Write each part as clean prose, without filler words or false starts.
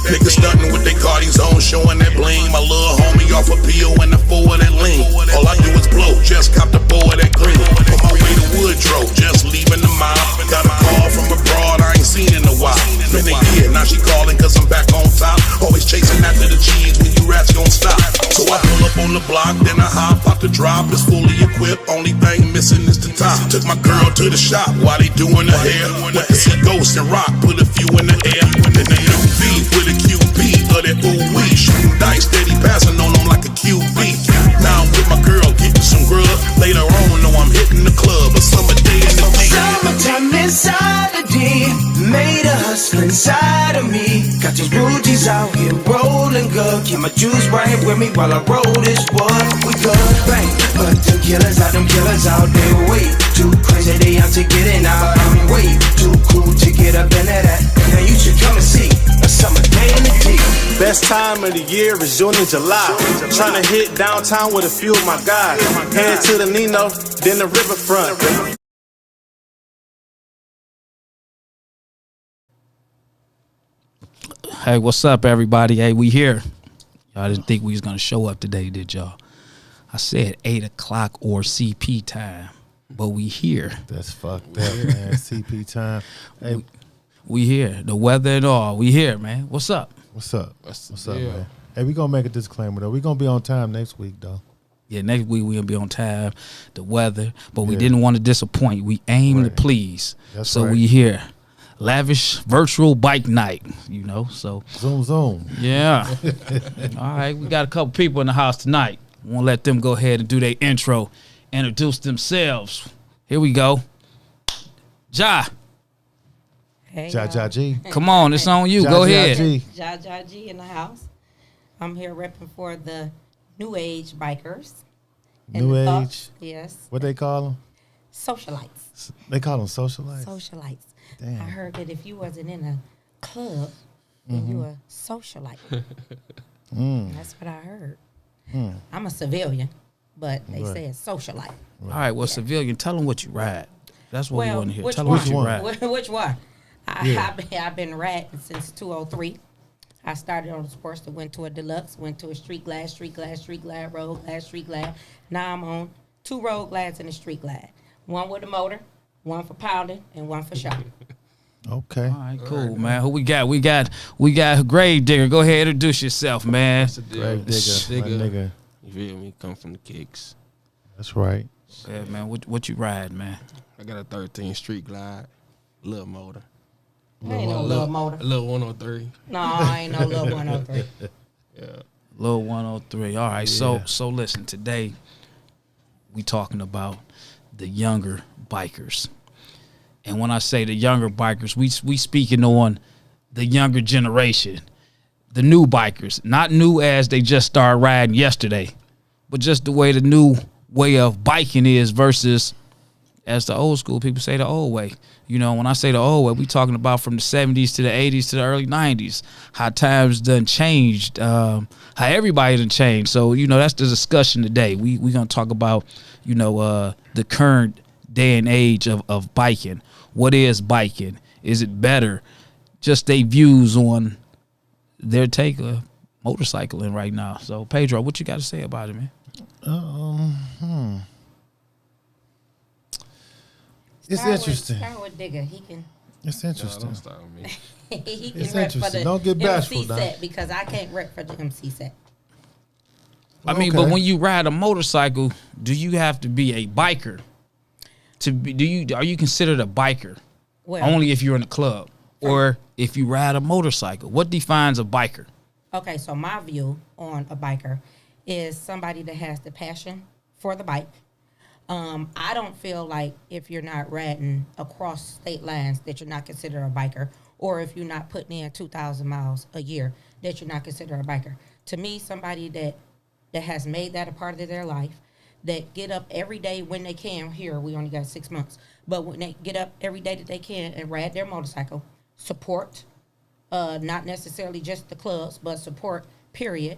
Niggas stunting with they cardies on, showing that bling. My little homie off a pill and the four of that lean. All I do is blow, just cop the boy of that green. On my way to Woodrow, just leaving the mile. Got a call from abroad, I ain't seen in a while. Been a year, now she calling cause I'm back on top. Always chasing after the cheese when you rats gon' stop. So I pull up on the block, then I hop out the drop. It's fully equipped, only thing missing is the top. Took my girl to the shop while they doing her hair. Went to see Ghost and Rock, put a few in the air. Then the new V with a QB of that ooh-wee. Shooting dice, steady passing on them like a QB. Now I'm with my girl, getting some grub. Later on, know I'm hitting the club. A summer day in the D. Summertime inside the D. Made a hustle inside of me. Got these booties out here rolling good. Keep my juice right here with me while I roll this wood. We good, bang. But them killers out there way too crazy. They out to get in out. I'm way too cool to get up into that. Now you should come and see a summer day in the D. Best time of the year is June and July. Trying to hit downtown with a few of my guys. Head to the Nino, then the riverfront. Hey, what's up, everybody? Hey, we here. Y'all didn't think we was gonna show up today, did y'all? I said 8 o'clock or CP time, but we here. That's fucked up, man. CP time. Hey, we here. The weather and all. We here, man. What's up? what's up? What's up, man? Hey, we gonna make a disclaimer though. We gonna be on time next week though. Yeah, next week we'll be on time. The weather, but we didn't want to disappoint. We aim to please. That's so right. we here. Lavish virtual bike night, you know. So Zoom. yeah. All right, we got a couple people in the house tonight. We'll let them go ahead and do their intro, introduce themselves. Here we go. Ja. Hey, Ja G. Come on, it's on you. Go ahead. G. Ja G in the house. I'm here repping for the New Age bikers. And New the thought- Age. Yes. What they call them? Socialites. They call them socialites. Socialites. Damn. I heard that if you wasn't in a club, then you a socialite. That's what I heard. I'm a civilian, but they say it's socialite. All right, well, civilian, tell them what you ride. That's what we Well, want to hear. which Tell them what you one? ride. Which one? I've been ratting since 2003. I started on the sports that went to a deluxe, went to a street glad, road glad, street glad. Now I'm on 2 road glads and a street glad. One with a motor, one for pounding, and one for shop. Okay. All right, cool, man. Who we got? We got Grave Digger. Go ahead, introduce yourself, man. That's a deal. Grave digger, my nigga. You feel me? Come from the kicks. That's right. Yeah, man. What you ride, man? I got a 13 Street Glide, little motor. I ain't no little motor. A little 103. No, I ain't no little 103. Yeah. Lil 103. All right, so listen, today we talking about the younger bikers. And when I say the younger bikers, we speaking on the younger generation, the new bikers. Not new as they just started riding yesterday, but just the way the new way of biking is versus, as the old school people say, the old way. You know, when I say the old way, we talking about from the 70s to the 80s to the early 90s, how times done changed, how everybody done changed. So, you know, that's the discussion today. We going to talk about, you know, the current day and age of biking. What is biking? Is it better? Just their views on their take of motorcycling right now. So, Pedro, what you got to say about it, man? It's interesting. Start with Digger. He can. It's No, interesting. don't start with me. He can It's rep for interesting. the Don't get bashful, MC Doc. set because I can't rep for the MC set. I mean, but Okay. when you ride a motorcycle, do you have to be a biker? Are you considered a biker Well, only if you're in a club or if you ride a motorcycle? What defines a biker? okay, so my view on a biker is somebody that has the passion for the bike. I don't feel like if you're not riding across state lines that you're not considered a biker, or if you're not putting in 2,000 miles a year that you're not considered a biker. To me, somebody that has made that a part of their life, that get up every day when they can. Here, we only got 6 months. But when they get up every day that they can and ride their motorcycle, support, not necessarily just the clubs, but support, period,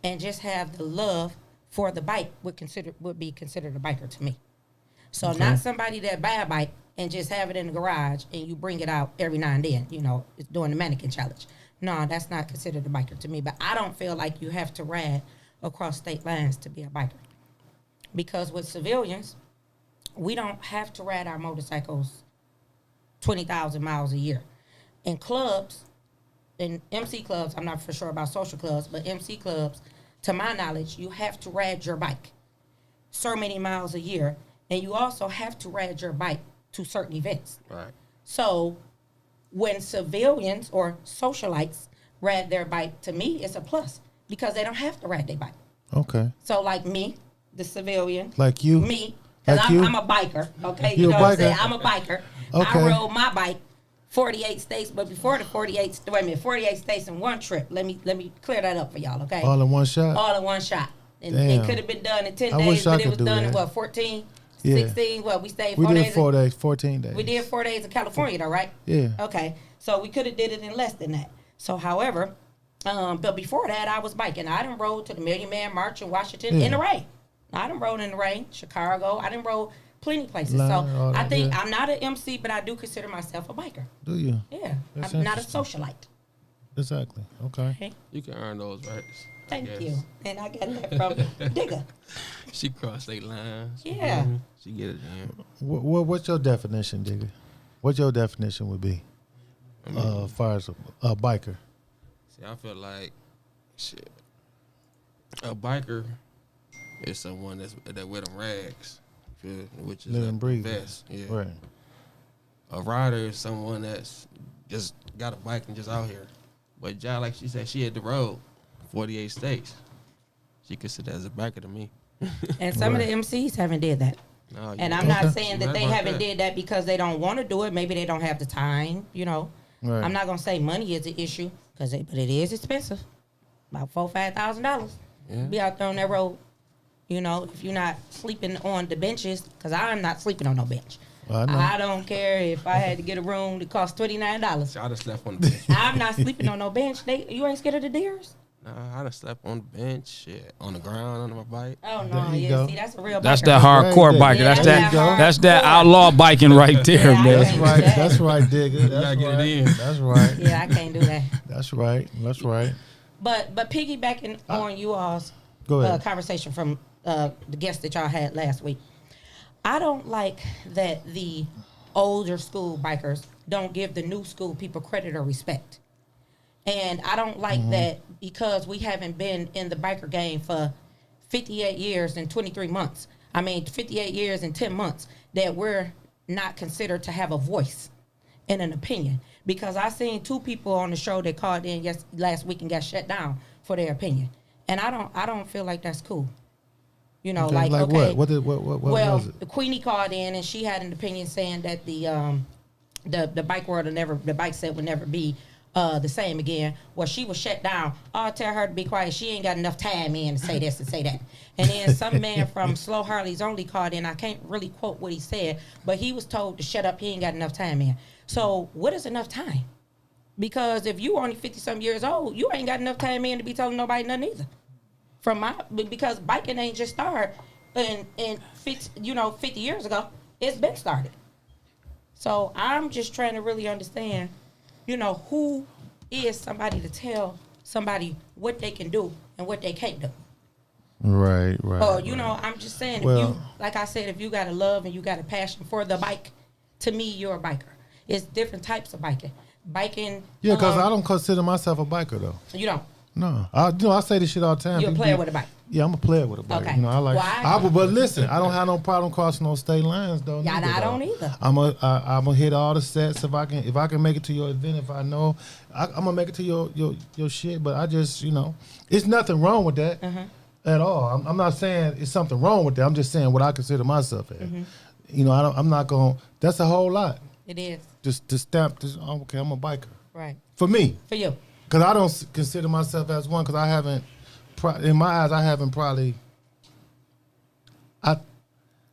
and just have the love for the bike would be considered a biker to me. So not somebody that buy a bike and just have it in the garage and you bring it out every now and then, you know, it's doing the mannequin challenge. no, that's not considered a biker to me. But I don't feel like you have to ride across state lines to be a biker. Because with civilians, we don't have to ride our motorcycles 20,000 miles a year. In clubs, in MC clubs, I'm not for sure about social clubs, but MC clubs, to my knowledge, you have to ride your bike so many miles a year, and you also have to ride your bike to certain events. Right. So when civilians or socialites ride their bike, to me, it's a plus because they don't have to ride their bike. Okay. So like me, the civilian, Like you? me, because Like you? I'm a biker, okay? You You a know what I'm biker? saying? I'm a biker. Okay. I rode my bike 48 states, but before the 48 states in one trip. Let me clear that up for y'all, okay? All in one shot? All in one shot. And Damn. it could have been done in 10 I days, wish I but it could was do done in that. what, 14, Yeah. 16? What, we stayed We 4 did days? 4 days, 14 days. We did 4 days in California though, right? Yeah. Okay. So we could have did it in less than that. So however, but before that I was biking. I done rode to the Million Man March in Washington in the rain. I done rode in the rain, Chicago. I done rode plenty places. Line, So all I that, think yeah. I'm not an MC, but I do consider myself a biker. Do you? Yeah. That's I'm not a interesting. socialite. Exactly. Okay. Okay. You can earn those rights. I Thank guess. you. And I got that from Digger. She crossed state lines. Yeah. She get it in. What's your definition, Digger? What your definition would be as far as a biker? See, I feel like shit. A biker is someone that wear them rags, you feel, which is Live and breathe. vest. Yeah. Right. A rider is someone that's just got a bike and just out here. But Ja, like she said, she hit the road, 48 states. She considered that as a biker to me. And some Right. of the MCs haven't did that. No, And you- I'm not Okay. saying She that right they about haven't that. did that because they don't want to do it. Maybe they don't have the time, you know. Right. I'm not gonna say money is an issue but it is expensive, about $4,000-$5,000. Yeah. Be out there on that road, you know. If you're not sleeping on the benches, because I'm not sleeping on no bench. I know. I don't care if I had to get a room that cost $29. See, I done slept on the bench. I'm not sleeping on no bench. You ain't scared of the deers? Nah, I done slept on the bench, shit, on the ground under my bike. Oh no, There you yeah. go. See, that's a real. That's biker. that hardcore Right biker. there. That's Yeah, that. that's That's that hardcore. outlaw biking right there, Yeah, I man. That's can't right. do that. That's right, Digger. That's gotta get it right. in. That's right. Yeah, I can't do that. That's right. That's right. But piggybacking on you all's Go ahead. conversation from the guest that y'all had last week, I don't like that the older school bikers don't give the new school people credit or respect. And I don't like that because we haven't been in the biker game for 58 years and 23 months. 58 years and 10 months that we're not considered to have a voice and an opinion. Because I seen two people on the show that called in last week and got shut down for their opinion. And I don't feel like that's cool. You know, Okay, like what? okay. What Well, was it? the Queenie called in and she had an opinion saying that the bike world the bike set would never be the same again. Well, she was shut down. I'll tell her to be quiet. She ain't got enough time in to say this and say that. And then some man from Slow Harley's Only called in. I can't really quote what he said, but he was told to shut up. He ain't got enough time in. So what is enough time? Because if you only 50-some years old, you ain't got enough time in to be telling nobody nothing either. Because biking ain't just started in 50 years ago. It's been started. So I'm just trying to really understand, who is somebody to tell somebody what they can do and what they can't do. Right. Or, I'm just saying, Well- like I said, if you got a love and you got a passion for the bike, to me, you're a biker. It's different types of biking. Biking. Yeah, because I don't consider myself a biker though. You don't. No, I say this shit all the time. You're a People player be- with a bike. Yeah, I'm a player with a bike. Okay. I like. Why? But listen, I don't have no problem crossing those state lines though. Yeah, neither, I though. don't either. I'm gonna hit all the sets if I can make it to your event. If I know, I'm gonna make it to your shit. But I just it's nothing wrong with that at all. I'm not saying it's something wrong with that. I'm just saying what I consider myself as. I'm not gonna. That's a whole lot. It is. Just to stamp this. Okay, I'm a biker. Right. For me. For you. Because I don't consider myself as one. Because I haven't, in my eyes, I haven't probably.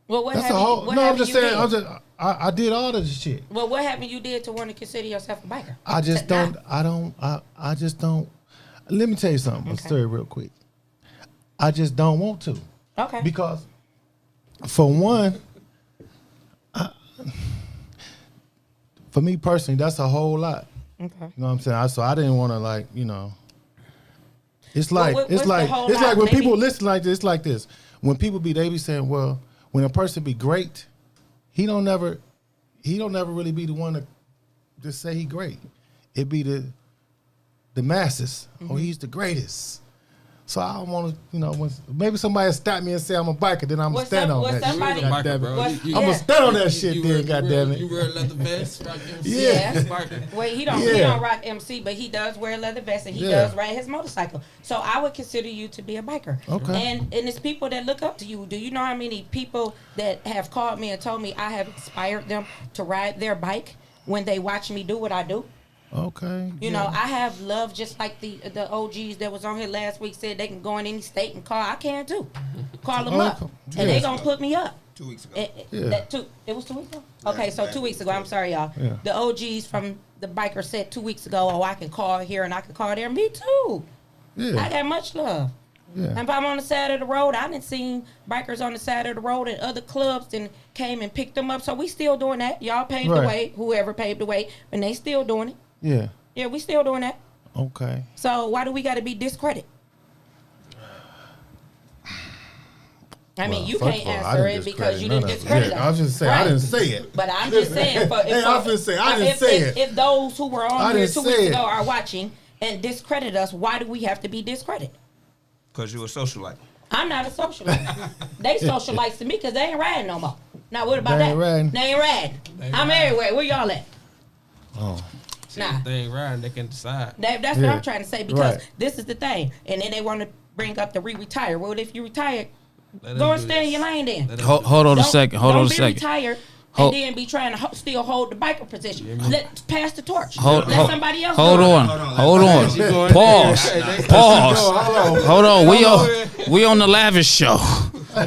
Well, what That's have a whole. what No, I'm haven't just you saying. did? I did all of this shit. Well, what haven't you did to want to consider yourself a biker? I just To not. don't. I just don't. Let me tell you something. A Okay. story real quick. I just don't want to. Okay. Because, for one, for me personally, that's a whole lot. Okay. You know what I'm saying? So I didn't want to like, you know. It's like what's it's the like whole it's lot? like when Maybe- people listen like this, it's like this. When people they be saying, well, when a person be great, he don't never really be the one to just say he great. It be the masses. Oh, he's the greatest. So I don't want to, you know, when maybe somebody stop me and say I'm a biker, then I'm gonna stand on that somebody- shit. Biker, Goddamn bro. it. You- I'm gonna stand on that you- shit you then, wear- goddamn You it. wear a leather vest, rock MC. Yeah. Biker. Well, he don't Yeah. rock MC, but he does wear a leather vest and he Yeah. does ride his motorcycle. So I would consider you to be a biker. Okay. And it's people that look up to you. Do you know how many people that have called me and told me I have inspired them to ride their bike when they watch me do what I do? Okay. You know, I have love just like the OGs that was on here last week said they can go in any state and call. I can too. Call them up. Yeah. And they gonna put me up. 2 weeks ago. Yeah. It was 2 weeks ago? Okay, so 2 weeks ago. I'm sorry, y'all. Yeah. The OGs from the biker said 2 weeks ago, oh, I can call here and I can call there. Me too. I Yeah. got much love. Yeah. And if I'm on the side of the road, I done seen bikers on the side of the road and other clubs and came and picked them up. So we still doing that. Y'all paved the Right. way, whoever paved the way, and they still doing it. Yeah. Yeah, we still doing that. Okay. So why do we got to be discredited? I mean, you First can't of all, I answer didn't it because discredit you none didn't of it. discredit Yeah, us. I was just saying, I didn't say it. But I'm just saying. Hey, I was just saying, I didn't say it. If those who were I on here didn't 2 say weeks it. ago are watching and discredit us, why do we have to be discredited? Because you a socialite. I'm not a socialite. They socialites to me because they ain't riding no more. Now, what about They that? ain't riding. They ain't riding. I'm everywhere. Where y'all at? Oh. Nah. If they ain't riding, they can decide. That's what Yeah. I'm trying to say because Right. this is the thing. And then they want to bring up the retire. Well, if you retired, Let go us and do stay in this. your lane then. Let us Hold, do hold on a Don't- second. Hold don't on a be second. retired Hold- and then be trying to still hold the biker position. Let pass the torch. Hold, Let hold, somebody else hold do it. on. Hold on. Pause. Pause. Hold on. We on the lavish show.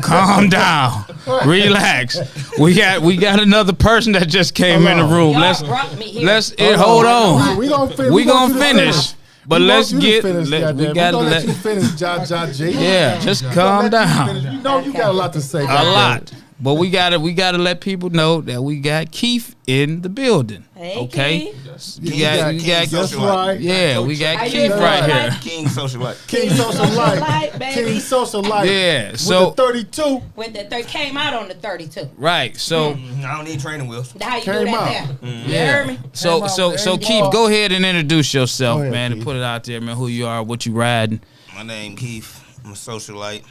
Calm down. Relax. We got another person that just came in the room. Y'all brought me here. Hold on. We gonna finish. We gonna finish. But We let's want you to get. finish, We goddamn. gotta we gonna let you let. finish, Ja G. Yeah, just Gonna calm let you down. finish. You know you got a lot to say. A goddamn. lot. But we gotta let people know that we got Keith in the building. Hey, Okay. Keith. You got That's right. yeah, we got Are you Keith a right socialite? here. King socialite. King Social Socialite, Life. baby. King Social Life. Yeah, With so- the 32. When the came out on the 32. Right. So I don't need training wheels. How you Came do that out. there? You yeah. heard me? So There you Keith, go. go ahead and introduce yourself, Go ahead, man, and Keith. put it out there, man. Who you are, what you riding. My name Keith. I'm a socialite.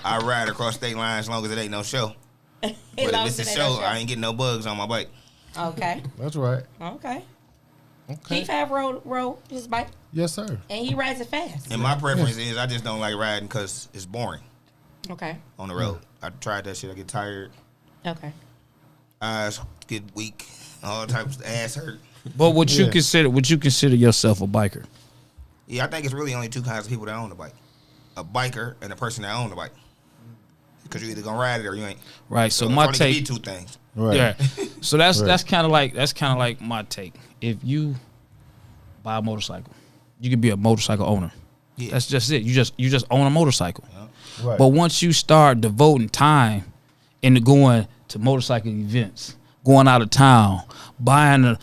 I ride across state lines as long as it ain't no show. But if long it's a as it ain't show, no show. I ain't getting no bugs on my bike. Okay. That's right. Okay. Okay. Keith have rode his bike Yes, sir. and he rides it fast. And my preference is I just don't like riding because it's boring Okay. on the road. I tried that shit. I get tired. Okay. Eyes get weak. All types of ass hurt. But would you Yeah. consider yourself a biker? Yeah, I think it's really only two kinds of people that own a bike. A biker and a person that own the bike. Because you're either going to ride it or you ain't. Right. So it's my only gonna be take. two things. Right. Yeah. So that's Right. kind of like my take. If you buy a motorcycle, you could be a motorcycle owner. Yeah. That's just it. You just own a motorcycle. Right. But once you start devoting time into going to motorcycle events, going out of town, buying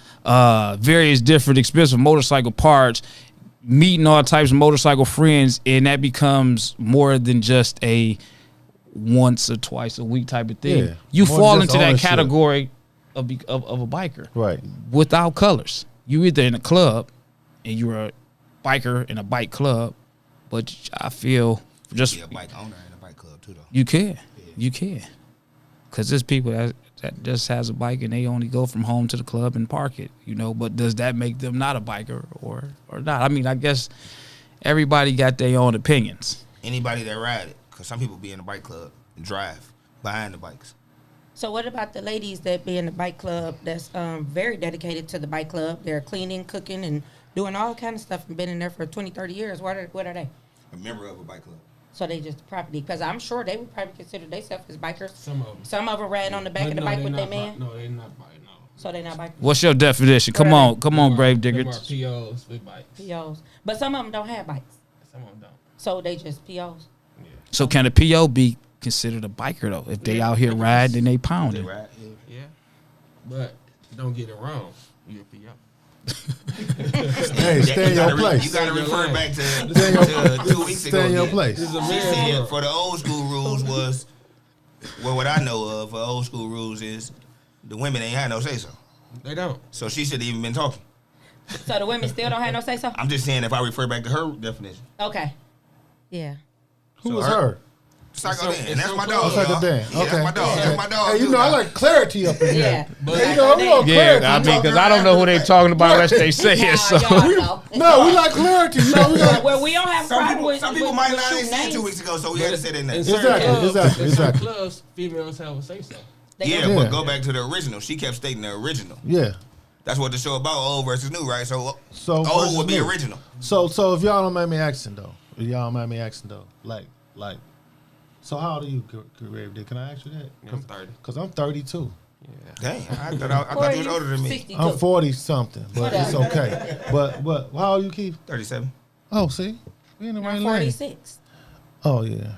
various different expensive motorcycle parts, meeting all types of motorcycle friends, and that becomes more than just a once or twice a week type of thing. Yeah. You More fall than into just that ownership. category of a biker Right. without colors. You either in a club and you're a biker in a bike club, but I feel just Be a bike owner in a bike club too, though. you can. Because there's people that just has a bike and they only go from home to the club and park it, but does that make them not a biker or not? I mean, I guess everybody got their own opinions. Anybody that ride it. Because some people be in a bike club and drive behind the bikes. So what about the ladies that be in the bike club that's very dedicated to the bike club? They're cleaning, cooking, and doing all kind of stuff and been in there for 20, 30 years. What are they? A member of a bike club. So they just property. Because I'm sure they would probably consider themselves as bikers. Some of them. Some of them riding on the back But of the no, bike they with their not man. No, they not bike. No. So they not bikers. What's your definition? Come Right. on, grave Them diggers. are POs with bikes. POs. But some of them don't have bikes. Some of them don't. So they just POs. So can a PO be considered a biker though? If they out here riding and they They pounding. ride. Yeah. But don't get it wrong. You're a PO. Hey, stay in your place. You gotta refer back to Stay in your- 2 weeks ago. Stay in your again. place. This is a She man said world. for the old school rules was, well, what I know of for old school rules is the women ain't had no say so. They don't. So she should have even been talking. So the women still don't have no say so. I'm just saying if I refer back to her definition. Okay. Yeah. Who So was her- her? Psycho It's Dan. That's so my cool. dog. Psycho y'all. Dan. Yeah, Okay. that's my dog. That's my dog. Hey, you too, know, I now. like clarity up in here. Yeah. Hey, you know, we want Yeah, clarity. I mean, because I don't know who they talking about unless they say it. So Y'all know. No, we like clarity. You know, we like Well, we don't have a Some problem people, with some people with- might with not have shooting seen names. 2 weeks ago, so we had to say that In name. certain Exactly, clubs, exactly, in certain exactly. clubs, females have a say so. They Yeah, do. Yeah. but go back to the original. She kept stating the original. yeah. That's what the show about, old versus new, right? So, So old versus would be new. original. So if y'all don't mind me asking though, like, so how old are you, Career? Can I ask you that? I'm 30. Because I'm 32. Dang, I thought you was older than me. 62. I'm 40 something, but it's Whatever. okay. But how old are you, Keith? 37. Oh, see, we in the right I'm lane. 46. Oh yeah.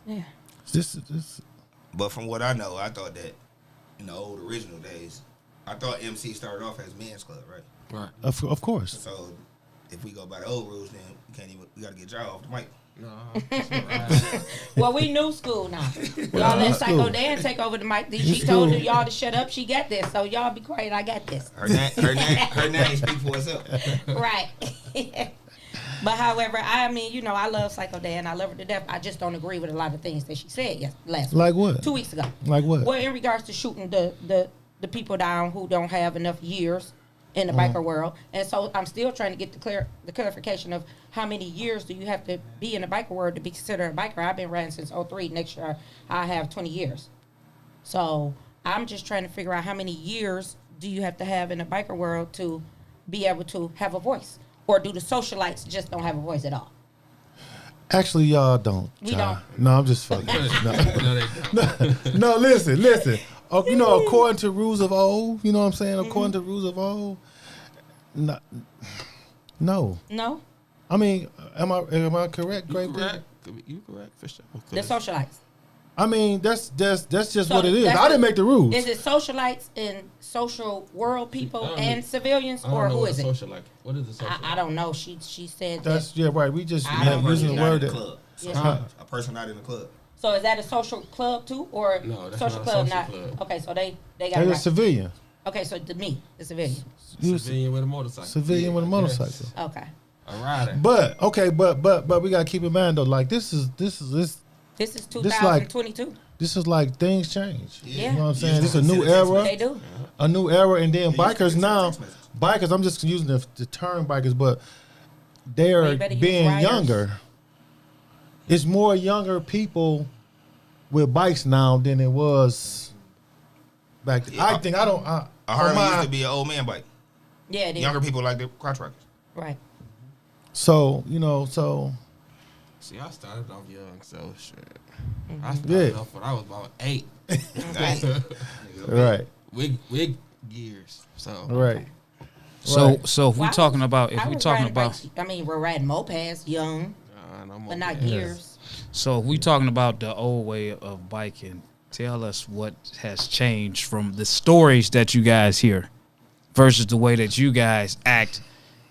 Yeah. This. But from what I know, I thought that in the old original days, I thought MC started off as men's club, right? Right. Of course. So if we go by the old rules, then we gotta get y'all off the mic. No. It's all right. Well, we new school now. Y'all let new Psycho school. Dan take over the mic. New She told school. y'all to shut up. She got this. So y'all be quiet. I got this. Her name speak for itself. Right. But however, I mean, you know, I love Psycho Dan. I love her to death. I just don't agree with a lot of things that she said last Like week. what? 2 weeks ago. Like what? Well, in regards to shooting the people down who don't have enough years in the biker world. And so I'm still trying to get the clarification of how many years do you have to be in the biker world to be considered a biker. I've been riding since 03. Next year, I have 20 years. So I'm just trying to figure out how many years do you have to have in the biker world to be able to have a voice? Or do the socialites just don't have a voice at all? Actually, y'all don't. We child. No, I'm just fucking. No, they don't. No, listen. Oh, you know, according to rules of old, you know what I'm saying? According to rules of old, no. No? I mean, am I correct, You Great? correct. You correct for sure. The socialites. I mean, that's just So what it is. that's I didn't make the rules. Is it socialites and social world people I don't and know. civilians, I don't or know who what is a it? social like. What is a social? I don't know. She said That's that. right. We just I don't using the Not word in the that. club. So Yeah. a person not in the club. So is that a social club too, or No, that's social not a club? social Not club. okay. So they got They're it a right. civilian. Okay, so to me, the civilian. You a Civilian with a motorcycle. civilian with a motorcycle. Okay, A rider. But okay, but we gotta keep in mind though, like this is this is like- 2022. this is like things change. Yeah. You know what I'm saying? Yeah. This is a new era. They do. A new era, and then Yeah, you bikers can now, text messages. bikers. I'm just using the term bikers, but they Well, are you better use being riders. younger. It's more younger people with bikes now than it was back then. Yeah. I think I don't. A for Harley my- used to be an old man bike. Yeah, it is. Younger people like the crotch rockers. Right. So you know, so See, I started off young, so shit. Mm-hmm. I started Yeah. off when I was about 8. Dang. right, Wig gears. So right. So Right. so if we Well, talking about I if we was talking riding about bikes. I mean, we're riding mopeds, young, no more but not gears. gears. so if we talking about the old way of biking, tell us what has changed from the stories that you guys hear versus the way that you guys act,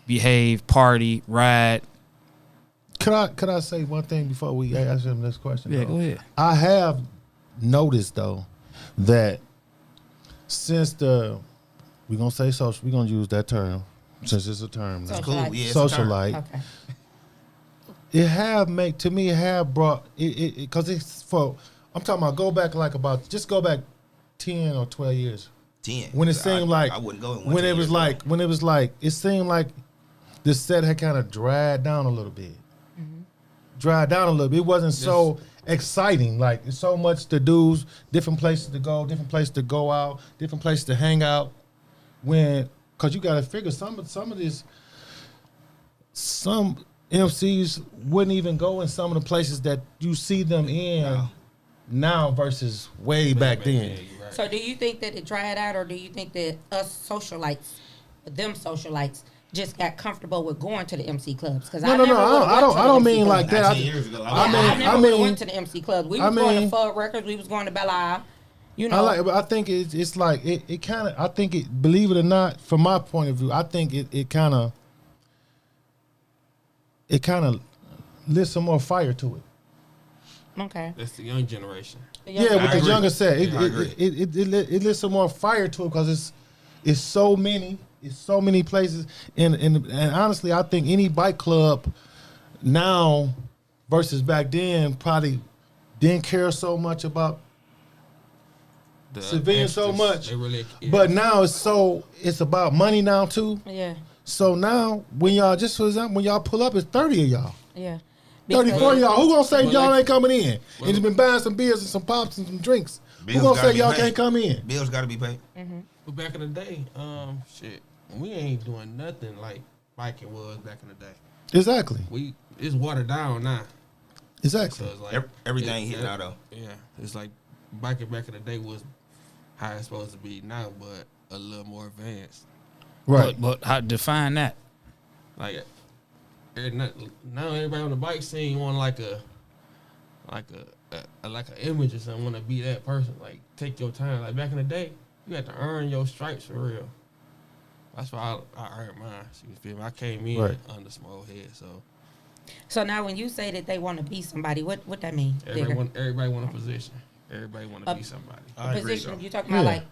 behave, party, ride. Could I say one thing before we ask him this question? Yeah, though? go ahead. I have noticed though that since we're gonna say social, we're gonna use that term since it's a term now. Social- Cool. Socialite. Yeah, it's a term. Socialite. Okay. It have brought it because it's for. I'm talking about go back like about just go back 10 or 12 years 10. when it seemed like I wouldn't go in when it was like it seemed like the set had kind of dried down a little bit. Dried down a little bit. It wasn't so exciting. Like it's so much to do, different places to go, different places to go out, different places to hang out. Cause you gotta figure some of this, some MCs wouldn't even go in some of the places that you see them in No. now versus way back then. Yeah, you're right. So do you think that it dried out, or do you think that us socialites, just got comfortable with going to the MC clubs? Because No, I don't mean like that. 10 years ago. I I never mean, went to the MC clubs. We was going to Fudd Records. We was going to Belle Isle. You know, I think it's like it kind of. I think it. Believe it or not, from my point of view, I think it kind of lit some more fire to it. okay. That's the young generation. Yeah, with the agree. younger set, Yeah, I agree. it lit some more fire to it because it's so many places, and honestly, I think any bike club now versus back then probably didn't care so much about The civilians so extras, much, They really, yeah. but now it's about money now too. Yeah, So now when y'all, just for example, when y'all pull up, it's 30 of y'all. yeah. 30, 40 of y'all. Who gonna say But y'all like- ain't coming in? Well- And you been buying some beers and some pops and some drinks. Bills Who gonna gotta say be y'all paid. can't come in? Bills got to be paid. But back in the day, shit, we ain't doing nothing like biking was back in the day. Exactly. It's watered down now. So Exactly. it's like Everything hitting now though. Yeah, it's like biking back in the day was how it's supposed to be now, but a little more advanced. Right. But how define that? Like now, everybody on the bike scene want like an image or something. Want to be that person. Like take your time. Like back in the day, you had to earn your stripes for real. That's why I earned mine. So you feel me? I came in Right. under small head, so So now, when you say that they want to be somebody, what that mean? everybody want a position. Everybody want to be somebody. I agree, Position? though. You talking about Yeah. like?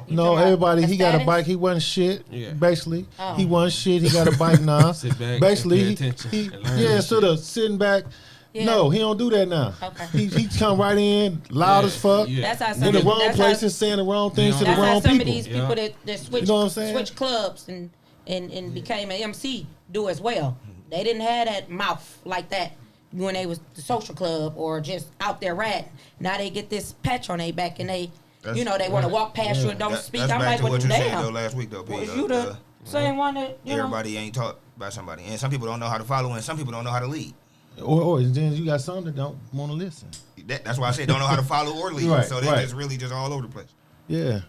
you No, talking about everybody. He got a status? bike. He wasn't shit. Yeah. Basically, Oh. he wasn't shit. He got a bike now. Sit back, Basically, and pay attention, and learn yeah. this Instead of sitting back, Yeah. no, he don't do that now. Okay. He come right in, loud Yeah, as fuck, yeah. That's how some in the of- wrong that's how- places, saying the wrong things to the That's how wrong some people. of these people Yeah. that switch You know what I'm saying? switch clubs and became an MC do as well. They didn't have that mouth like that when they was the social club or just out there ratting. Now they get this patch on their back and they they want to walk past you and don't speak. That's I'm back like, to well, what you said though damn. last week though. Was P. you the same one that you know? Everybody ain't taught by somebody, and some people don't know how to follow, and some people don't know how to lead. Or then you got some that don't want to listen. That's why I said don't know how to follow or lead. Right, So they right. just really just all over the place. Yeah.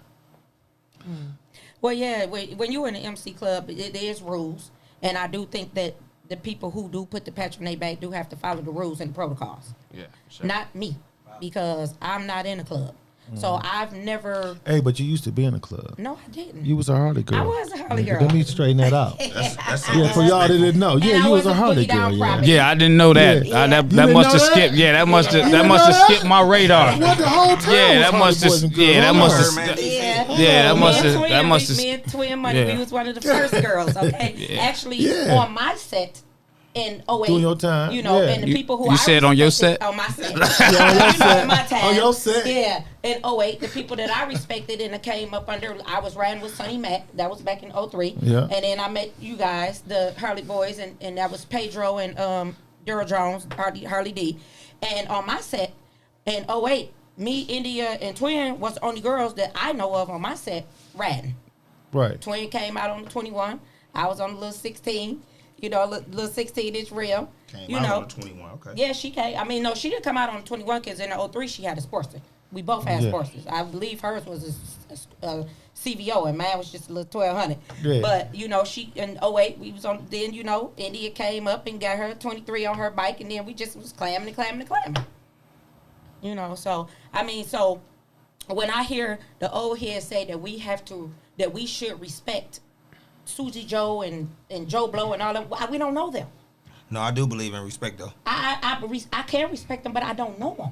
Well, yeah, when you're in the MC club, there's rules, and I do think that the people who do put the patch on their back do have to follow the rules and the protocols. Yeah, for sure. Not me, because I'm not in a club. So I've never. Hey, but you used to be in a club. No, I didn't. You was a Harley girl. I was a Harley Nigga, girl. Let me straighten that out. That's Yeah, for y'all that didn't know. And Yeah, I you was was a a Harley boogie down girl. Yeah. property. Yeah, I didn't know that. Yeah. That didn't must have know that? skipped. Yeah, that must have didn't know have that? skipped my radar. What the whole time? Yeah, was that Harley must Boys have. and girls. Yeah, that Hold must on. have. Man, Yeah, Yeah, that Me must and have. Twin, That must have. Me and Twin Money, Yeah. we was one of the first girls. Okay, actually Yeah. on my set in 08. Doing your time, You know, yeah. and the people who You I said on your respected- set? On my set. on your You know, set. in my time. On your set. Yeah, in 08, the people that I respected and that came up under, I was riding with Sonny Mac. That was back in 03. Yeah. And then I met you guys, the Harley Boys, and that was Pedro and Daryl Jones, Harley D. And on my set in 08, me, India, and Twin was the only girls that I know of on my set riding. Right. Twin came out on the 21. I was on the little 16. You know, little 16-inch rail. Came you out know. on the 21. Okay. Yeah, she came. I mean, no, she didn't come out on the 21 because in the 03 she had a Sportster. We both had Yeah. Sportsters. I believe hers was a CVO and mine was just a little 1200. Yeah. But, you know, she in 08, we was on, then, you know, India came up and got her 23 on her bike and then we just was clamming. You know, so, I mean, so when I hear the old heads say that we should respect Susie Joe and Joe Blow and all them, we don't know them. No, I do believe in respect though. I can respect them, but I don't know them.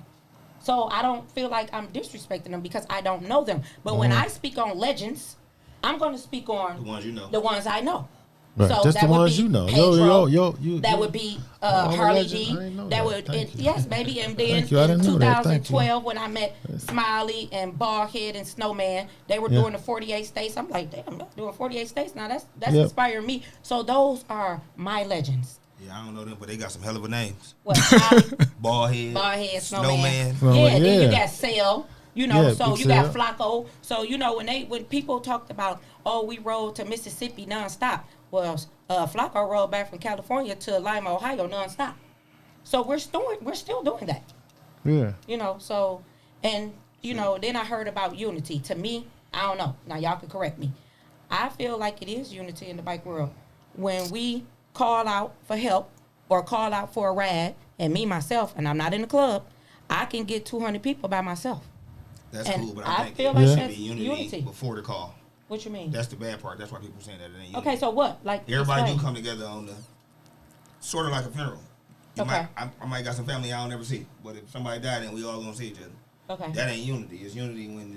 So I don't feel like I'm disrespecting them because I don't know them. But when I speak on legends, I'm going to speak on The ones you know. the ones I know. Right. So Just that the would ones be you know. Pedro, You. that would be I'm a Harley legend. D. I didn't know That that. would Thank you. yes, baby. And then Thank you. I in didn't know that. Thank you. 2012, when I met Smiley and Ballhead and Snowman, they were Yeah. doing the 48 states. I'm like, damn, they're doing 48 states now. That's Yep. inspiring me. So those are my legends. Yeah, I don't know them, but they got some hell of a names. What? Smiley, Ballhead, Ballhead, Snowman. Oh, yeah, then you yeah. got Sale. You know, Yeah, so Big you got Sale. Flacco. So you know when people talked about, oh, we rode to Mississippi nonstop. Well, Flacco rode back from California to Lima, Ohio nonstop. So we're still doing that. Yeah. You know, so and you know, then I heard about unity. To me, I don't know. Now y'all can correct me. I feel like it is unity in the bike world when we call out for help or call out for a ride, and me myself, and I'm not in the club, I can get 200 people by myself. That's And cool, but I I think feel it like should that's be unity, unity. before the call. What you mean? That's the bad part. That's why people saying that it ain't unity. Okay, so what? Like Everybody explain. do come together on the sort of like a funeral. You Okay. I might got some family I don't ever see, but if somebody died, then we all gonna see each other. Okay. That ain't unity. It's unity when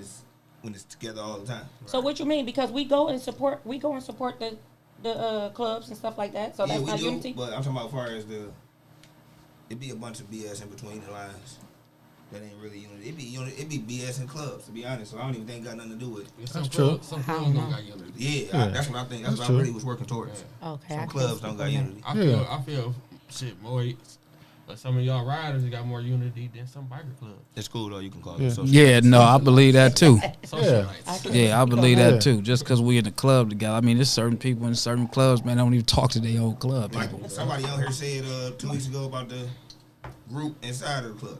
it's together all the time. So what you mean? Because we go and support the clubs and stuff like that. So Yeah, that's we not do, unity. but I'm talking about as far as it be a bunch of BS in between the lines. That ain't really unity. It be BS in clubs, to be honest. So I don't even think it got nothing to do with it. Some That's true. clubs- Some clubs don't got unity. Yeah, that's what I think. That's That's what true. I really was working towards. Okay. Some clubs don't got unity. I feel shit more. But some of y'all riders got more unity than some biker clubs. It's cool though. You can call Yeah. it social. Yeah, no, I believe that too. Socialites. Yeah, I believe Yeah. that too. Just because we in the club together. I mean, there's certain people in certain clubs, man, don't even talk to their old club Like people. somebody out here said 2 weeks ago about the group inside of the club.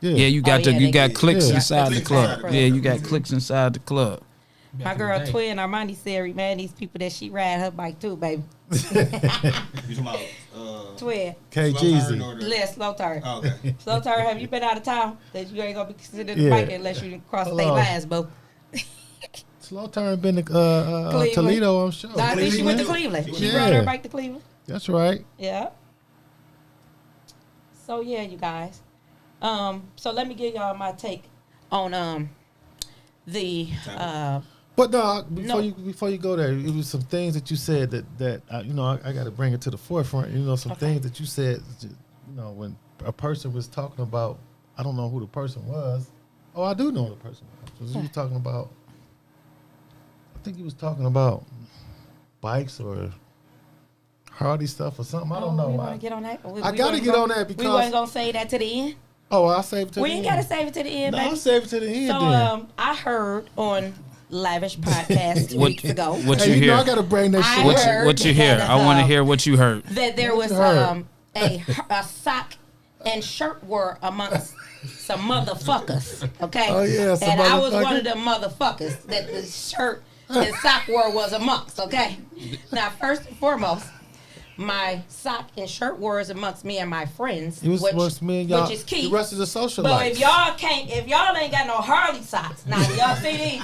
Yeah, you got Oh, yeah, they got do. clicks Yeah. inside the Clicks club. inside the club. Yeah, you got clicks inside the club. My girl Twin Armani said, man, these people that she ride her bike too, baby. You talking about Twin, K slow turn Jeezy. or the- let's slow turn. Oh, okay. Slow turn, have you been out of town? That you ain't gonna be considered a Yeah. biker unless you cross state Hello. lines, boo. Slow turn been to Cleveland. Toledo, I'm sure. Nah, I think she went to Cleveland. Cleveland. She Yeah. rode her bike to Cleveland. That's right. Yeah. So yeah, you guys. So let me give y'all my take on the But no, No. before you go there, it was some things that you said that I got to bring it to the forefront. Some Okay. things that you said, when a person was talking about, I don't know who the person was. Oh, I do know who the person was. He was talking about, I think he was talking about bikes or Hardy stuff or something. I don't know. We want to get on that. I gotta get on that we because- wasn't gonna say that to the end. Oh, I'll save it to We the ain't end. gotta save it to the end, No, baby. I'll save it to the end So then. I heard on Lavish Podcast 2 What- weeks ago what Hey, you know I hear? gotta bring that I shit. heard What you hear? that, I want to hear what you heard. that there was you heard? a sock and shirt war amongst some motherfuckers. Okay. Oh, yeah, some and I was motherfucker. one of them motherfuckers that the shirt and sock war was amongst. Okay. Now, first and foremost, my sock and shirt war is amongst me and my friends, It was supposed me and y'all. which is key. The rest of the social But life. if y'all ain't got no Harley socks, now y'all see these?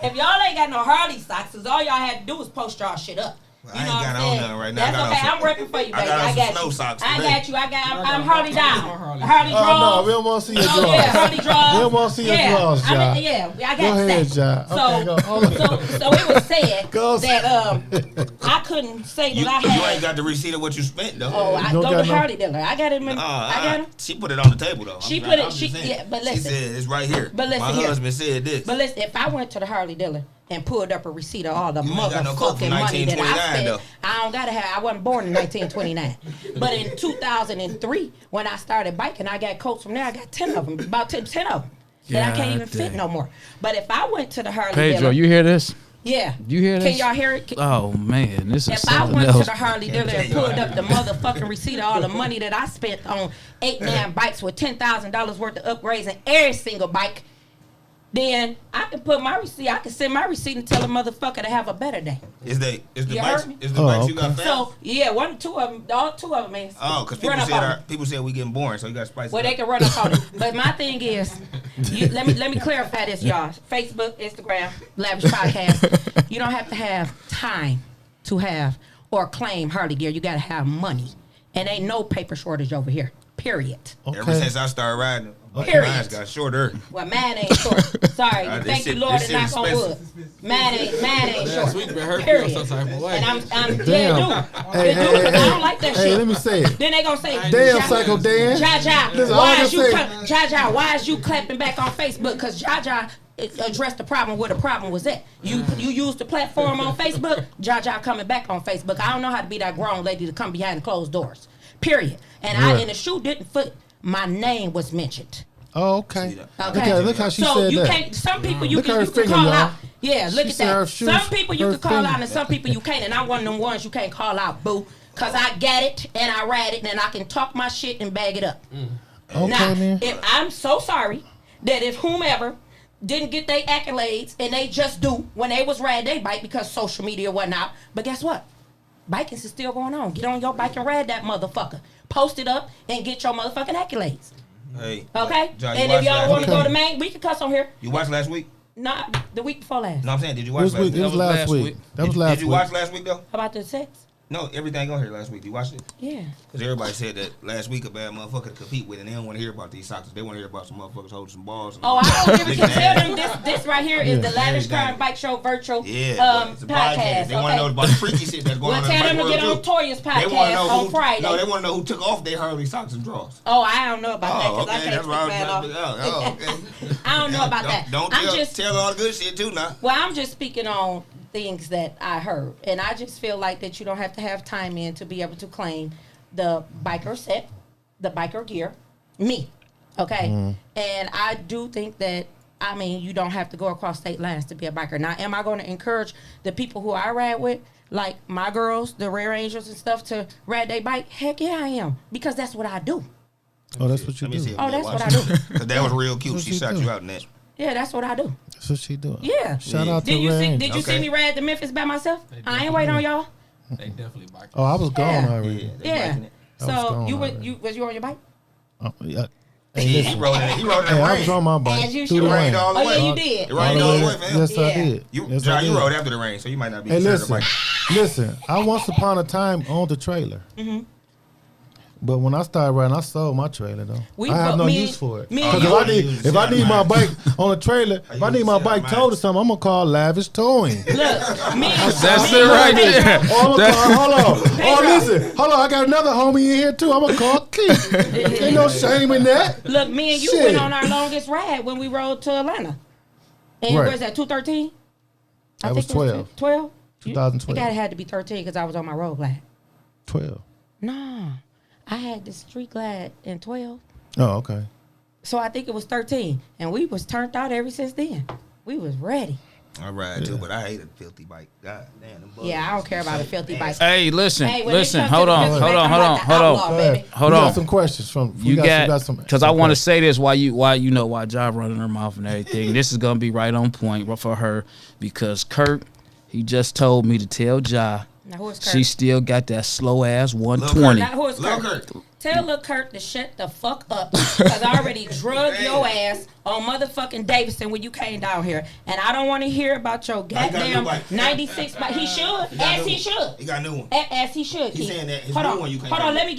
If y'all ain't got no Harley socks, cause all y'all had to do was post y'all shit up. Well, I ain't got on none right now. I That's got on okay. some- I'm repping for you, baby. I got on I some got snow you. socks I today. got you. I'm Harley down. Harley Oh no, draws. we don't want to see your Oh drawers. yeah, Harley draws. We don't want to see your yeah. drawers, Ja. I mean, yeah, I got Go ahead, that. Ja. So, Okay, go. Hold on. so it was said Go. that I couldn't say You that I had. ain't got the receipt of what you spent though. Oh, I don't go got to no- Harley dealer. I got him. I got him. She put it on the table though. She I'm- put it- I'm she- just saying. yeah, but She listen. said it's right here. But listen My here. husband said this. But listen, if I went to the Harley dealer and pulled up a receipt of all the You ain't got no coat motherfucking from money that I 1929 spent, though. I don't gotta have. I wasn't born in 1929, but in 2003, when I started biking, I got coats from there. I got 10 of them, about 10 of them. That I can't God even fit damn. no more. But if I went to the Harley Pedro, dealer, you hear this? yeah, You hear Can this? y'all hear it? Oh man, this is If I something went to else. the Harley dealer and pulled up the motherfucking receipt of all the money that I spent on 8-9 bikes with $10,000 worth of upgrades in every single bike, then I can put my receipt. I can send my receipt and tell a motherfucker to have a better day. Is the You bikes? heard me? Is the Oh, bikes you got okay. found? So yeah, two of them, all two of them is. Oh, because run people up on me. people said we getting boring, so you got to spice it Well, up. they can run up on it. But my thing is, let me clarify this, y'all. Facebook, Instagram, Lavish Podcast. You don't have to have time to have or claim Harley gear. You got to have money, and ain't no paper shortage over here. Period. Ever Okay. since I started riding, Period. mine got shorter. Well, mine ain't short. Sorry, This thank you, shit- Lord, this and shit knock on wood. expensive. Mine ain't Last short. week been hurt Period. some type of way. And I'm Damn. dead Hey, dude. I don't like that hey, shit. let me say it. Then they gonna say, Damn, Ja- Psycho Dan. Jaja, Listen, why all I is you can say- Jaja, why is you clapping back on Facebook? Because Jaja addressed the problem where the problem was at. You used the platform on Facebook. Jaja coming back on Facebook. I don't know how to be that grown lady to come behind closed doors. Period. And Yeah. I in the shoe didn't fit. My name was mentioned. Oh, okay. See that? Okay. Look how she so said you that. can't. Some people you Look at can her you can finger, call y'all. out. Yeah, look She at said her that. shoes- Some people you her can call finger. out, and some people you can't. And I'm one of them ones you can't call out, boo. Cause I got it and I ride it and I can talk my shit and bag it up. Okay, Now, man. if I'm so sorry that if whomever didn't get their accolades and they just do when they was riding their bike because social media whatnot, but guess what? Biking is still going on. Get on your bike and ride that motherfucker. Post it up and get your motherfucking accolades. Hey. Okay? John, you And if watched y'all last want to week? go to main, we can cuss on here. You watched last week? Not the week before last. No, I'm saying, did you It watch was, last week? it was last week. That was last Did you week. watch last week though? How about the sex? No, everything on here last week. You watched it? Yeah. Because everybody said that last week a bad motherfucker to compete with, and they don't want to hear about these socks. They want to hear about some motherfuckers holding some balls. And Oh, I don't give a licking shit. Tell ass. them this right here is the Lavish Car Everything. and Bike Show virtual Yeah, it's a podcast. They want to know Okay. about the freaky shit that's going Well, on tell in them the to bike get world on too. Toya's They want to podcast know on who. Friday. No, they want to know who took off their Harley socks and drawers. Oh, I don't know about that Oh, because I okay, can't that's speak right. bad off. Oh, okay. I don't know about that. Don't I'm tell, just tell all the good shit too now. Well, I'm just speaking on things that I heard, and I just feel like that you don't have to have time in to be able to claim the biker set, the biker gear, me, okay? And I do think that, I mean, you don't have to go across state lines to be a biker. Now, am I going to encourage the people who I ride with, like my girls, the Rare Angels and stuff, to ride their bike? Heck yeah, I am, because that's what I do. Oh, that's what you Let me do. see if Oh, we that's can what watch I it. do. 'Cause that was real cute. What She you shot do? you out in that. Yeah, that's what I do. That's what she doing. Yeah. Shout out to Did you see? Rain. Did you see Okay. me ride to Memphis by myself? I ain't waiting on y'all. They definitely bike. Oh, I was gone Yeah. already. They Yeah. liking it. I was So gone you already. was you on your bike? Yeah. Hey, He listen. rode it. He rode it. Hey, I was on my bike. As you through should. the rain. rained all the Oh way. yeah, you did. It rained all the way, man. Yes, I Yeah. did. You, Yes, I John, you did. rode after the rain, so you might not be. Hey, considered a listen, biker. listen. I once upon a time owned a trailer. But when I started riding, I sold my trailer though. We I have both- no me- use for it. me and Because you- if I need my bike on a trailer, if I use need my the bike mine. towed or something, I'm gonna call Lavish Towing. Look, me. That's me it and right Pedro- there. Hold on. Oh, Pedro. listen. Hold on. I got another homie in here too. I'm gonna call Keith. Ain't no shame in that. Look, me and you Shit. went on our longest ride when we rode to Atlanta. And Right. where's that? 213. That was 12. 12. 2012. It gotta had to be 13 because I was on my road glide. 12. Nah, I had the street glide in 12. Oh, okay. So I think it was 13, and we was turned out ever since then. We was ready. I ride too, but I hate a filthy bike. God damn, them bugs. Yeah, I don't care about a filthy bike. Hey, listen, Hey, when it listen. comes to Hold the on, filthy hold bike, on, I'm hold like on, the hold outlaw, on. baby. Hold we on. got some questions from. You got some. because I want to say this while you know why Job running her mouth and everything. This is gonna be right on point for her because Kurt, he just told me to tell Ja Now who is Kurt? she still got that slow ass Lil' 120. Now who is Lil' Kurt? Kurt. Tell Lil Kurt to shut the fuck up because I already drug your ass on motherfucking Davidson when you came down here, and I don't want to hear about your got a new goddamn bike. 96 bike. He should, He got as new he one. should. He got a new one. As he should. He's Keith. saying that his hold new on, one you can't hold on. have. Let me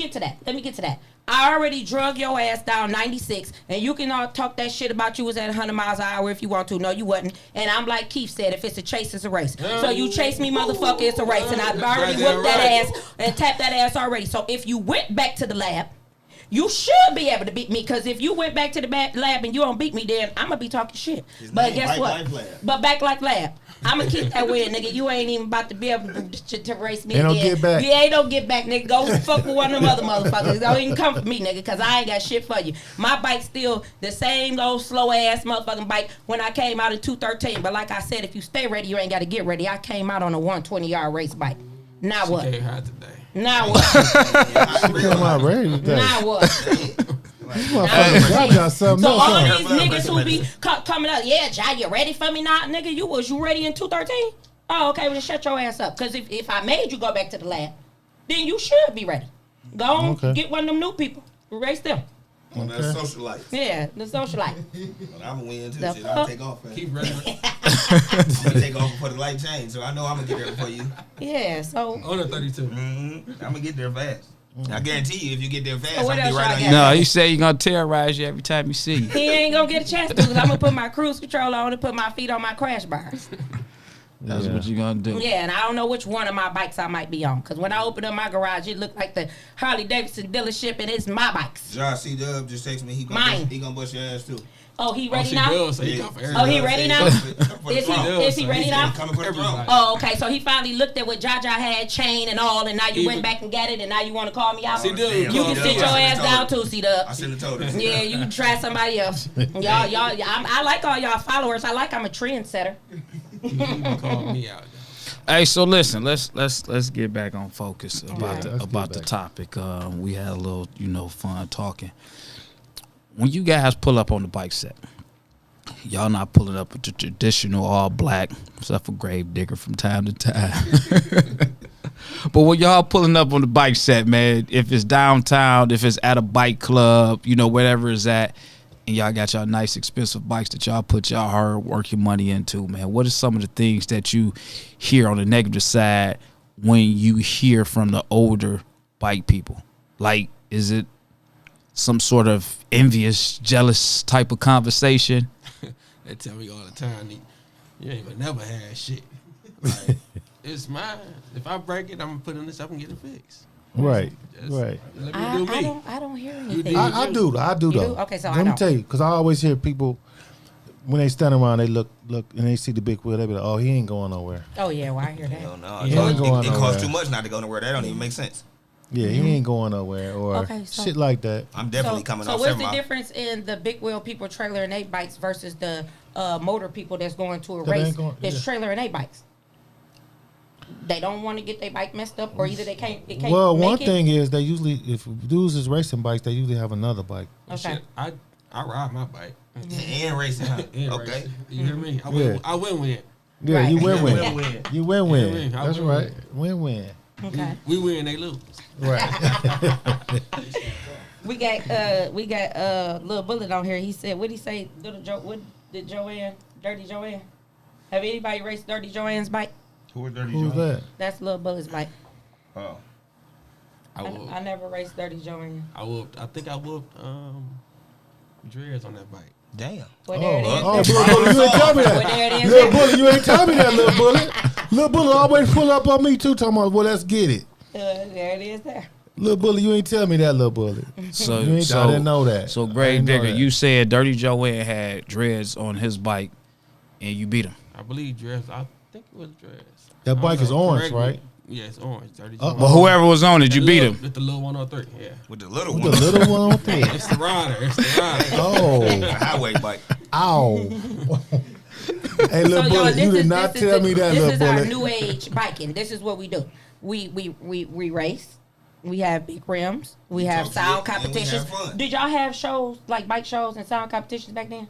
get to that. I already drug your ass down 96, and you can all talk that shit about you was at 100 miles an hour if you want to. No, you wasn't. And I'm like Keith said, if it's a chase, it's a race. So you chase me, motherfucker, it's a race. And I've already Goddamn whooped that right. ass and tapped that ass already. So if you went back to the lab, you should be able to beat me, because if you went back to the lab and you don't beat me, then I'm going to be talking shit. But name guess Bike what? Life Lab. But Back Life Lab. I'm going to keep that with it, nigga. You ain't even about to be able to race me Ain't no again. get back. You ain't no get back, nigga. Go fuck with one of them other motherfuckers. Don't even come for me, nigga, because I ain't got shit for you. My bike's still the same old slow-ass motherfucking bike when I came out in 213. But like I said, if you stay ready, you ain't got to get ready. I came out on a 120-yard race bike. Now what? Came high today. Now what? Come out ready today. Now what? Y'all got something So else all on. these niggas who be coming up, yeah, Ja, you ready for me now, nigga? You ready in 213? Oh, okay, well then shut your ass up. Cause if I made you go back to the lab, then you should be ready. Go on, Okay. get one of them new people, race them. On that social life. Yeah, the socialite. But I'm gonna win too. The Shit, I'll fuck? take off. Man. Keep running I'm gonna take off before the light change, so I know I'm gonna get there before you. Yeah, so on the 32. I'm gonna get there fast. I guarantee you, if you get there fast, So I'm what gonna be else right y'all on got? you. No, you say you're gonna terrorize you every time you see you. he ain't gonna get a chance to, because I'm gonna put my cruise control on and put my feet on my crash bars. That's what you're gonna do. Yeah, and I don't know which one of my bikes I might be on, because when I opened up my garage, it looked like the Harley Davidson dealership, and it's my bikes. Josh C. Dub just texted me. Mine. He gonna bust your ass too. Oh, he ready she now? does, so he Yeah. come for Oh, everybody. he ready now? Is he ready now? Coming for the throne. Everybody. Oh, okay. So he finally looked at what Jaja had, chain and all, and now you went back and got it, and now you want to call me out? See, dude, You can sit your ass down too, C-Dub. I shouldn't have told her. Yeah, you can try somebody else. Y'all, I like all y'all followers. I like I'm a trendsetter. You gonna call me out. Hey, so listen, let's get back on focus about Let's the get back. topic. We had a little fun talking. When you guys pull up on the bike set, y'all not pulling up with the traditional all black, except for Grave Digger from time to time. But when y'all pulling up on the bike set, man, if it's downtown, if it's at a bike club, you know, wherever it's at, and y'all got y'all nice expensive bikes that y'all put y'all hard work your money into, man, what are some of the things that you hear on the negative side when you hear from the older bike people? Like, is it some sort of envious, jealous type of conversation? They tell me all the time, you ain't even never had shit. Like, it's mine. If I break it, I'm gonna put it in this up and get it fixed. Right, Just right. Let me do me. I don't hear You anything. do. I do You though. do? Okay, so I let me don't. tell you, because I always hear people when they stand around, they look, and they see the big wheel, they be like, "Oh, he ain't going nowhere." Oh yeah, well I hear that. Hell no. He ain't going It nowhere. costs too much not to go nowhere. That don't even make sense. Yeah, he ain't going nowhere, or Okay, so- shit like that. I'm definitely coming so off what's 7 the mile. difference in the big wheel people trailer and 8 bikes versus the motor people that's going to a That ain't race going- that's yeah. trailer and 8 bikes? They don't want to get their bike messed up, or either they can't. It can't Well, make one it. thing is they usually, if dudes is racing bikes, they usually have another bike. Okay. Shit, I ride my bike. And racing, huh? And Okay. race. You hear me? Yeah. I win. Yeah, Right. you win-win. Win-win. You win-win. Win-win. I That's win-win. right. Win-win. Okay. We win, they lose. Right. We got Lil Bullet on here. He said, what did he say? Little Joe, what did Joanne, Dirty Joanne? Have anybody raced Dirty Joanne's bike? Who is Dirty Who's Joe? that? That's Lil Bullet's bike. Oh. I never raced Dirty Joanne. I think I whooped Dreads on that bike. Damn. Well, there it is. Oh, Lil Bullet, you ain't tell me Well, that. there it is. Lil Bullet, you ain't tell me that, Lil Bullet. Lil Bullet always pull up on me too, talking about, well, let's get it. There it is there. Lil Bullet, you ain't tell me that, Lil Bullet. So, You ain't- I didn't know that. So, I Greg didn't know Digger, that. you said Dirty Joanne had dreads on his bike, and you beat him. I believe Dreads. I think it was Dreads. That bike is orange, Correct me. right? Yeah, it's orange. Dirty Uh-oh. Joanne. But whoever was on it, you beat him. With the little 103. Yeah. With the little The one. little one on there. It's the rider. It's the rider. Oh, The highway bike. ow. Hey, Lil So, Bullet, y'all, you did not tell me that, Lil This is our Bullet. new age biking. This is what we do. We race. We have big rims. We have talk sound shit, and we competitions. have fun. Did y'all have shows like bike shows and sound competitions back then?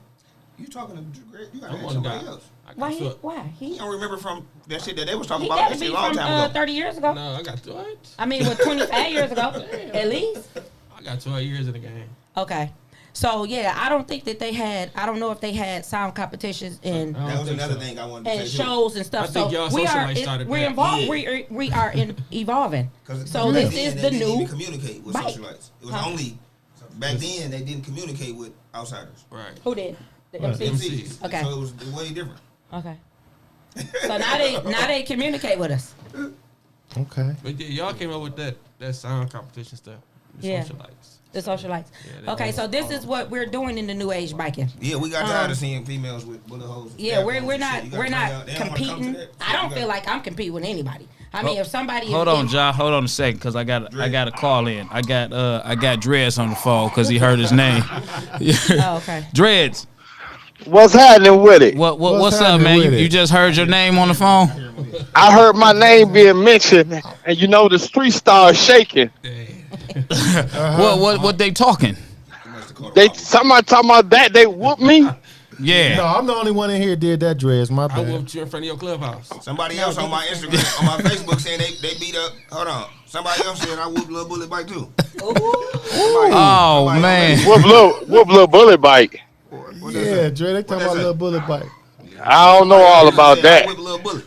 You talking to Greg? You gotta I'm ask one somebody guy. else. Why? So- Why? You don't remember from that shit that they was talking He about? got That to shit be a long from time ago. 30 years ago. No, I got what? I mean, 25 years ago, at least. I got 12 years in the game. Okay. So yeah, I don't think that they had. I don't know if they had sound competitions and That was another thing I wanted to and say too. shows and stuff. I think So y'all we social are life started we're back involved. then. We are evolving. So back this then, is they the didn't new even communicate with bike. socialites. It was Huh? only back then they didn't communicate with outsiders. Right. Who did the Right. MCs? MCs. Okay. So it was way different. Okay. So now they communicate with us. Okay. But yeah, y'all came up with that sound competition stuff. The Yeah. socialites. The socialites. Yeah, Okay, so this is what we're doing in the new age biking. Yeah, we got tired of seeing females with bullet holes. and Yeah, stab we're holes and not shit. You gotta we're bring not out- they don't wanna come to competing. that. I don't You feel gotta- like I'm competing with anybody. I mean, if somebody Hold on, John. Hold on a second, cause I got a call in. I got Dreads on the phone, cause he heard his name. Oh, okay. Dreads. What's happening with it? What's up, happening man? with You it? just heard your name on the phone? I heard my name being mentioned, and you know the street started shaking. What they talking? Somebody talking about that they whooped me. Yeah. No, I'm the only one in here did that, Dreads. My I bad. whooped you in front of your clubhouse. Somebody else on my Instagram, on my Facebook saying they beat up. Hold on. Somebody else said I whooped Lil Bullet bike too. Oh man. Whoop little bullet bike. Yeah, Dre, they talking about Lil Bullet bike. I don't know all about I that. whipped Lil Bullet.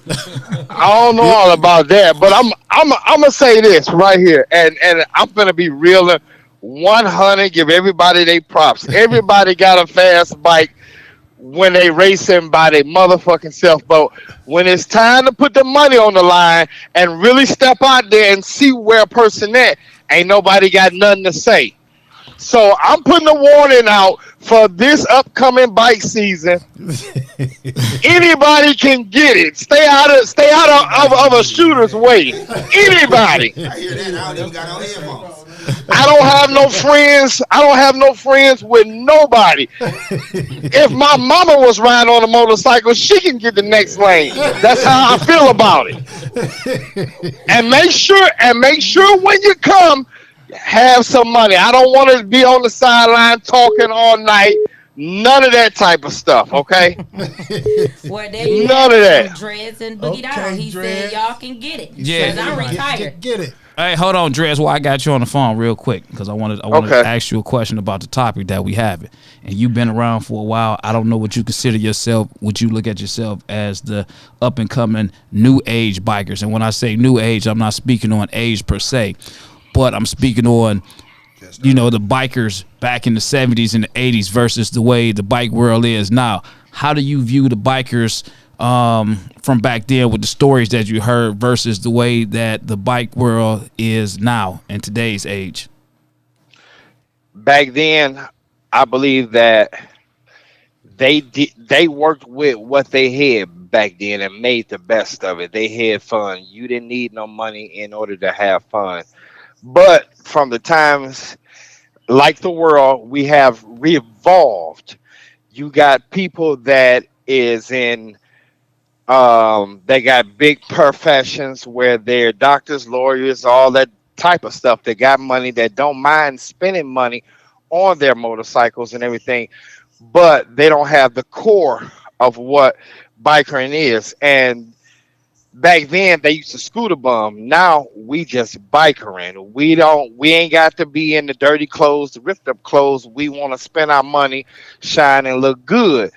I don't know all about that, but I'm gonna say this right here, and I'm gonna be real and 100. Give everybody their props. Everybody got a fast bike when they racing by their motherfucking self, but when it's time to put the money on the line and really step out there and see where a person at, ain't nobody got nothing to say. So I'm putting a warning out for this upcoming bike season. Anybody can get it. Stay out of a shooter's way. Anybody. I hear that. I don't even got no headphones. I don't have no friends. I don't have no friends with nobody. If my mama was riding on a motorcycle, she can get the next lane. That's how I feel about it. And make sure when you come, have some money. I don't want to be on the sideline talking all night. None of that type of stuff, okay? Well, there you None have of that. Dreads and Boogie Down. Okay, He Dreads. said y'all can get it. Yeah. 'Cause I'm retired. Get it. Hey, hold on, Drez. Well, I got you on the phone real quick because I wanted Okay. to ask you a question about the topic that we have. And you've been around for a while. I don't know what you consider yourself. Would you look at yourself as the up and coming new age bikers? And when I say new age, I'm not speaking on age per se, but I'm speaking on, you know, the bikers back in the 70s and the 80s versus the way the bike world is now. How do you view the bikers from back then with the stories that you heard versus the way that the bike world is now in today's age? Back then, I believe that they worked with what they had back then and made the best of it. They had fun. You didn't need no money in order to have fun. But from the times like the world, we have evolved. You got people that is in they got big professions where they're doctors, lawyers, all that type of stuff. They got money that don't mind spending money on their motorcycles and everything, but they don't have the core of what bikering is. And back then they used to scooter bum. Now we just bikering. We ain't got to be in the dirty clothes, the ripped up clothes. We want to spend our money, shine and look good.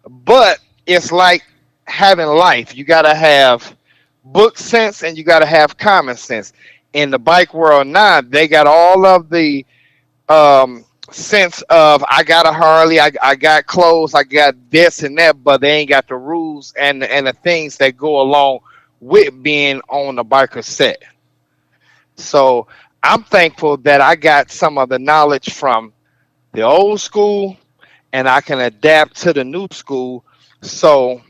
But it's like having life. You got to have book sense and you got to have common sense. In the bike world now, they got all of the sense of I got a Harley, I got clothes, I got this and that, but they ain't got the rules and the things that go along with being on the biker set. So I'm thankful that I got some of the knowledge from the old school and I can adapt to the new school. So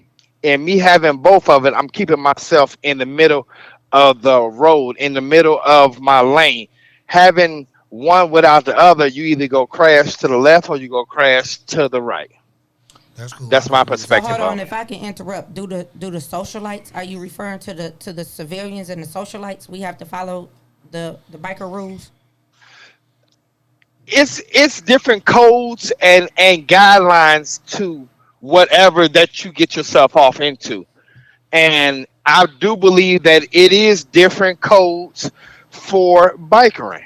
in me having both of it, I'm keeping myself in the middle of the road, in the middle of my lane. Having one without the other, you either go crash to the left or you go crash to the right. That's cool. That's my So perspective hold on on, it. if I can interrupt, do the socialites? Are you referring to the civilians and the socialites? We have to follow the biker rules. It's different codes and guidelines to whatever that you get yourself off into. And I do believe that it is different codes for bikering.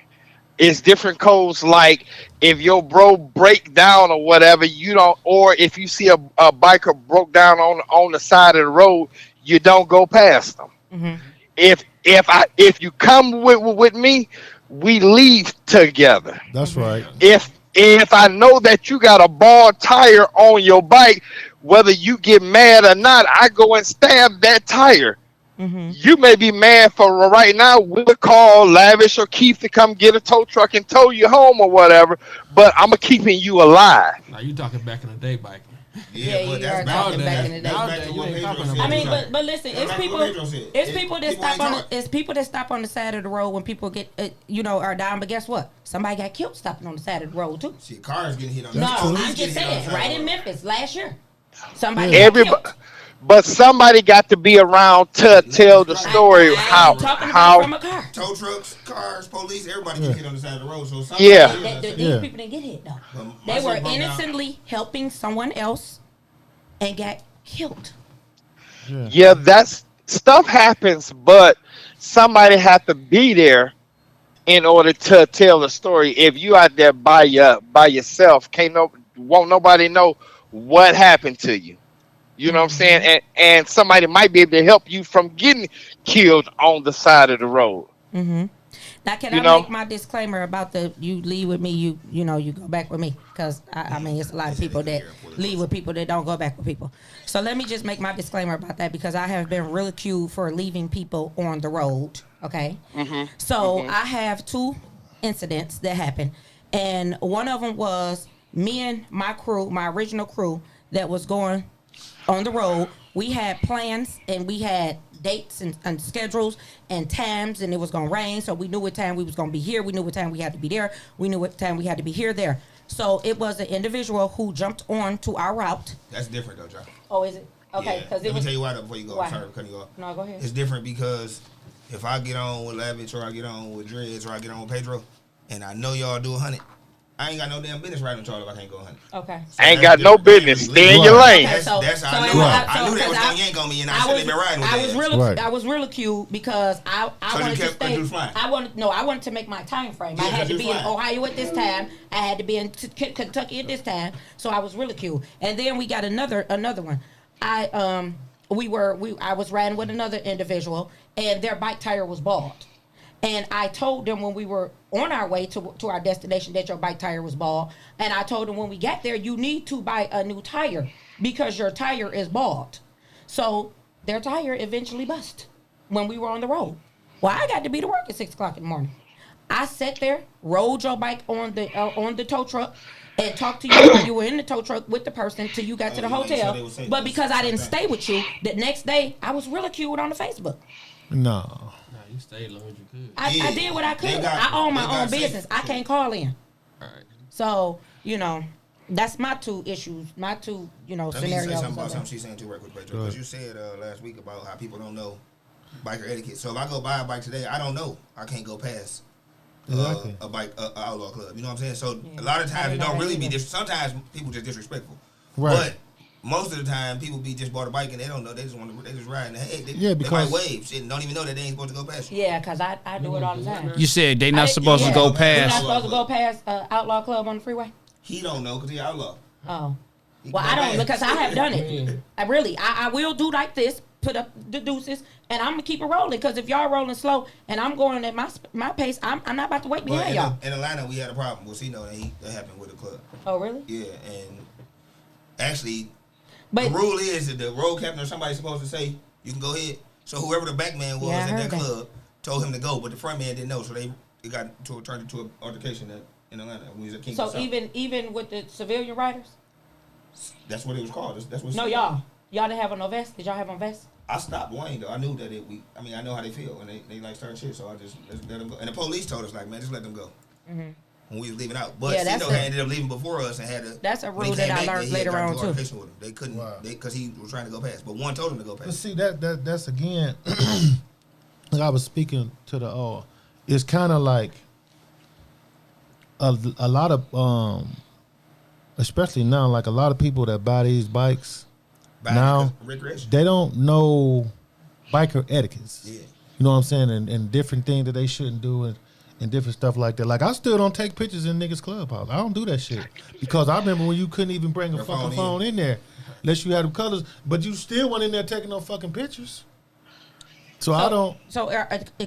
It's different codes, like if your bro break down or whatever, you don't, or if you see a biker broke down on the side of the road, you don't go past them. Mm-hmm. If you come with me, we leave together. That's right. If I know that you got a bald tire on your bike, whether you get mad or not, I go and stab that tire. Mm-hmm. You may be mad for right now. We'll call Lavish or Keith to come get a tow truck and tow you home or whatever, but I'm keeping you alive. Now you talking back in the day biking. Yeah, you are talking back in the day. Nowadays, you ain't talking about I mean, that. but listen, it's people that stop on the side of the road when people get are down. But guess what? Somebody got killed stopping on the side of the road too. See, cars getting hit on. No, Police I'm getting just hit on saying. the Right side in of the road. Memphis last year, somebody got Everybody, killed. but somebody got to be around to tell the story I ain't how talking about from a car. Tow trucks, cars, police, everybody get hit on the side of the road. So Yeah. somebody These people didn't get hit though. They were innocently helping someone else and got killed. Yeah, that's stuff happens, but somebody have to be there in order to tell the story. If you out there by yourself, won't nobody know what happened to you. You know what I'm saying? And somebody might be able to help you from getting killed on the side of the road. Mm-hmm. Now, can I make my disclaimer about you leave with me, you go back with me? Because, I mean, it's a lot of people that leave with people that don't go back with people. So let me just make my disclaimer about that because I have been ridiculed for leaving people on the road, okay? Mm-hmm. So I have 2 incidents that happened. And one of them was me and my crew, my original crew, that was going on the road. We had plans and we had dates and schedules and times, and it was going to rain, so we knew what time we was going to be here. We knew what time we had to be there. We knew what time we had to be there. So it was an individual who jumped on to our route. That's different though, John. Oh, is it? Okay. Yeah. Let me tell you why though before you go. Why? I'm sorry for cutting you off. No, go ahead. It's different because if I get on with Lavish or I get on with Dreads or I get on with Pedro, and I know y'all do 100, I ain't got no damn business riding on Charlie if I can't go 100. Okay. So Ain't that's got no different. business. Stay in your lane. Okay, so- That's so how I it knew. was- I knew they was because gonna yank on me, and I shouldn't have been riding with I that. was really, Right. I was ridiculed because I So you wanted to kept- 'cause stay. you was flying. I wanted to make my time frame. I Yeah, had 'cause to you be in flying. Ohio at this time. I had to be in Kentucky at this time. So I was ridiculed. And then we got another one. I was riding with another individual, and their bike tire was bald. And I told them when we were on our way to our destination that your bike tire was bald. And I told them when we got there, you need to buy a new tire because your tire is bald. So their tire eventually bust when we were on the road. Well, I got to be to work at 6 o'clock in the morning. I sat there, rode your bike on the tow truck, and talked to you while you were in the tow truck with the person till you got to the you ain't sure hotel. they would say But this because I didn't same stay with you, the next day I was ridiculed on the Facebook. No. Nah, you stayed long as you could. I Yeah. did what I could. They got- I own my they got own business. safe. I can't call in. All right. So, that's my two issues, my two, Let me say scenarios. something of about that. something she's saying too, right quick, Pedro. Because you said last week about how people don't know biker etiquette. So if I go buy a bike today, I don't know. I can't go past Exactly. a bike, a outlaw club. You know what I'm saying? So Yeah. a lot of I times it didn't know don't that really be. either. Sometimes people just disrespectful. Right. But most of the time, people be just bought a bike and they don't know. They just want to. They just ride in the head. Yeah, because- they might wave shit and don't even know that they ain't supposed to go past you. Yeah, because I do it all the time. You said they not supposed to yeah. go You're not past. supposed to go past Outlaw Club on the freeway? He don't know because he outlaw. Oh. He Well, go I don't, past. because I have done it. I will do like this, put up the deuces, and I'm going to keep it rolling. Because if y'all rolling slow and I'm going at my pace, I'm not about to wait But behind y'all. in Atlanta, we had a problem. Well, see, no, that happened with the club. Oh, really? Yeah, and actually, But the rule is that the road captain or somebody's supposed to say, you can go ahead. So whoever the back man was Yeah, I at heard that that. club told him to go, but the front man didn't know. So it turned into an altercation in Atlanta. When we was at King so South. even with the civilian riders? That's what it was called. That's what. No, y'all didn't have on no vest? Did y'all have on vests? I stopped Wayne though. I knew that I know how they feel and they like certain shit. So I just let them go. And the police told us like, man, just let them go. Mm-hmm. When we was leaving out, but Yeah, that's Cino ended up leaving before us and had a. That's a when he rule that came I back, learned he had later gotten on, into too. altercation with him. They couldn't, Wow. because he was trying to go past, but one told him to go But past. see that's again, like I was speaking to the it's kind of like a lot of especially now, like a lot of people that buy these bikes now, recreation. they don't know biker etiquettes. Yeah. You know what I'm saying? And different things that they shouldn't do and different stuff like that. Like I still don't take pictures in niggas' clubhouse. I don't do that shit. Because I remember when you couldn't even bring a Your fucking phone phone in there unless you had them colors. But you still went in there taking no fucking pictures. So I don't. So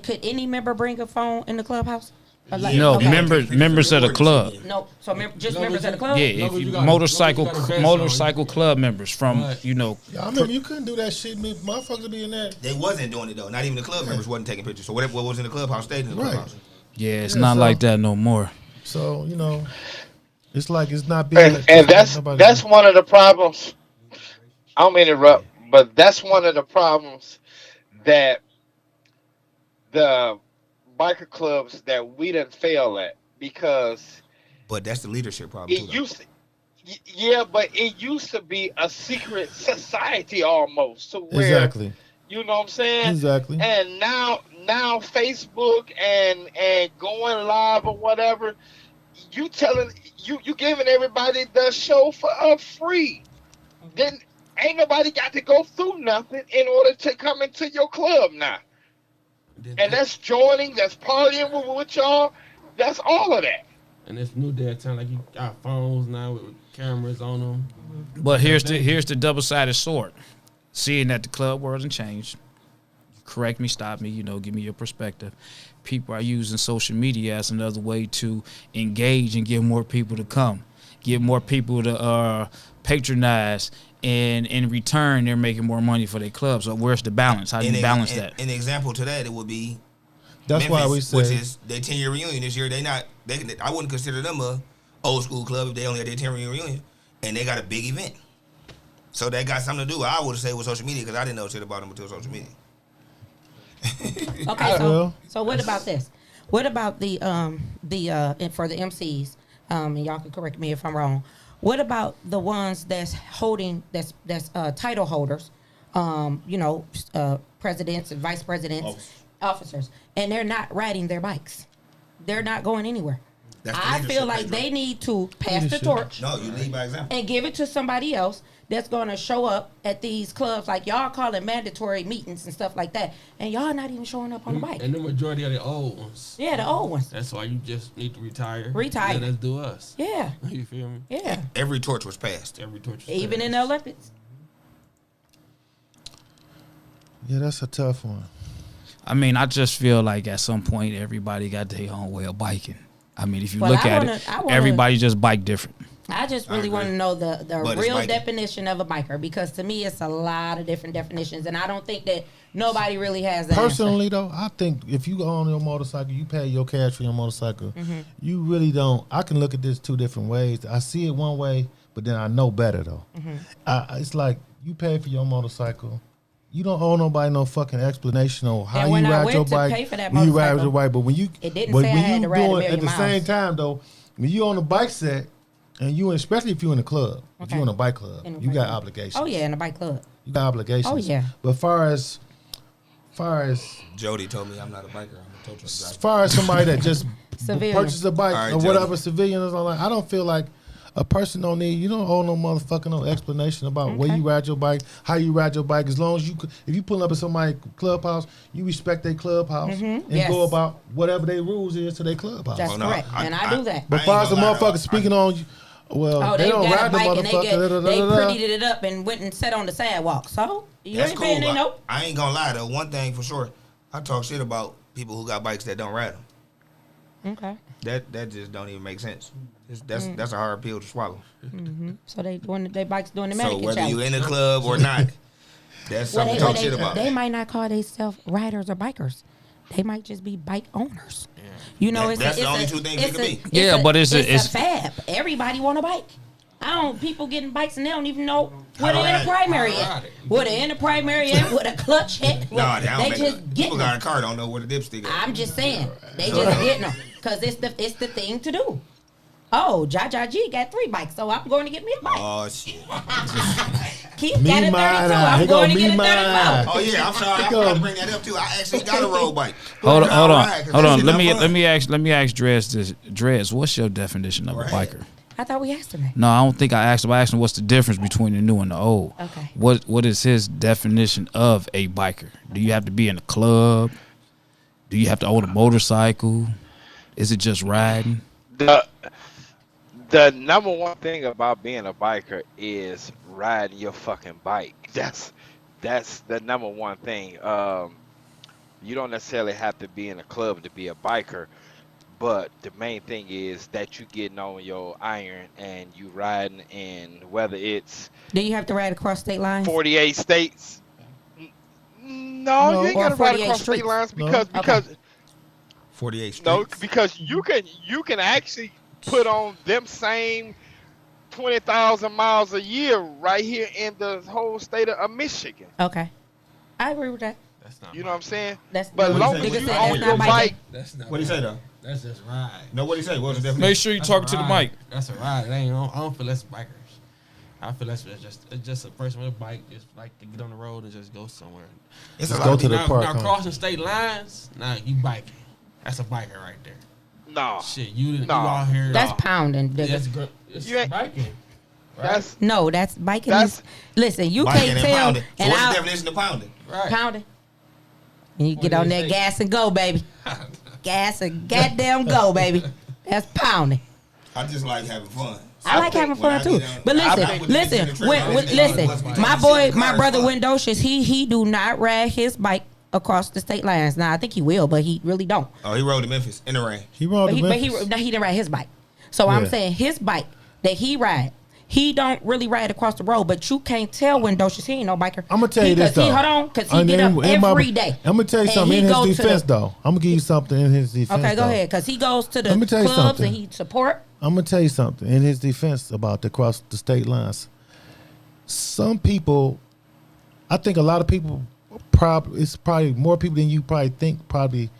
could any member bring a phone in the clubhouse? No, Okay. members of the club. No, so just No, members but of the club? Yeah, No, if but you you got- motorcycle no, but you got a vest motorcycle on. club members from Right. I remember you couldn't do that shit. Motherfuckers be in there. They wasn't doing it though. Not even the club members wasn't taking pictures. So what was in the clubhouse stayed in the Right. clubhouse. yeah, it's Yeah, not so- like that no more. So it's like it's not being. And that's one of the problems. I don't mean to interrupt, but that's one of the problems that the biker clubs that we didn't fail at, because But that's the leadership problem too. it though. used to, but it used to be a secret society almost, to where Exactly. you know what I'm saying. Exactly. And now Facebook and going live or whatever, you giving everybody the show for free. Then ain't nobody got to go through nothing in order to come into your club now. And that's joining, that's partying with y'all, that's all of that. And this new day of time, like you got phones now with cameras on them. But here's the double-sided sword. Seeing that the club world has changed, correct me, stop me, give me your perspective. People are using social media as another way to engage and get more people to come, get more people to patronize, and in return, they're making more money for their club. So where's the balance? How do you balance that? An example to that, it would be That's Memphis, why we which say is their 10-year reunion this year. I wouldn't consider them a old school club if they only had their 10-year reunion, and they got a big event. So that got something to do, I would say, with social media, because I didn't know shit about them until social media. Okay, Well- so what about this? What about the and for the MCs? And y'all can correct me if I'm wrong. What about the ones that's holding that's title holders? Presidents and vice presidents, officers, and they're not riding their bikes. They're not going anywhere. That's the I leadership, feel like Pedro. they need to pass Leadership. the torch No, you lead by example. and give it to somebody else that's gonna show up at these clubs. Like y'all call it mandatory meetings and stuff like that, and y'all not even showing up on the bike. And the majority of the old ones. Yeah, the old ones. That's why you just need to retire. Retire. Let us do us. Yeah, You feel me? yeah. Every torch was passed. Every torch. Even in the Olympics. Yeah, that's a tough one. I mean, I just feel like at some point everybody got their own way of biking. I mean, if you Well, look I at wanna- it, I wanna- everybody just bike different. I just I really agree. want to know the But it's real biking. definition of a biker, because to me it's a lot of different definitions, and I don't think that nobody really has the answer. Personally, though, I think if you own your motorcycle, you pay your cash for your motorcycle. You really don't. I can look at this two different ways. I see it one way, but then I know better though. It's like you pay for your motorcycle. You don't owe nobody no fucking explanation on how And you when I ride went your to bike. pay for that when you ride motorcycle, your bike, but when you it didn't but say I when had you to ride a doing at million the miles. same time though, when you on a bike set and you especially if you in a club, if Okay. you in a bike club, In a you bike got club. obligations. Oh yeah, in a bike club. You got obligations. Oh, yeah. But far as Jody told me I'm not a biker. I'm a tow truck as driver. far as somebody that just Civilian. purchased a bike All right, or Jody. whatever, civilian or something, like, I don't feel like a person don't need. You don't owe no motherfucking no explanation about where you ride your bike, how you ride your bike. As long as you, if you pull up at somebody's clubhouse, you respect their clubhouse and Yes. go about whatever their rules is to their clubhouse. That's Oh, no, correct, and I do that. But I far ain't as the gonna lie, though. motherfucker speaking on, well, Oh, they they don't got a ride the bike and they motherfucker. they prettied it up and went and sat on the sidewalk. So you That's ain't cool. paying they But nope. I ain't gonna lie though. One thing for sure, I talk shit about people who got bikes that don't ride them. Okay, That just don't even make sense. That's a hard pill to swallow. so they doing they bikes doing the So mannequin whether you challenge. in a club or not, that's Well, something to talk shit about. they might not call themselves riders or bikers. They might just be bike owners. You know, That's the only two things it could be. Yeah, but it's a a fab. Everybody want a bike. I don't. People getting bikes and they don't even know where How they're in to the ride it. primary How to ride at. it. Where they're in the primary at. Where the clutch at. Nah, they don't they make just it. getting People got them. a car don't know where the dipstick is. I'm just saying. They just getting them because it's the thing to do. Oh, Jaja G got 3 bikes, so I'm going to get me a bike. Oh shit. Keith Me got a 32. mine, I'm here going go to get me a mine. 34. Oh yeah, I'm sorry. I forgot to bring that up too. I actually got a road bike. Hold on, But hold I on, ride, 'cause hold that on. shit Let not me fun. let me ask Dres this. Dres, what's your definition of a Right. biker? I thought we asked him that. No, I don't think I asked him. I asked him what's the difference between the new and the old. Okay. What is his definition of a biker? Do you have to be in a club? Do you have to own a motorcycle? Is it just riding? The number one thing about being a biker is riding your fucking bike. That's the number one thing. You don't necessarily have to be in a club to be a biker, but the main thing is that you getting on your iron and you riding, and whether it's Do you have to ride across state lines? 48 states. No, No. you ain't Or gotta ride 48 across streets. state lines No. because 48 streets. no, because you can actually put on them same 20,000 miles a year right here in the whole state of Michigan. Okay. I agree with that. That's not. You know what I'm saying? That's But What long you as say? you What own you your say? bike, That's not. What'd he say though? That's just ride. No, what'd he say? What was the definition? Make sure you That's talk a to the ride. mic. That's a ride. It ain't. I don't feel that's bikers. I feel that's it's just a person with a bike just like to get on the road and just go somewhere. It's Just a go lot to of the now, park. now huh? crossing state lines, now you biking. That's a biker right there. no, Shit, you No. out here. That's pounding. Yeah, nigga. that's good. It's You ain't- biking. Right? that's No, that's biking. That's- Listen, you biking can't and tell. pounding. So And what's the I'll definition of pounding? right. pounding. And you get on that 48 gas and go, baby. Gas and goddamn go, baby. That's pounding. I just like having fun. I like having fun too. But listen, listen. my brother Windocious, he do not ride his bike across the state lines. Now I think he will, but he really don't. Oh, he rode to Memphis in the rain. He rode But to he Memphis. didn't ride his bike. So I'm Yeah. saying his bike that he ride, he don't really ride across the road. But you can't tell Windocious he ain't no biker. I'm gonna tell you this though. Hold on, because he get up every day. I'm gonna tell you And something he in his go to defense the- though. I'm gonna give you something in his defense. Okay, go though. ahead, because he goes to the Let me tell you clubs something. and he support. I'm gonna tell you something in his defense about the cross the state lines. Some people, I think a lot of people, it's probably more people than you probably think probably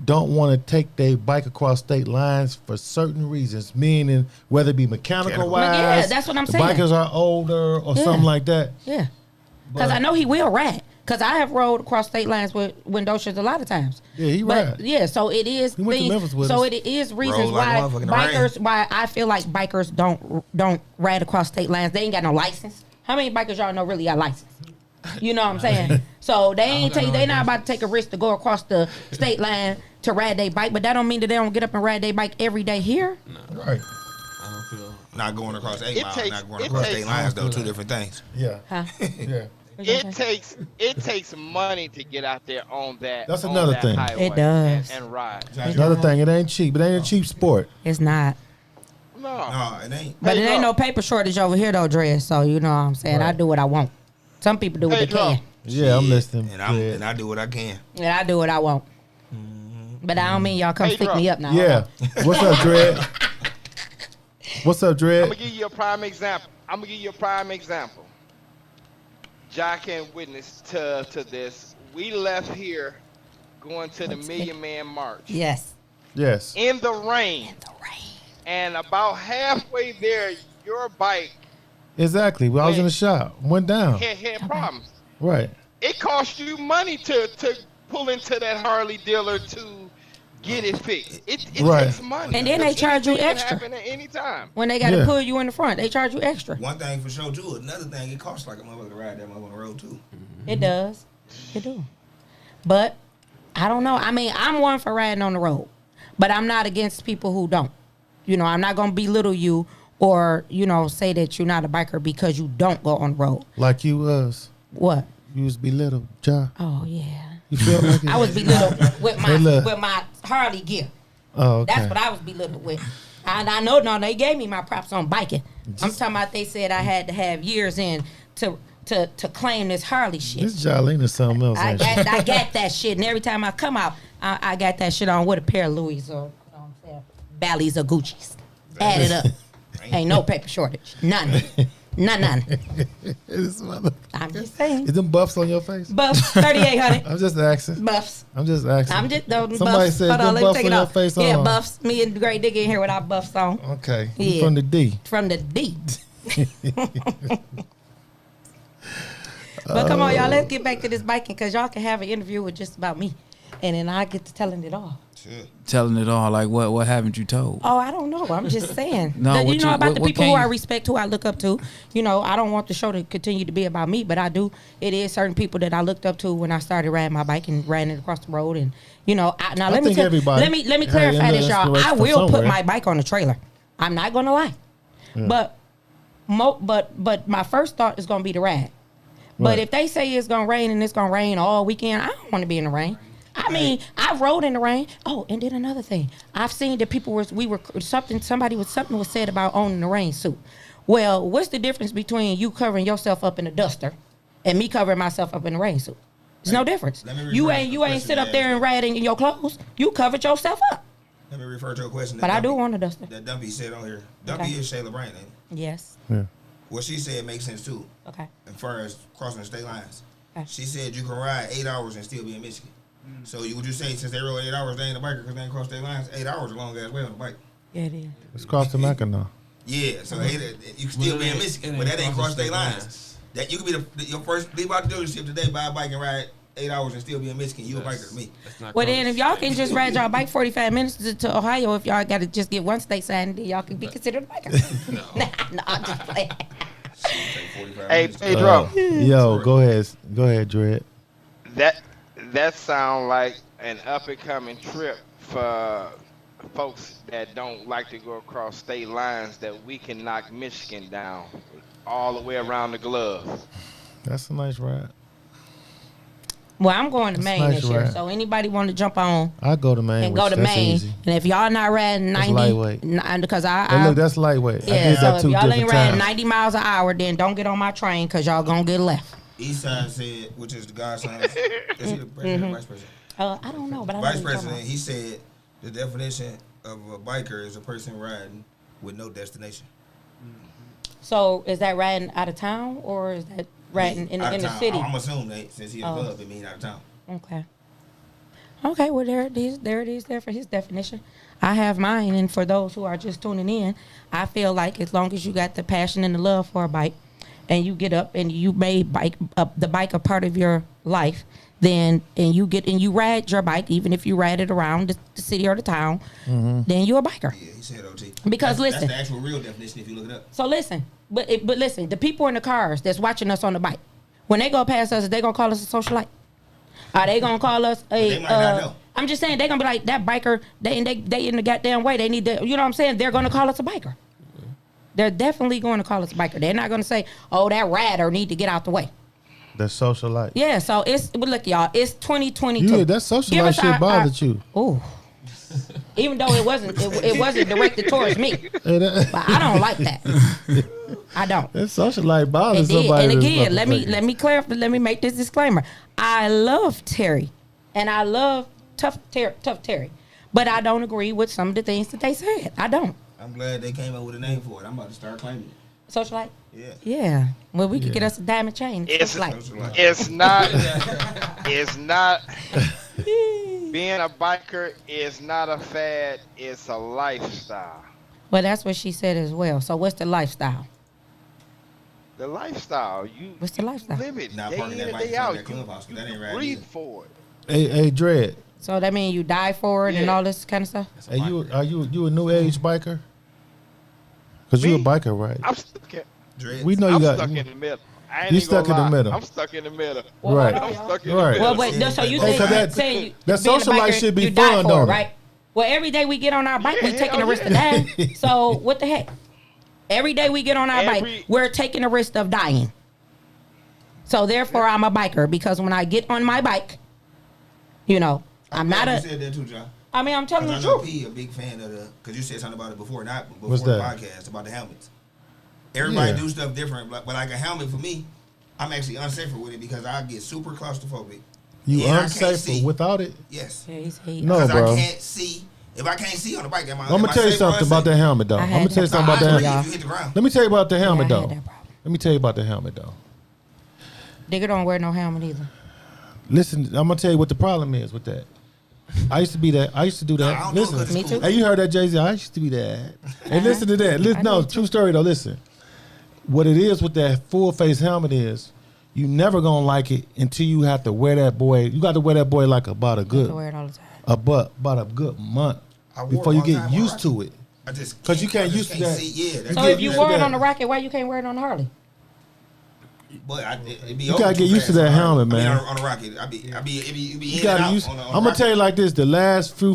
don't want to take their bike across state lines for certain reasons, meaning whether it be mechanical wise, Yeah, that's what I'm the saying. bikers are older or Yeah. something like that. Yeah, because I know he will ride. Because I have rode across state lines with Windocious a lot of times. Yeah, he But ride. yeah, so it is He went to things. Memphis with So us. it is reasons Roll like why a motherfucker in the bikers. rain. Why I feel like bikers don't ride across state lines. They ain't got no license. How many bikers y'all know really got license? You know what I'm saying? So they ain't they not about to take a risk to go across the state line to ride their bike, but that don't mean that they don't get up and ride their bike every day here. Right. I don't feel. Not going across 8 It miles, takes- not going it across takes- state lines though. Two different things. Yeah. Huh? Yeah. It takes money to get out there on that. That's on another that thing. highway It does. and ride. Another thing, it ain't cheap. It ain't a cheap sport. It's not. No. No, it ain't. But it Pedro. ain't no paper shortage over here though, Dre. So you know what I'm saying. I Right. do what I want. Some people do what they Pedro. can. Yeah, I'm Shit. listening. And I do what I can. And I do what I want. But I don't mean y'all come Pedro. stick me up now. Yeah. What's up, Dred? What's up, I'm Dred? gonna give you a prime example. Jack can witness to this. We left here going to the Million Man March Yes. Yes. in the rain, and about halfway there, your bike Exactly. Well, I was in the shop. Went down. had problems. Right. It cost you money to pull into that Harley dealer to get it fixed. It Right. takes money. And then they charge you Anything can extra. happen at any time. When they got to Yeah. pull you in the front, they charge you extra. One thing for sure too. Another thing, it costs like a motherfucker to ride that motherfucker on the road too. It does. It do. But I don't know. I mean, I'm one for riding on the road, but I'm not against people who don't. You know, I'm not gonna belittle you or say that you're not a biker because you don't go on the road. Like you was. What? You was belittled, Ja. Oh yeah. You felt like it? I was belittled with Hey, look. my Harley gear. Oh, okay. That's what I was belittled with. And I know, no, they gave me my props on biking. I'm talking about they said I had to have years in to claim this Harley shit. This Jolene is something else, I ain't she? got that shit, and every time I come out, I got that shit on with a pair of Louis or Bally's or Gucci's. Add it up. Ain't no paper shortage. None. None. This mother- I'm just saying. Is them buffs on your face? Buffs, 3,800. I'm just asking. Buffs. I'm just asking. I'm just those Somebody buffs. said Hold them on, let me buffs take on it your off. face. Yeah, on. buffs. Me and Great Digger in here with our buffs on. Okay. You Yeah. from the D. From the D. But come on, y'all. Let's get back to this biking because y'all can have an interview with just about me, and then I get to telling it all. Telling it all, like what haven't you told? Oh, I don't know. I'm just saying. No, That, what you know you- about what- the what people who came- I respect, who I look up to. You know, I don't want the show to continue to be about me, but I do. It is certain people that I looked up to when I started riding my bike and riding it across the road. And let me think everybody let me had clarify an this, y'all. I inspiration from will put somewhere. my bike on the trailer. I'm not gonna lie, but my first thought is gonna be the ride. But Right. if they say it's gonna rain and it's gonna rain all weekend, I don't want to be in the rain. I mean, I rode in the rain. Oh, and then another thing, I've seen that somebody was said about owning a rain suit. Well, what's the difference between you covering yourself up in a duster and me covering myself up in a rain suit? There's no difference. let me You rephrase ain't the you ain't question sit up you there and asked. ride in your clothes. You covered yourself up. Let me refer to a question. But I do want a duster. That Dumpy said on here. Dumpy Okay. is Shayla Brain, ain't it? Yes. Yeah. What she said makes sense too. Okay. As far as crossing the state lines. Okay. She said you can ride 8 hours and still be in Michigan. So would you say since they rode 8 hours, they ain't a biker because they ain't cross state lines? 8 hours is a long ass way on the bike. Yeah, it is. It's cross the Mackinac. Yeah, so you can still be in Michigan, but that ain't cross state lines. That you could be your first leave out the dealership today, buy a bike and ride 8 hours and still be in Michigan. You a biker to me. Well, then if y'all can just ride y'all bike 45 minutes to Ohio, if y'all got to just get one state sign, then y'all can be considered a biker. no, I'm just playing. Hey, Pedro, Yo, go ahead, Dred. that sound like an up and coming trip for folks that don't like to go across state lines. That we can knock Michigan down all the way around the glove. That's a nice ride. Well, I'm going to That's Maine nice this year, ride. so anybody want to jump on I go to Maine and with go you. to That's Maine, easy. and if y'all not riding That's 90, lightweight. because Hey, look, that's lightweight. I yeah, did that so two if y'all ain't different riding times. 90 miles an hour, then don't get on my train because y'all gonna get left. Eastside said, which is the godson. Is he the president or vice president? I don't know, but I know Vice what you're talking president, he said the definition of a biker is a person riding with no destination. about. So is that riding out of town or is that riding in Out the of town. city? I'm assuming that since he's a Oh. club, it mean out of town. Okay. Okay, well there it is. There it is there for his definition. I have mine, and for those who are just tuning in, I feel like as long as you got the passion and the love for a bike, and you get up and you made the bike a part of your life, then and you ride your bike, even if you ride it around the city or the town, then you're a biker. Yeah, he said OT. Because listen, that's the actual real definition if you look it up. So listen, but listen, the people in the cars that's watching us on the bike, when they go past us, they gonna call us a socialite? Are they gonna call us a? They might not know. I'm just saying they're gonna be like that biker. They in the goddamn way. They need to. You know what I'm saying? They're gonna call us a biker. They're definitely going to call us a biker. They're not gonna say, "Oh, that rider need to get out the way." That's socialite. Yeah. So but look, y'all. It's 2022. Yeah, that socialite shit bothered you. Ooh. Even though it wasn't directed towards me, but I don't like that. I don't. That socialite bothers It did. somebody. And that's again, about to let me clarify. Let me make this disclaimer. I love Terry, and I love tough Terry, but I don't agree with some of the things that they said. I don't. I'm glad they came up with a name for it. I'm about to start claiming it. Socialite. Yeah. Yeah. Well, we could get us a diamond chain. It's Socialite. it's not it's not being a biker is not a fad, it's a lifestyle. Well, that's what she said as well. So what's the lifestyle? The lifestyle, What's the lifestyle? live it Not day parking in that and bike day in front out. of that clubhouse, 'cause that ain't right Breathe either. for it. Hey, Dread. So that means you die for it and Yeah. all this kind of stuff? Hey, you a new age biker? Cause you a Me? biker, right? I'm stuck in, Dreads. We know you I'm got. stuck in the middle. I ain't You even stuck gonna in the lie. middle. I'm stuck in the middle. Well, Right. hold on, I'm y'all. stuck in Right. the middle. Well, wait. So you Oh, 'cause that- saying you that being a socialite biker, should be you die fun, for don't it, it? right? Well, every day we get on our bike, Yeah, we're taking hell the risk of yeah. dying. So what the heck? Every day we get on our bike, we're taking the risk of dying. So therefore, I'm a biker because when I get on my bike, I'm not glad a. You said that too, John. I mean, I'm telling Because the I know truth. P a big fan of because you said something about it before, not before What's the that? podcast about the helmets. Everybody Yeah. do stuff different, but like a helmet for me, I'm actually unsafer with it because I get super claustrophobic. You And I can't unsafe see. without it? Yes. Yeah, he said, No, Because bro. I can't see. If I can't see on the bike, am I? I'm gonna tell you something about that helmet, though. I I'm had gonna tell you that something about problem, that. y'all. If you hit the ground. Let me tell you about the helmet, I had though. that problem. Let me tell you about the helmet, though. Digger don't wear no helmet either. Listen, I'm gonna tell you what the problem is with that. I used to be that. I used to do I that. don't know, 'cause Listen, it's Me too. hey, you heard that, Jay-Z? I used to be that. And listen to that. Listen, no, true story though. Listen, what it is with that full face helmet is, you never gonna like it until you have to wear that boy. You got to wear that boy like about a I good, wear it all the time. about a good month I wore before it you one get time on used Rocky. to it. I just 'Cause you can't I just used to can't that. See. Yeah, that's So get if you used to wore it that. on the Rocket, why you can't wear it on the Harley? But it'd be You over gotta too get used to fast that on the- helmet, I mean, man. on the Rocket, it be You in and gotta out use. on the I'm gonna Rocket. tell you like this: the last few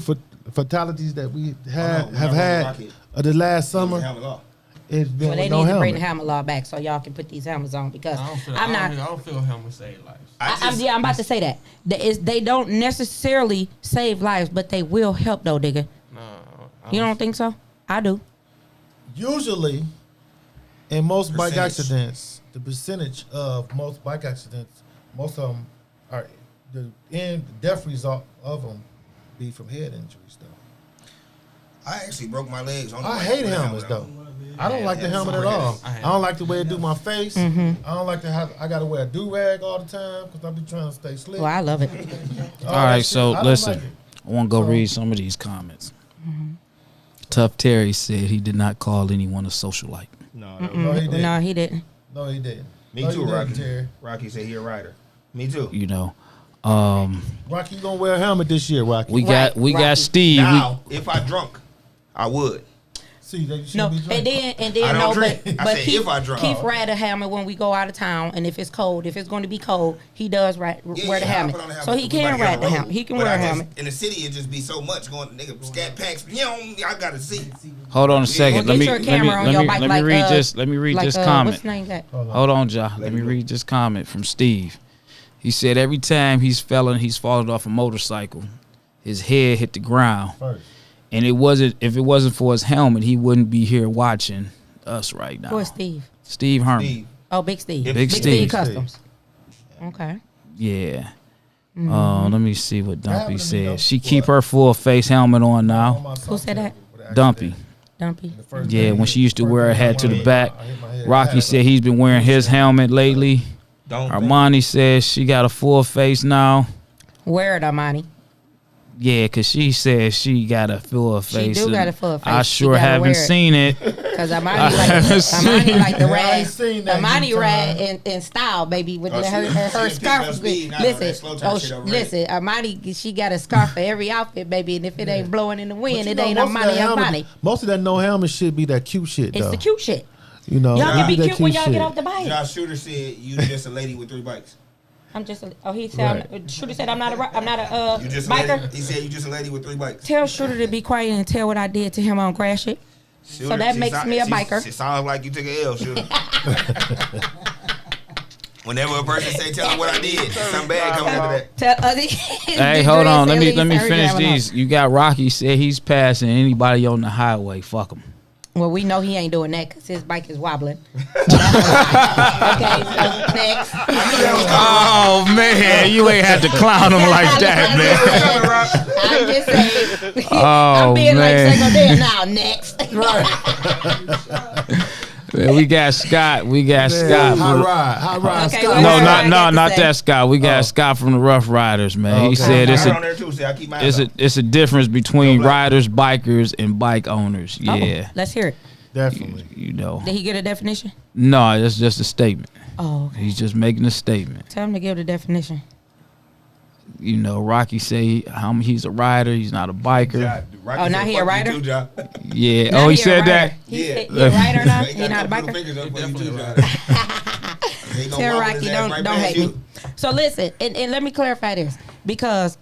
fatalities that we when have I rode the had Rocket, the last It was summer, a helmet off. it's been Well, they with need no to helmet. bring the helmet law back so y'all can put these helmets on because I'm not. I don't feel helmets save lives. I'm about to say that. They don't necessarily save lives, but they will help though, digga. No, You don't think so? I do. Usually, in most bike Percentage. accidents, the percentage of most bike accidents, most of them are the end death result of them be from head injuries though. I actually broke my legs on the I bike hate with a helmets helmet though. on. I don't like the yeah, helmet at super all. heavy. I hate I don't like the way it do my face. Mm-hmm. I don't like to have. I gotta wear a do rag all the time because I be trying to stay slick. Well, I love it. All All that right, shit, so I don't listen. like it. I want to go So- read some of these comments. Tough Terry said he did not call anyone a socialite. No, No, he didn't. No, he didn't. No, he didn't. Me No, too, he didn't, Rocky. Terry. Rocky said he a rider. Me too. You know, Rocky, you gonna wear a helmet this year, Rocky? we got Rocky. Steve. Now, if I drunk, I would. See, that you No, shouldn't be and drinking. then I don't no, drink. but I but said Keith, if I drunk. Keith ride a helmet when we go out of town, and if it's cold, if it's going to be cold, he does wear the I helmet. put on the So he We can might get ride on the road. helmet. He can But wear I a just- helmet. In the city, it just be so much going, nigga, scat packs. I gotta see. Hold on a second. Well, let get me your camera on your bike let me like, read this. Let me read like, this what's comment. the name that? Hold on, Ja. Let me read this comment from Steve. He said every time he's fallen off a motorcycle, his head hit the ground. First. And if it wasn't for his helmet, he wouldn't be here watching us right now. Who is Steve? Steve Herman. Steve. Oh, Big Steve. Big Steve. Customs. Okay. Yeah. Mm-hmm. Let me see what happened Dumpy to me, though, said. She before. keep her full face helmet on On now. my Who said that? with an Dumpy. accident. Dumpy. The first Yeah, day when she used to first wear her day head to the I back. hit my head. Rocky said he's been wearing his helmet lately. Don't. Armani says she got a full face now. Wear it, Armani. Yeah, because she says she got a full face. do got and a full face. I She sure gotta haven't wear it. seen it. Cause Amani like the I ride. ain't seen that Amani you ride time. in style, baby, with Oh, her she scarf. picked up speed. Nah, that slow Listen, time shit over listen, Amani, she got a scarf for every outfit, baby, and if it ain't blowing in the But wind, you it know, ain't most of that Amani. helmet- Amani. Most of that no helmet shit be that cute shit, It's though. the cute shit. You know, Y'all it can be that cute when y'all shit. get off the bike. Josh Shooter said you just a lady with 3 bikes. I'm just. He said. Shooter said I'm not a You just a biker. lady. He said you just a lady with 3 bikes. Tell Shooter to be quiet and tell what I did to him on Grass Shit. Shooter, So that she makes sound- me a she- biker. She sounds like you took an L, Shooter. Whenever a person say, "Tell them what I did," something bad comes out of that. Hey, hold on. Let me finish these. You got Rocky said he's passing anybody on the highway. Fuck him. Well, we know he ain't doing that because his bike is wobbling. So okay, so next. Oh man, you ain't had to clown him like that, man. I'm just saying. Oh, I'm being man. like second now. Next. Man, we got Scott. We got Scott. Hot ride, Okay, Scott. what No, else I not got to say? that Scott. We got Scott from the Rough Riders, man. He Okay. said I on there too. See, I keep my eyes it's a difference between riders, bikers, and bike owners. Oh, Yeah, let's hear it. Definitely. you know. Did he get a definition? No, that's just a statement. Oh, okay. He's just making a statement. Tell him to give the definition. You know, Rocky say he's a rider. He's not a biker. Oh, now he a rider? Yeah. Now Oh, he he a said rider. that. He a rider now? He He not a biker? biker. Tell Rocky, don't hate me. So listen, and let me clarify this because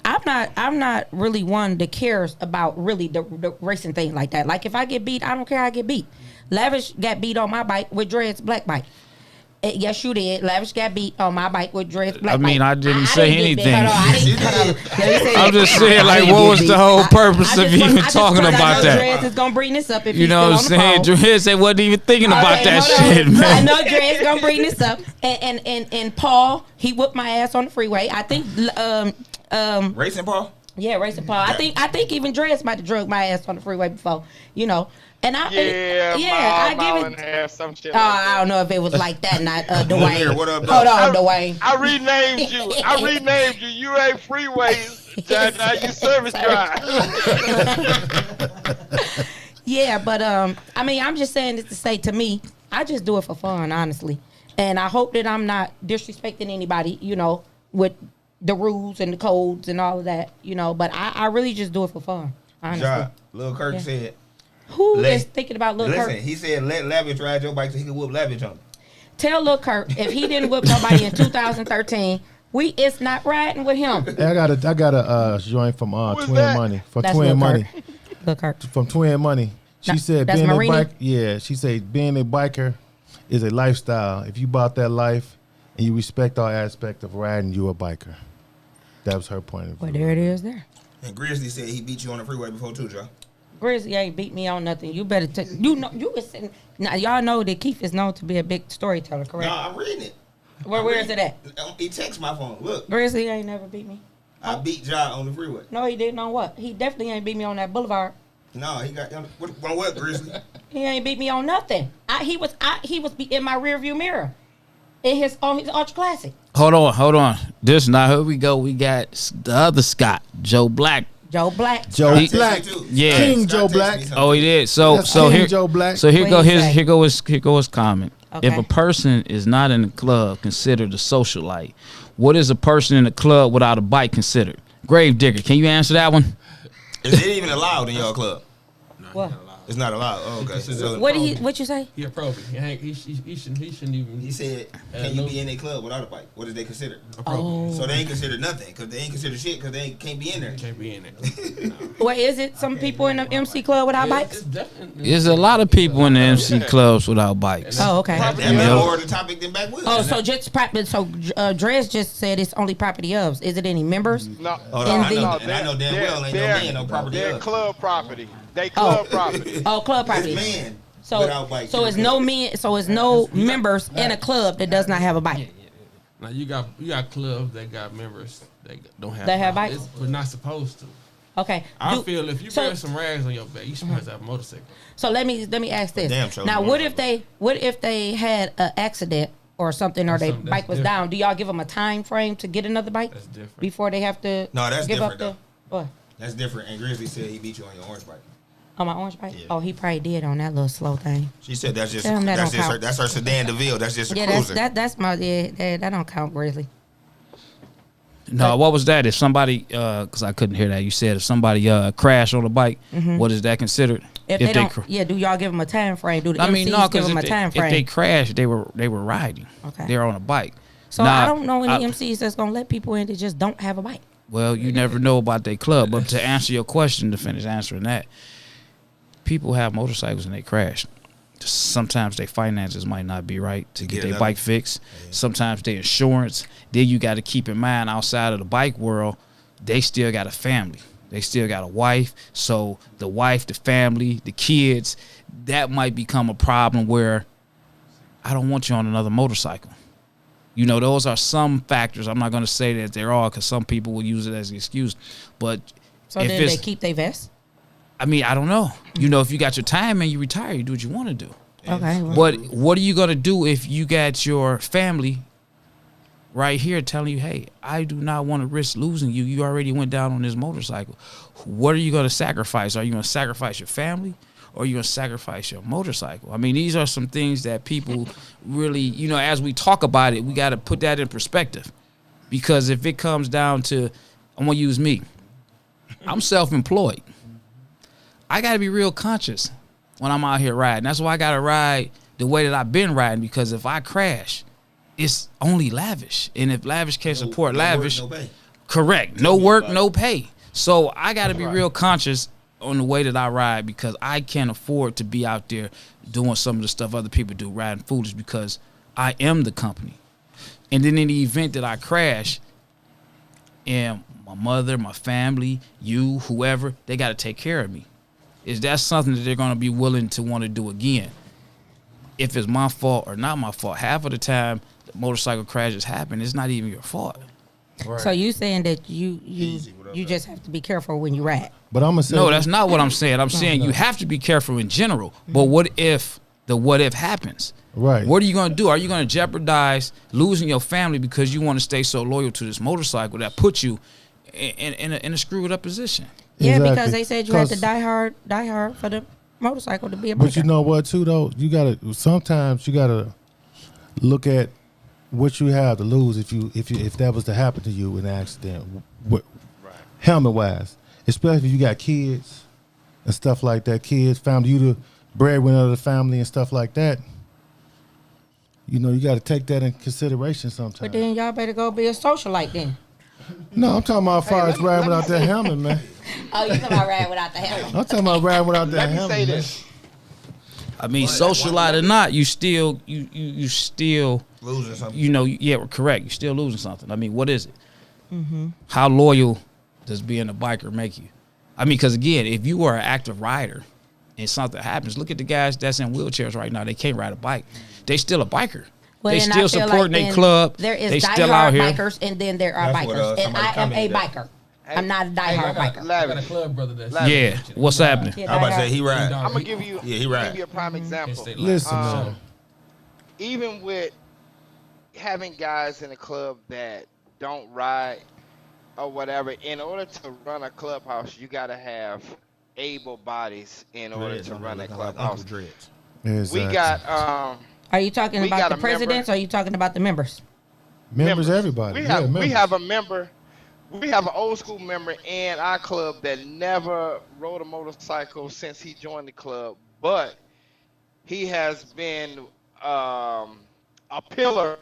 I'm not really one that cares about really the racing thing like that. Like if I get beat, I don't care. I get beat. Lavish got beat on my bike with Dread's black bike. Yes, you did. Lavish got beat on my bike with Dread's black bike. I mean, I didn't say didn't get anything. beat. Hold on, I didn't- hold on. Let me say I'm that. just saying, I like, didn't what get was the beat. whole purpose of you even talking about I know that? Dreads is gonna bring this up if You he's know what I'm still on saying? the phone. Dread said wasn't even thinking about Okay, that hold on. shit, I man. know Dre's gonna bring this up, and Paul, he whooped my ass on the freeway. I think Racing Paul. yeah, racing Paul. I think even Dre's might have drugged my ass on the freeway before, you know. And I I give it. some shit. I don't know if it was like that, not Dwayne. What up, Hold though? on, Dwayne. I renamed you. You ain't freeways. Now you service drive. Yeah, but I mean, I'm just saying this to say to me, I just do it for fun, honestly. And I hope that I'm not disrespecting anybody, you know, with the rules and the codes and all of that, you know. But I really just do it for fun, honestly. Ja, Lil Kirk said. Who Let- is thinking about Lil Listen, Kirk? he said let Lavish ride your bike so he can whoop Lavish on him. Tell Lil Kirk if he didn't whip nobody in 2013, it's not riding with him. Hey, I got a joint from Twin that? Money. From That's Twin Lil Money. Kirk. Lil Kirk. From Twin Money. She said that's being Marini? a bike. Yeah, she said being a biker is a lifestyle. If you bought that life and you respect all aspect of riding, you a biker. That was her point of view. Well, there it is there. And Grizzly said he beat you on the freeway before too, Ja. Grizzly ain't beat me on nothing. You better take. You know, you was sitting. Now y'all know that Keith is known to be a big storyteller, No, correct? I'm reading it. Where is it at? He texted my phone. Look, Grizzly ain't never beat me. I beat Ja on the freeway. No, he didn't. On what? He definitely ain't beat me on that boulevard. No, he got on what Grizzly? He ain't beat me on nothing. He was in my rear view mirror. In his Ultra Classic. Hold on. This now here we go. We got the other Scott, Joe Black. Joe Black. Joe He- Black. Yeah. King Joe Black. Oh, he did. So That's so King here Joe Black. So here What he go say? his comment. Okay. If a person is not in the club considered a socialite, what is a person in the club without a bike considered? Gravedigger. Can you answer that one? Is it even allowed in your club? What? It's not allowed. Oh, okay. So What you say? He a pro. He shouldn't even. he said, can you be in a club without a bike? What is they considered? So they ain't considered nothing because they ain't considered shit because they can't be in there. Can't be in it. What is it? Some people in the MC club without bikes? There's a lot of people in the MC clubs without bikes. Oh, okay. That's more of the topic than back with. Oh, so Drez just said it's only property of. Is it any members? No, Hold on, I in know, the- and I know damn well ain't no man no property They're of. club property. They club property. Oh, club property. This man So, without bike. so it's no men. So it's no members in a club that does not have a bike. Now you got clubs that got members that don't have. That have bikes? but not supposed to. Okay. I feel if you so- wear some rags on your back, you supposed to have a motorcycle. So let me ask this. Damn, so now, you what wanna- if they had an accident or something, or their That's bike was different. down? Do y'all give them a time frame to get another bike That's different. before they have to? No, that's give different, up the what? That's different. And Grizzly said he beat you on your orange bike. On my orange bike? Oh, he probably did on that little slow thing. She said that's just Tell him that that's don't just her, count. that's her sedan DeVille. That's just a Yeah, cruiser. that's my that don't count really. No, what was that? If somebody, because I couldn't hear that, you said if somebody crashed on a bike, what is that considered? If they don't, do y'all give them a time frame? Do the MCs no, give because them a time frame? if they crashed, they were riding. Okay. They're on a bike. So I don't know any MCs that's gonna let people in that just don't have a bike. Well, you never know about their club. But to answer your question, to finish answering that, people have motorcycles and they crash. Sometimes their finances might not be right to get their bike fixed. Sometimes their insurance. Then you got to keep in mind, outside of the bike world, they still got a family. They still got a wife. So the wife, the family, the kids, that might become a problem where I don't want you on another motorcycle. You know, those are some factors. I'm not going to say that they're all, because some people will use it as an excuse. But So if then it's, they keep their vest. I mean, I don't know. You know, if you got your time and you retire, you do what you want to do. Okay. Well, But what are you going to do if you got your family right here telling you, hey, I do not want to risk losing you. You already went down on this motorcycle. What are you going to sacrifice? Are you going to sacrifice your family, or are you going to sacrifice your motorcycle? I mean, these are some things that people really, you know, as we talk about it, we got to put that in perspective. Because if it comes down to, I'm going to use me. I'm self-employed. I got to be real conscious when I'm out here riding. That's why I got to ride the way that I've been riding, because if I crash, it's only Lavish. And if Lavish can't support Lavish, correct. No work, no pay. So I got to be real conscious on the way that I ride, because I can't afford to be out there doing some of the stuff other people do, riding foolish, because I am the company. And then in the event that I crash, and my mother, my family, you, whoever, they got to take care of me. Is that something that they're going to be willing to want to do again? If it's my fault or not my fault. Half of the time, the motorcycle crashes happen, it's not even your fault. So you saying that you just have to be careful when you ride? But I'm gonna say No, that's not what I'm saying. I'm saying you have to be careful in general. But what if happens? Right. What are you going to do? Are you going to jeopardize losing your family because you want to stay so loyal to this motorcycle that puts you in a screwed up position? Yeah, Exactly. because they said you had to 'Cause- die hard for the motorcycle to be a But you biker. know what, too, though? Sometimes you gotta look at what you have to lose if that was to happen to you in an accident, helmet wise, especially if you got kids and stuff like that. Kids, family, you the breadwinner of the family and stuff like that. You know, you got to take that in consideration sometimes. But then y'all better go be a socialite then. No, I'm talking about as far as riding without that helmet, man. Oh, you talking about riding without the helmet? I'm talking about riding without that Let me helmet. say man. this. I mean, socialite or not, you still Losing something. you know, yeah, correct. You're still losing something. I mean, what is it? How loyal does being a biker make you? I mean, because again, if you are an active rider and something happens, look at the guys that's in wheelchairs right now. They can't ride a bike. They still a biker. Well, they then I still feel supporting like their then club. There is they still out diehard here. bikers, and then there are That's what, bikers, and somebody I am a commented that. biker. I'm not a diehard biker. Lavish. club brother that's Yeah, what's happening? Yeah, I'm about to say diehard. he ride. I'm gonna give you. Yeah, he Give right. you a prime example. Listen, Um, man. Even with having guys in the club that don't ride or whatever, in order to run a clubhouse, you gotta have able bodies in order to run a clubhouse. Exactly. We got Are you talking We about got the a member. presidents, or are you talking about the members? members, everybody. We Yeah, have we members. have a member. We have an old school member in our club that never rode a motorcycle since he joined the club, but he has been a pillar,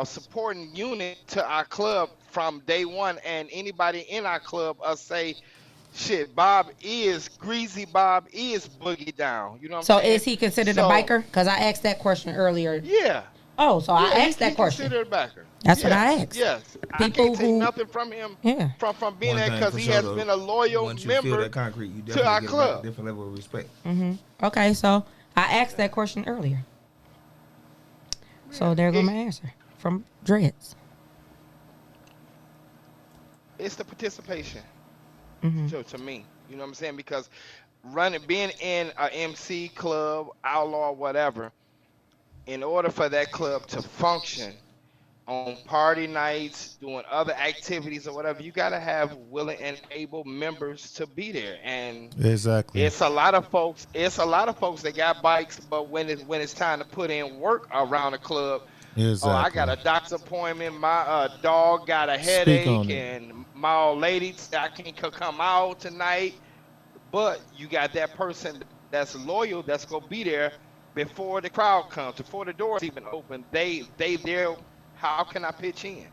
supporting unit to our club from day one. And anybody in our club say, "Shit, Bob is greasy. Bob is boogie down." You know what I'm So saying? is he considered So- a biker? Because I asked that question earlier. Yeah. Oh, so I Yeah, asked that question. Considered a backer. That's what Yes, I asked. Yes, I People can't take who- nothing from him. Yeah. From being One there thing because for he sure, has though, been a loyal Once you feel member. that concrete, you to our definitely get club. a different level of respect. Okay, so I asked that question earlier. So there go my answer from Dreads. It's the participation. Mm-hmm. So to me, you know what I'm saying? Because being in a MC club, outlaw, whatever, in order for that club to function, on party nights, doing other activities or whatever, you gotta have willing and able members to be there. And Exactly. it's a lot of folks. It's a lot of folks that got bikes, but when it's time to put in work around the club, oh, I got a doctor's appointment. My dog got a headache, on it. and my old lady, I can't come out tonight. But you got that person that's loyal, that's gonna be there before the crowd comes, before the doors even open. They there. How can I pitch in? You know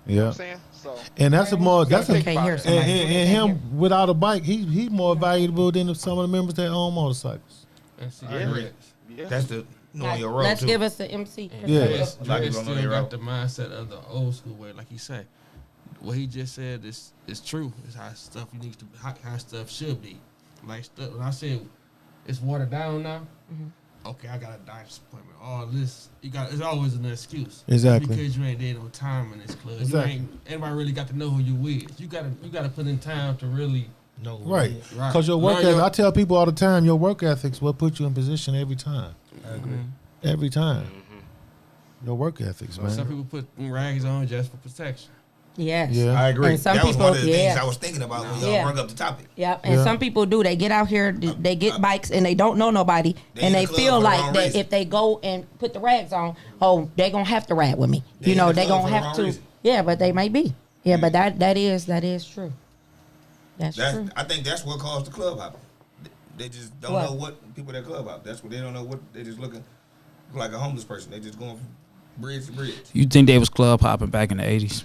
what Yeah. I'm saying? So And that's a more that's a think Can't about hear it. somebody. and him without a bike, he's more valuable than some of the members that own motorcycles. That's I agree. Yeah. That's the knowing your role Let's too. give us the MC. Yeah. Dress A lot of people don't know still their got role. the mindset of the old school way, like he said. What he just said is true. It's how stuff how stuff should be. Like stuff. When I said it's watered down now, okay, I got a doctor's appointment. All this, it's always an excuse. Exactly. Because you ain't there no time in this club. Exactly. You ain't, everybody really got to know who you is. You gotta put in time to really know who Right. you is. Because your work Learn ethic, I tell people all the time, your work ethics will put you in position every time. I agree. Every time. Your work ethics, Some man. people put rags on just for protection. Yes. Yeah. I agree. And some That was people, one of the things yeah. I was thinking about when y'all Yeah. brought up the topic. Yeah, and Yeah. some people do. They get out here, they get bikes, and they don't know nobody, They and in they the club feel for the like wrong that reason. if they go and put the rags on, oh, they gonna have to ride with me. They You in know, the they club gonna for the have wrong to. reason. Yeah, but they might be. Yeah, but that is true. That's true. I think that's what caused the club hop. They just don't What? know what people that club hop. That's what they don't know what they just looking like a homeless person. They just going from bridge to bridge. You think they was club hopping back in the 80s?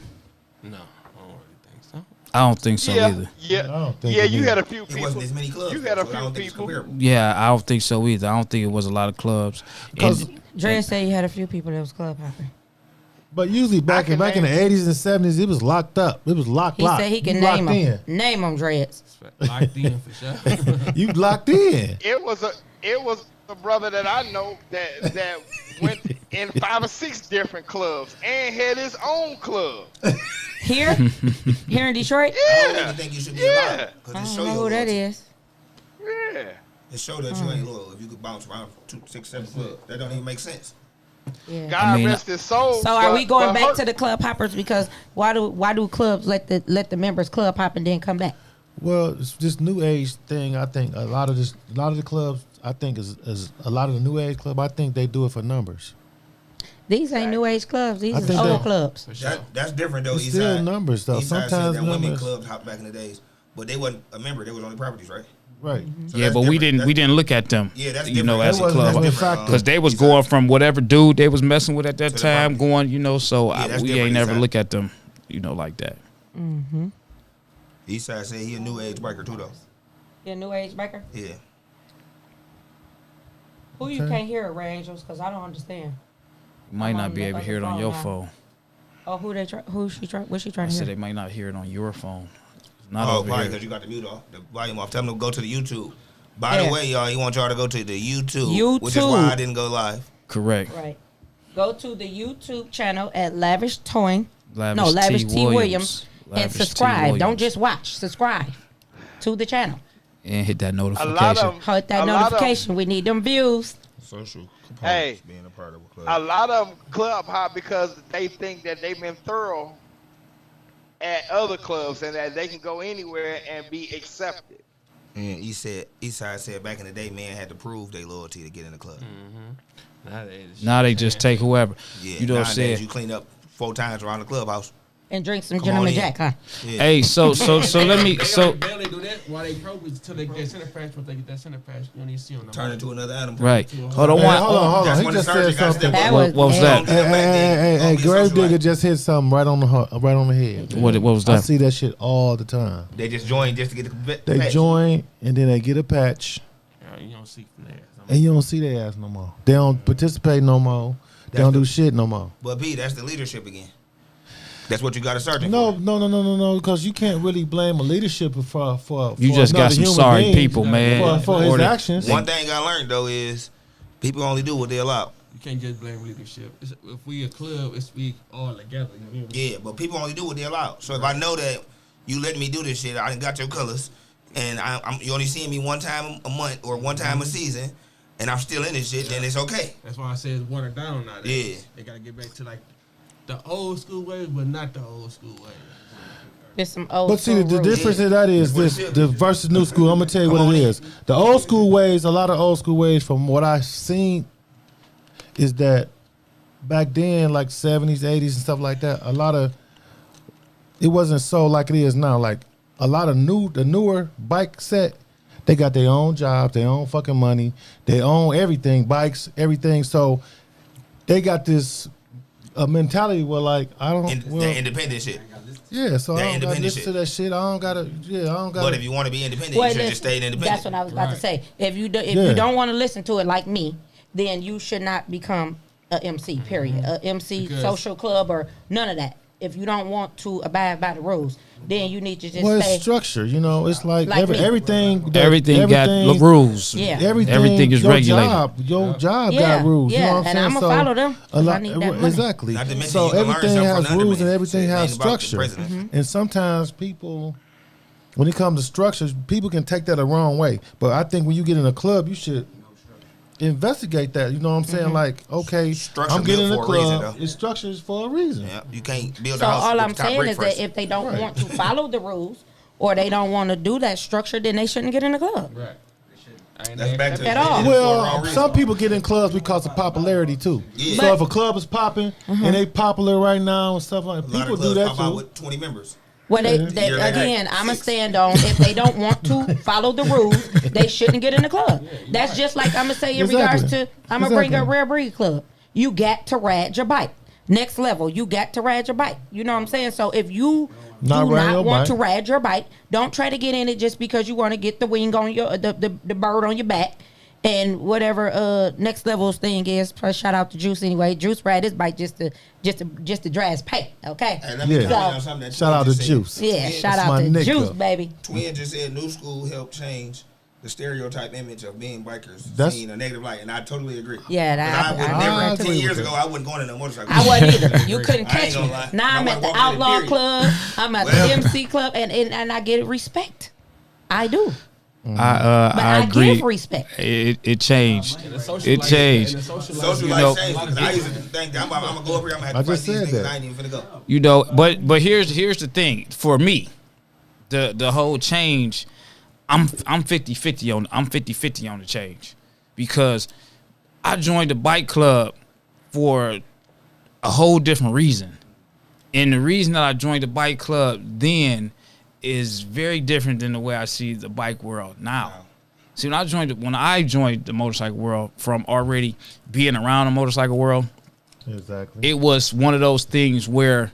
No, I don't really think so. I don't think so yeah, either. I yeah, don't think yeah. it You is. had a few It people. wasn't as many clubs. You had a so I don't few think it's people. comparable. Yeah, I don't think so either. I don't think it was a lot of clubs. Because And- Dre said he had a few people that was club hopping. but usually back in the name- 80s and 70s, it was locked up. It was locked. He said he You can locked name them. in. Name them, Dreads. Locked in for sure. You locked in. It was a brother that I know that went in 5 or 6 different clubs and had his own club. Here? Here in Detroit? I don't Yeah, even think you should be Yeah. allowed I because it don't show know you who that is. yeah. It show that you ain't loyal if you could bounce around 2, 6, 7 clubs. That don't even make sense. Yeah. God I mean, rest his soul. So are we going but back her- to the club hoppers? Because why do clubs let the members club hop and then come back? Well, it's this new age thing. I think a lot of the clubs. I think is a lot of the new age club. I think they do it for numbers. These ain't new age clubs. These I are think old they- clubs. For sure. That's different though. It's still Eastside- numbers, though. Eastside said Sometimes that women numbers- clubs hopped back in the days, but they wasn't a member. They was only properties, right? Right. So yeah, that's but we different. didn't look at them. Yeah, that's you know, different. as That a wasn't club as a because they was Eastside. going from whatever dude they was messing with at that To the time, property. going, you know. So Yeah, that's we different, ain't never Eastside. look at them, you know, like that. Eastside said he a new age biker too, though. You a new age biker? Yeah. Who you Okay. can't hear at Ray Angels? Because I don't understand. You might I'm not on be the able to other hear it on phone your now. phone. Oh, what's she I trying to said hear? they might not hear it on your phone. It's not Oh, over probably here. because you got the mute off, the volume off. Tell them to go to the YouTube. By Yeah. the way, y'all, he want y'all to go to the YouTube, which is YouTube. why I didn't go live. Correct. Right. Go to the YouTube channel at Lavish Towing. Lavish Lavish T. T. Williams. Lavish And T. subscribe. Don't Williams. just watch. Subscribe to the channel. And hit that A notification. lot of Hit that a lot of- notification. We need them views. Social Hey. being a part of a club. A lot of them club hop because they think that they've been thorough at other clubs and that they can go anywhere and be accepted. And Eastside said back in the day, man had to prove their loyalty to get in the club. Now they just take whoever. Yeah, You know what I'm nowadays saying? you clean up 4 times around the clubhouse. And drink some Come Gentleman on in. Jack, huh? Yeah. Hey, so let me so They only do that while they progress until they get center patch. Once they get that center patch, you don't even see on them. Turn into another animal. right. Hold on, Hey, one. hold on. That's He when just the surgery said got something. stepped That up. was What was bad. that? Hey, Grave Digger just hit something right on the head. What was I that? see that shit all the time. They just joined just to get the They patch. join and then they get a patch, You don't see from there. and you don't see their ass no more. They don't participate no more. They That's don't the- do shit no more. But P, that's the leadership again. That's what you got to search No, for. because you can't really blame a leadership for You just got another some human sorry being people, man. for his Or they- actions. One thing I learned though is people only do what they allow. You can't just blame leadership. If we a club, it's we all together. You know what I mean? Yeah, but people only do what they allow. So if I know that you letting me do this shit, I done got your colors, and you only seeing me one time a month or one time a season, and I'm still in this shit, then it's okay. That's why I said it's watered down nowadays. Yeah. They gotta get back to like the old school ways, but not the old school ways. There's some old. But see, the school difference in that is What this: it is. the versus new school. I'm gonna tell you Come what on it in. is. The old school ways, a lot of old school ways, from what I've seen, is that back then, like 70s, 80s, and stuff like that, a lot of it wasn't so like it is now. Like a lot of the newer bike set, they got their own jobs, their own fucking money, they own everything, bikes, everything. So they got this a mentality where like I don't. That independent shit. Yeah, so That I don't gotta independent listen shit. to that shit. I don't gotta. Yeah, I don't gotta. But if you want to be independent, Well, you should listen, just stay independent. That's what I was about to say. If you Yeah. don't want to listen to it like me, then you should not become a MC. Period. A MC, Because- social club, or none of that. If you don't want to abide by the rules, then you need to just Well, stay. it's structure, you know. It's like, Like me. everything. Everything got rules. Yeah. Everything is your regulated. Your job Yeah, got rules. You yeah, know what I'm and saying? I'ma So, follow them, 'cause A I lot, need that money. exactly. Not to mention So you can learn everything something has from rules and underman. everything Shit, has ain't about the structure. president. And sometimes people, when it comes to structures, people can take that the wrong way. But I think when you get in a club, you should investigate that. You know what I'm saying? Like, okay, Structure I'm getting in built a for a reason, club. though. It's structured for a reason. Yeah, you can't build So a house. all with I'm the top saying brick is first. that if they don't Right. want to follow the rules or they don't want to do that structure, then they shouldn't get in the club. Right. I ain't That's back to At they all. did it for a wrong Well, reason. some people get in clubs because of popularity too. Yeah. So if a club is popping and they popular right now and stuff like A that, lot people of do clubs that pop out too. with 20 members. Well, Yeah. You're like, again, hey, I'm going to 6. stand on if they don't want to follow the rules, they shouldn't get in the club. That's just like I'm going to say in regards Exactly. to, I'm going to bring up Exactly. Rare Breed Club. You got to ride your bike. Next level, you got to ride your bike. You know what I'm saying? So if you Not do ride not your want bike. to ride your bike, don't try to get in it just because you want to get the wing on your, the bird on your back. And whatever next level's thing is, plus shout out to Juice anyway. Juice ride his bike just to dry his pay. Okay. Hey, let me Yeah. comment on something that Shout out to Twin just said. Juice. Yeah, Twin- shout That's out my to nigga. Juice, baby. Twin just said new school helped change the stereotype image of being bikers That's- seen a negative light, and I totally agree. Yeah, I would I never. agree 10 years with ago, that. I wasn't going in a motorcycle. I wasn't either. You couldn't I ain't catch gonna me. lie. Now I'm I at the wasn't walking in Outlaw period. Club. I'm at Well. the MC Club, and I get respect. I do. But I I agree. give respect. It changed. And the social It life- changed. and the social life- Social You life know- changed because I used to think I'm gonna go up here. I'm gonna I have to just fight these said niggas. that. I ain't even finna go. You know, but here's the thing for me, the whole change. I'm 50-50 on the change because I joined the bike club for a whole different reason, and the reason that I joined the bike club then is very different than the way I see the bike world now. See, when I joined the motorcycle world from already being around the motorcycle world, Exactly. it was one of those things where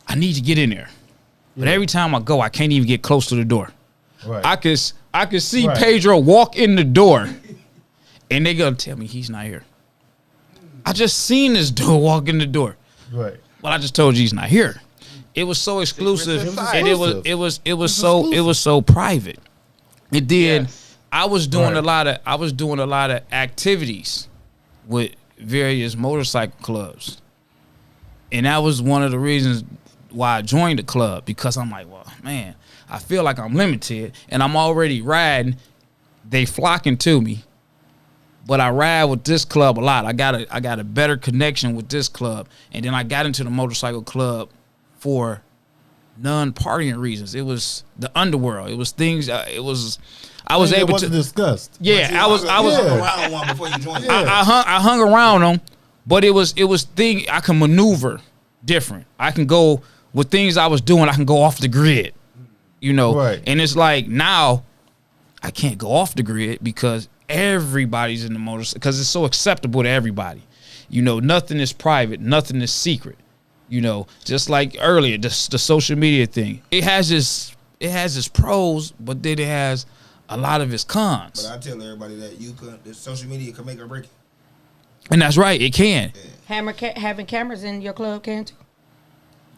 I need to get in there. But every time I go, I can't even get close to the door. Right. I could see Right. Pedro walk in the door and they gonna tell me he's not here. I just seen this dude walk in the door. right. Well, I just told you he's not here. It was so exclusive, and it was so private. And then Yes. I was doing Right. a lot of activities with various motorcycle clubs, and that was one of the reasons why I joined the club, because I'm like, well, man, I feel like I'm limited, and I'm already riding. They flocking to me. But I ride with this club a lot. I got a better connection with this club. And then I got into the motorcycle club for non-partying reasons. It was the underworld. It was things. I was It able wasn't to. discussed. Yeah, I was. You Yeah. hung around one before you joined. Yeah. I hung around them, but it was thing I can maneuver different. I can go with things I was doing. I can go off the grid, you know. Right. And it's like now I can't go off the grid because everybody's in the motorcycle, because it's so acceptable to everybody. You know, nothing is private, nothing is secret. You know, just like earlier, the social media thing. It has its pros, but then it has a lot of its cons. But I tell everybody that the social media can make or break it. And that's right, it can. Having cameras in your club can too,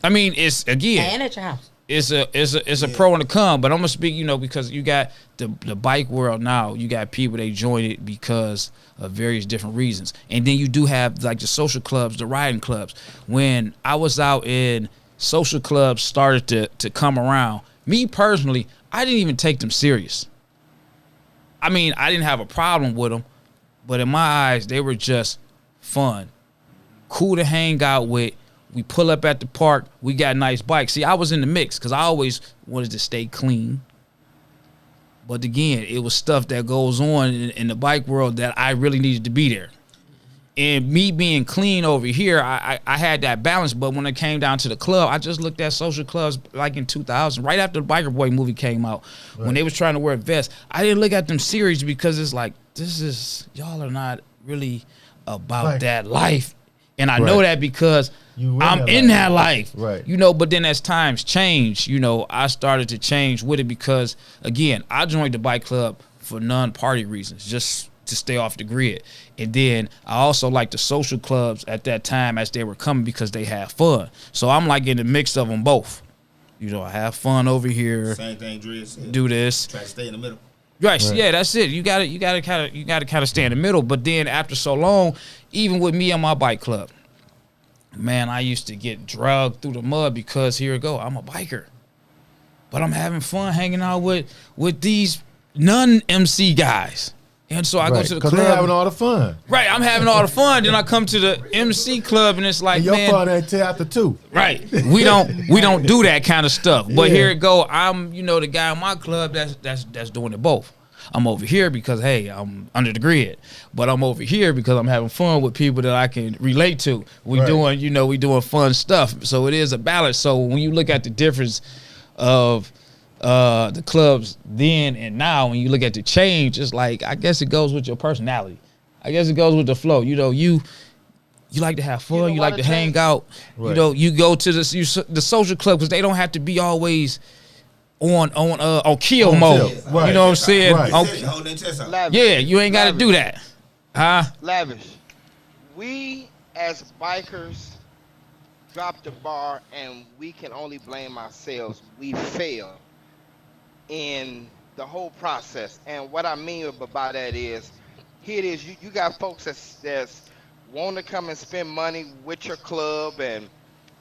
I mean, it's again, and at your house. it's a pro and a con, but I'm gonna speak, you know, because you got the bike world now. You got people, they join it because of various different reasons, and then you do have like the social clubs, the riding clubs. When I was out in social clubs started to come around, me personally, I didn't even take them serious. I mean, I didn't have a problem with them, but in my eyes, they were just fun, cool to hang out with, We pull up at the park. We got nice bikes. See, I was in the mix because I always wanted to stay clean. But again, it was stuff that goes on in the bike world that I really needed to be there. And me being clean over here, I had that balance. But when it came down to the club, I just looked at social clubs like in 2000, right after the Biker Boy movie came out, when they was trying to wear vests. I didn't look at them serious because it's like, y'all are not really about that life. And I know that because I'm in that life. Right. You know, but then as times change, you know, I started to change with it because, again, I joined the bike club for non-party reasons, just to stay off the grid. And then I also liked the social clubs at that time as they were coming because they had fun. So I'm like in the mix of them both. You know, I have fun over here. Same thing Dre said. Do this. Try to stay in the middle. Right. Yeah, that's it. You gotta kind of stay in the middle. But then after so long, even with me and my bike club, man, I used to get dragged through the mud because here it go, I'm a biker, but I'm having fun hanging out with these non-MC guys. And so I go to the club. Because they're having all the fun. Right, I'm having all the fun. Then I come to the MC club and it's like, and your man, fun ain't till after 2. Right. We don't do that kind of stuff. But here it go. I'm, you know, the guy in my club that's doing it both. I'm over here because, hey, I'm under the grid. But I'm over here because I'm having fun with people that I can relate to. We doing fun stuff. So it is a balance. So when you look at the difference of the clubs then and now, when you look at the change, it's like, I guess it goes with your personality. I guess it goes with the flow. You know, you like to have fun. You like to hang out. Right. You know, you go to the social club because they don't have to be always on kill mode. Right. You know what I'm saying? Right. Yeah, you ain't got to do that. Huh? Lavish. We as bikers dropped the bar and we can only blame ourselves. We failed in the whole process. And what I mean by that is, here it is, you got folks that's want to come and spend money with your club and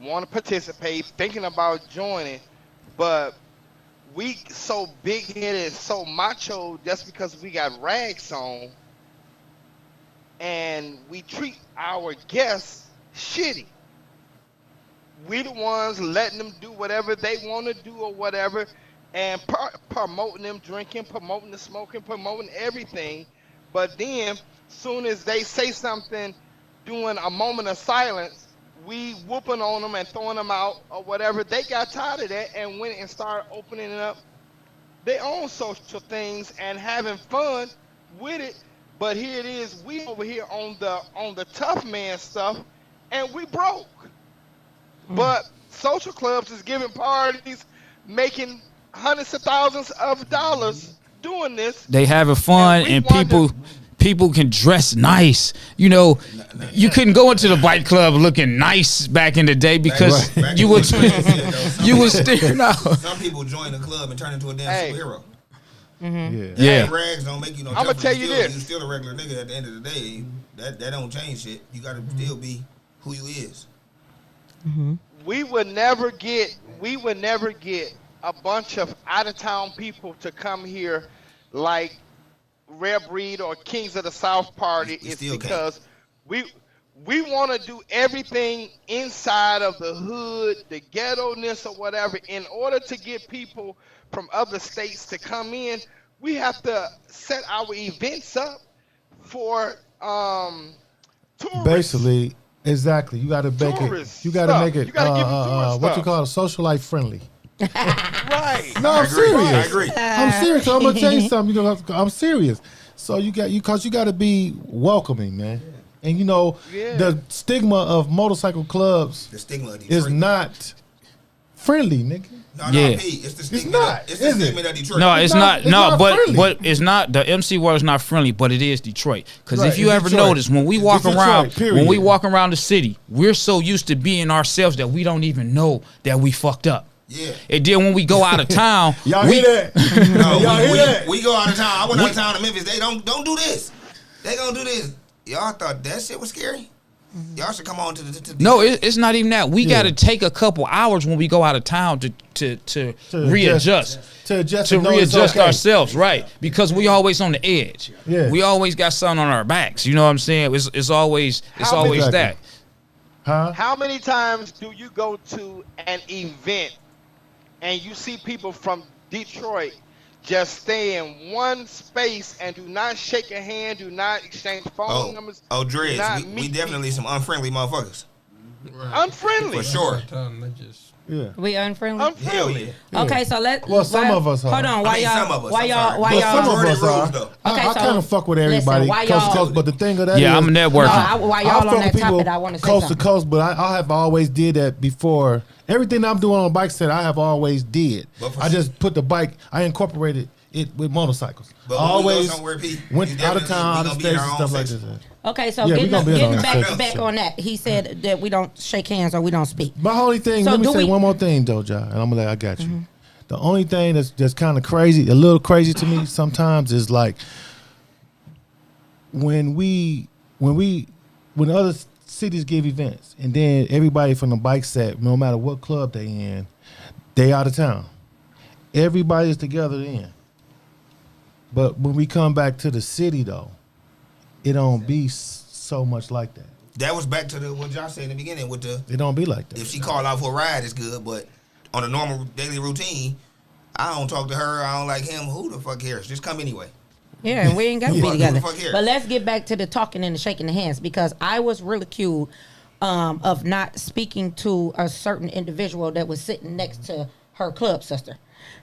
want to participate, thinking about joining, but we so big-headed, so macho just because we got rags on, and we treat our guests shitty. We the ones letting them do whatever they want to do or whatever, and promoting them drinking, promoting the smoking, promoting everything. But then, soon as they say something, doing a moment of silence, we whooping on them and throwing them out or whatever. They got tired of that and went and started opening up their own social things and having fun with it. But here it is, we over here on the tough man stuff, and we broke. But social clubs is giving parties, making hundreds of thousands of dollars doing this. They having fun, and people can dress nice. You know, you couldn't go into the bike club looking nice back in the day because you was staring out. Some people join the club and turn into a damn superhero. Mm-hmm. Yeah. Rags don't make you no. I'm gonna tell you this: you still a regular nigga at the end of the day. That don't change shit. You gotta still be who you is. Mm-hmm. We would never get a bunch of out of town people to come here like Rare Breed or Kings of the South Party. It's because we want to do everything inside of the hood, the ghetto-ness or whatever. In order to get people from other states to come in, we have to set our events up for tourists. Basically, exactly. You got to make it. You got to make it. You gotta give them tourist what you stuff. call it, social life friendly. Right. No, I'm serious. I agree. I'm serious. So I'm gonna tell you something. You know, I'm serious. So you got to be welcoming, man. And you know, the stigma of motorcycle clubs is not friendly, nigga. No, it's the stigma. It's not. It's the stigma of Detroit. No, it's not. No, but friendly. it's not. The MC world is not friendly, but it is Detroit. Because if you it's ever Detroit. notice, when we walk It's around, Detroit, when we period. walk around the city, we're so used to being ourselves that we don't even know that we fucked up. Yeah. And then when we go out of town, Y'all hear that? No, Y'all hear that? we go out of town. I went out of town to Memphis. They don't do this. They gonna do this. Y'all thought that shit was scary? Y'all should come on to the No, it's not even that. We got to take a couple hours when we go out of town to readjust. To readjust ourselves, right? Because we always on the edge. Yeah. We always got something on our backs. You know what I'm saying? It's always Exactly. that. Huh? How many times do you go to an event and you see people from Detroit just stay in one space and do not shake a hand, do not exchange phone numbers? Oh, do Dreads, not we meet definitely some unfriendly motherfuckers. Unfriendly. For sure. Yeah. We unfriendly. Hell yeah. Okay, so let. Well, some of us are. Hold on. Why I mean, y'all? some of us, Why I'm y'all? sorry. Why Well, y'all? some of Majority us rules, are. though. Okay, I so kind of fuck with listen, everybody, why coast to y'all- coast. But the thing of that Yeah, is, I'm networking. Why I y'all fuck on with that people topic? I want to say coast to something. coast, but I have always did that before. Everything I'm doing on bike set, I have always did. But for I just put the bike. I incorporated it with motorcycles. But I when we go always somewhere, P, went we out of definitely- town, we out of gonna be states, in and our stuff own like section. this. Okay, so Yeah, we getting, gonna be in getting on back, section. back on that, he said that we don't shake hands or we don't speak. My only thing, So let me do say we- one more thing, though, John, and I'm gonna let I got you. The only thing that's kind of crazy, a little crazy to me sometimes, is like when other cities give events, and then everybody from the bike set, no matter what club they in, they out of town. Everybody's together then. But when we come back to the city, though, it don't be so much like that. That was back to what Josh said in the beginning with the It don't be like that. if she called out for a ride, it's good. But on a normal daily routine, I don't talk to her. I don't like him. Who the fuck cares? Just come anyway. Yeah, and we ain't got to be Who the together. fuck cares? But let's get back to the talking and the shaking the hands, because I was ridiculed of not speaking to a certain individual that was sitting next to her club sister.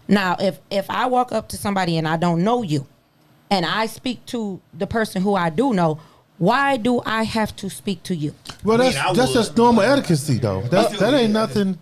Now, if I walk up to somebody and I don't know you, and I speak to the person who I do know, why do I have to speak to you? Well, I mean, that's I that's would. just normal etiquette, though. That feel ain't you. nothing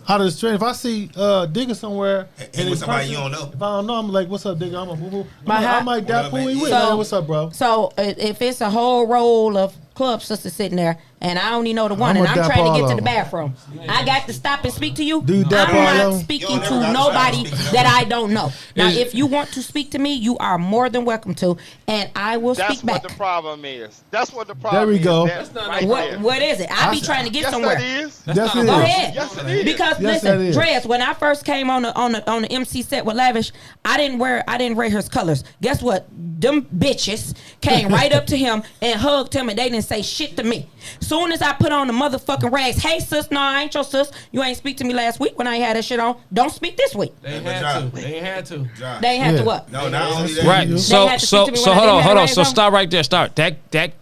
out of the street. If I see Digger somewhere And and with it's somebody you don't know. if I don't know, I'm like, "What's up, Digger?" I'm a boo boo. But I how- might What dap up, who man? he with. So- Man, what's up, bro? So if it's a whole roll of club sisters sitting there, and I only know the one, I'ma and I'm dap trying all to get of to the them. bathroom, I got to stop and speak to you. Do you dap I'm all of not them? speaking You to don't never nobody gotta stop that I don't know. Now, Is- if you want to speak to me, you are more than welcome to, and I will That's speak what back. the problem is. That's what the problem There we is. go. That's not right no What there. what is it? I be trying to get Yes, somewhere. that is. Yes, it Go is. ahead. Yes, it is. Because Yes, that listen, is. Dreas, when I first came on the MC set with Lavish, I didn't wear his colors. Guess what? Them bitches came right up to him and hugged him, and they didn't say shit to me. Soon as I put on the motherfucking rags, hey sis, no, I ain't your sis. You ain't speak to me last week when I had that shit on. Don't speak this week. They ain't But had John- to. They ain't had to. John. They ain't have Yeah. to what? No, not only that. Right. They So had to so speak to me so when I hold on, didn't hold have on. So rags on? stop right there. Start. That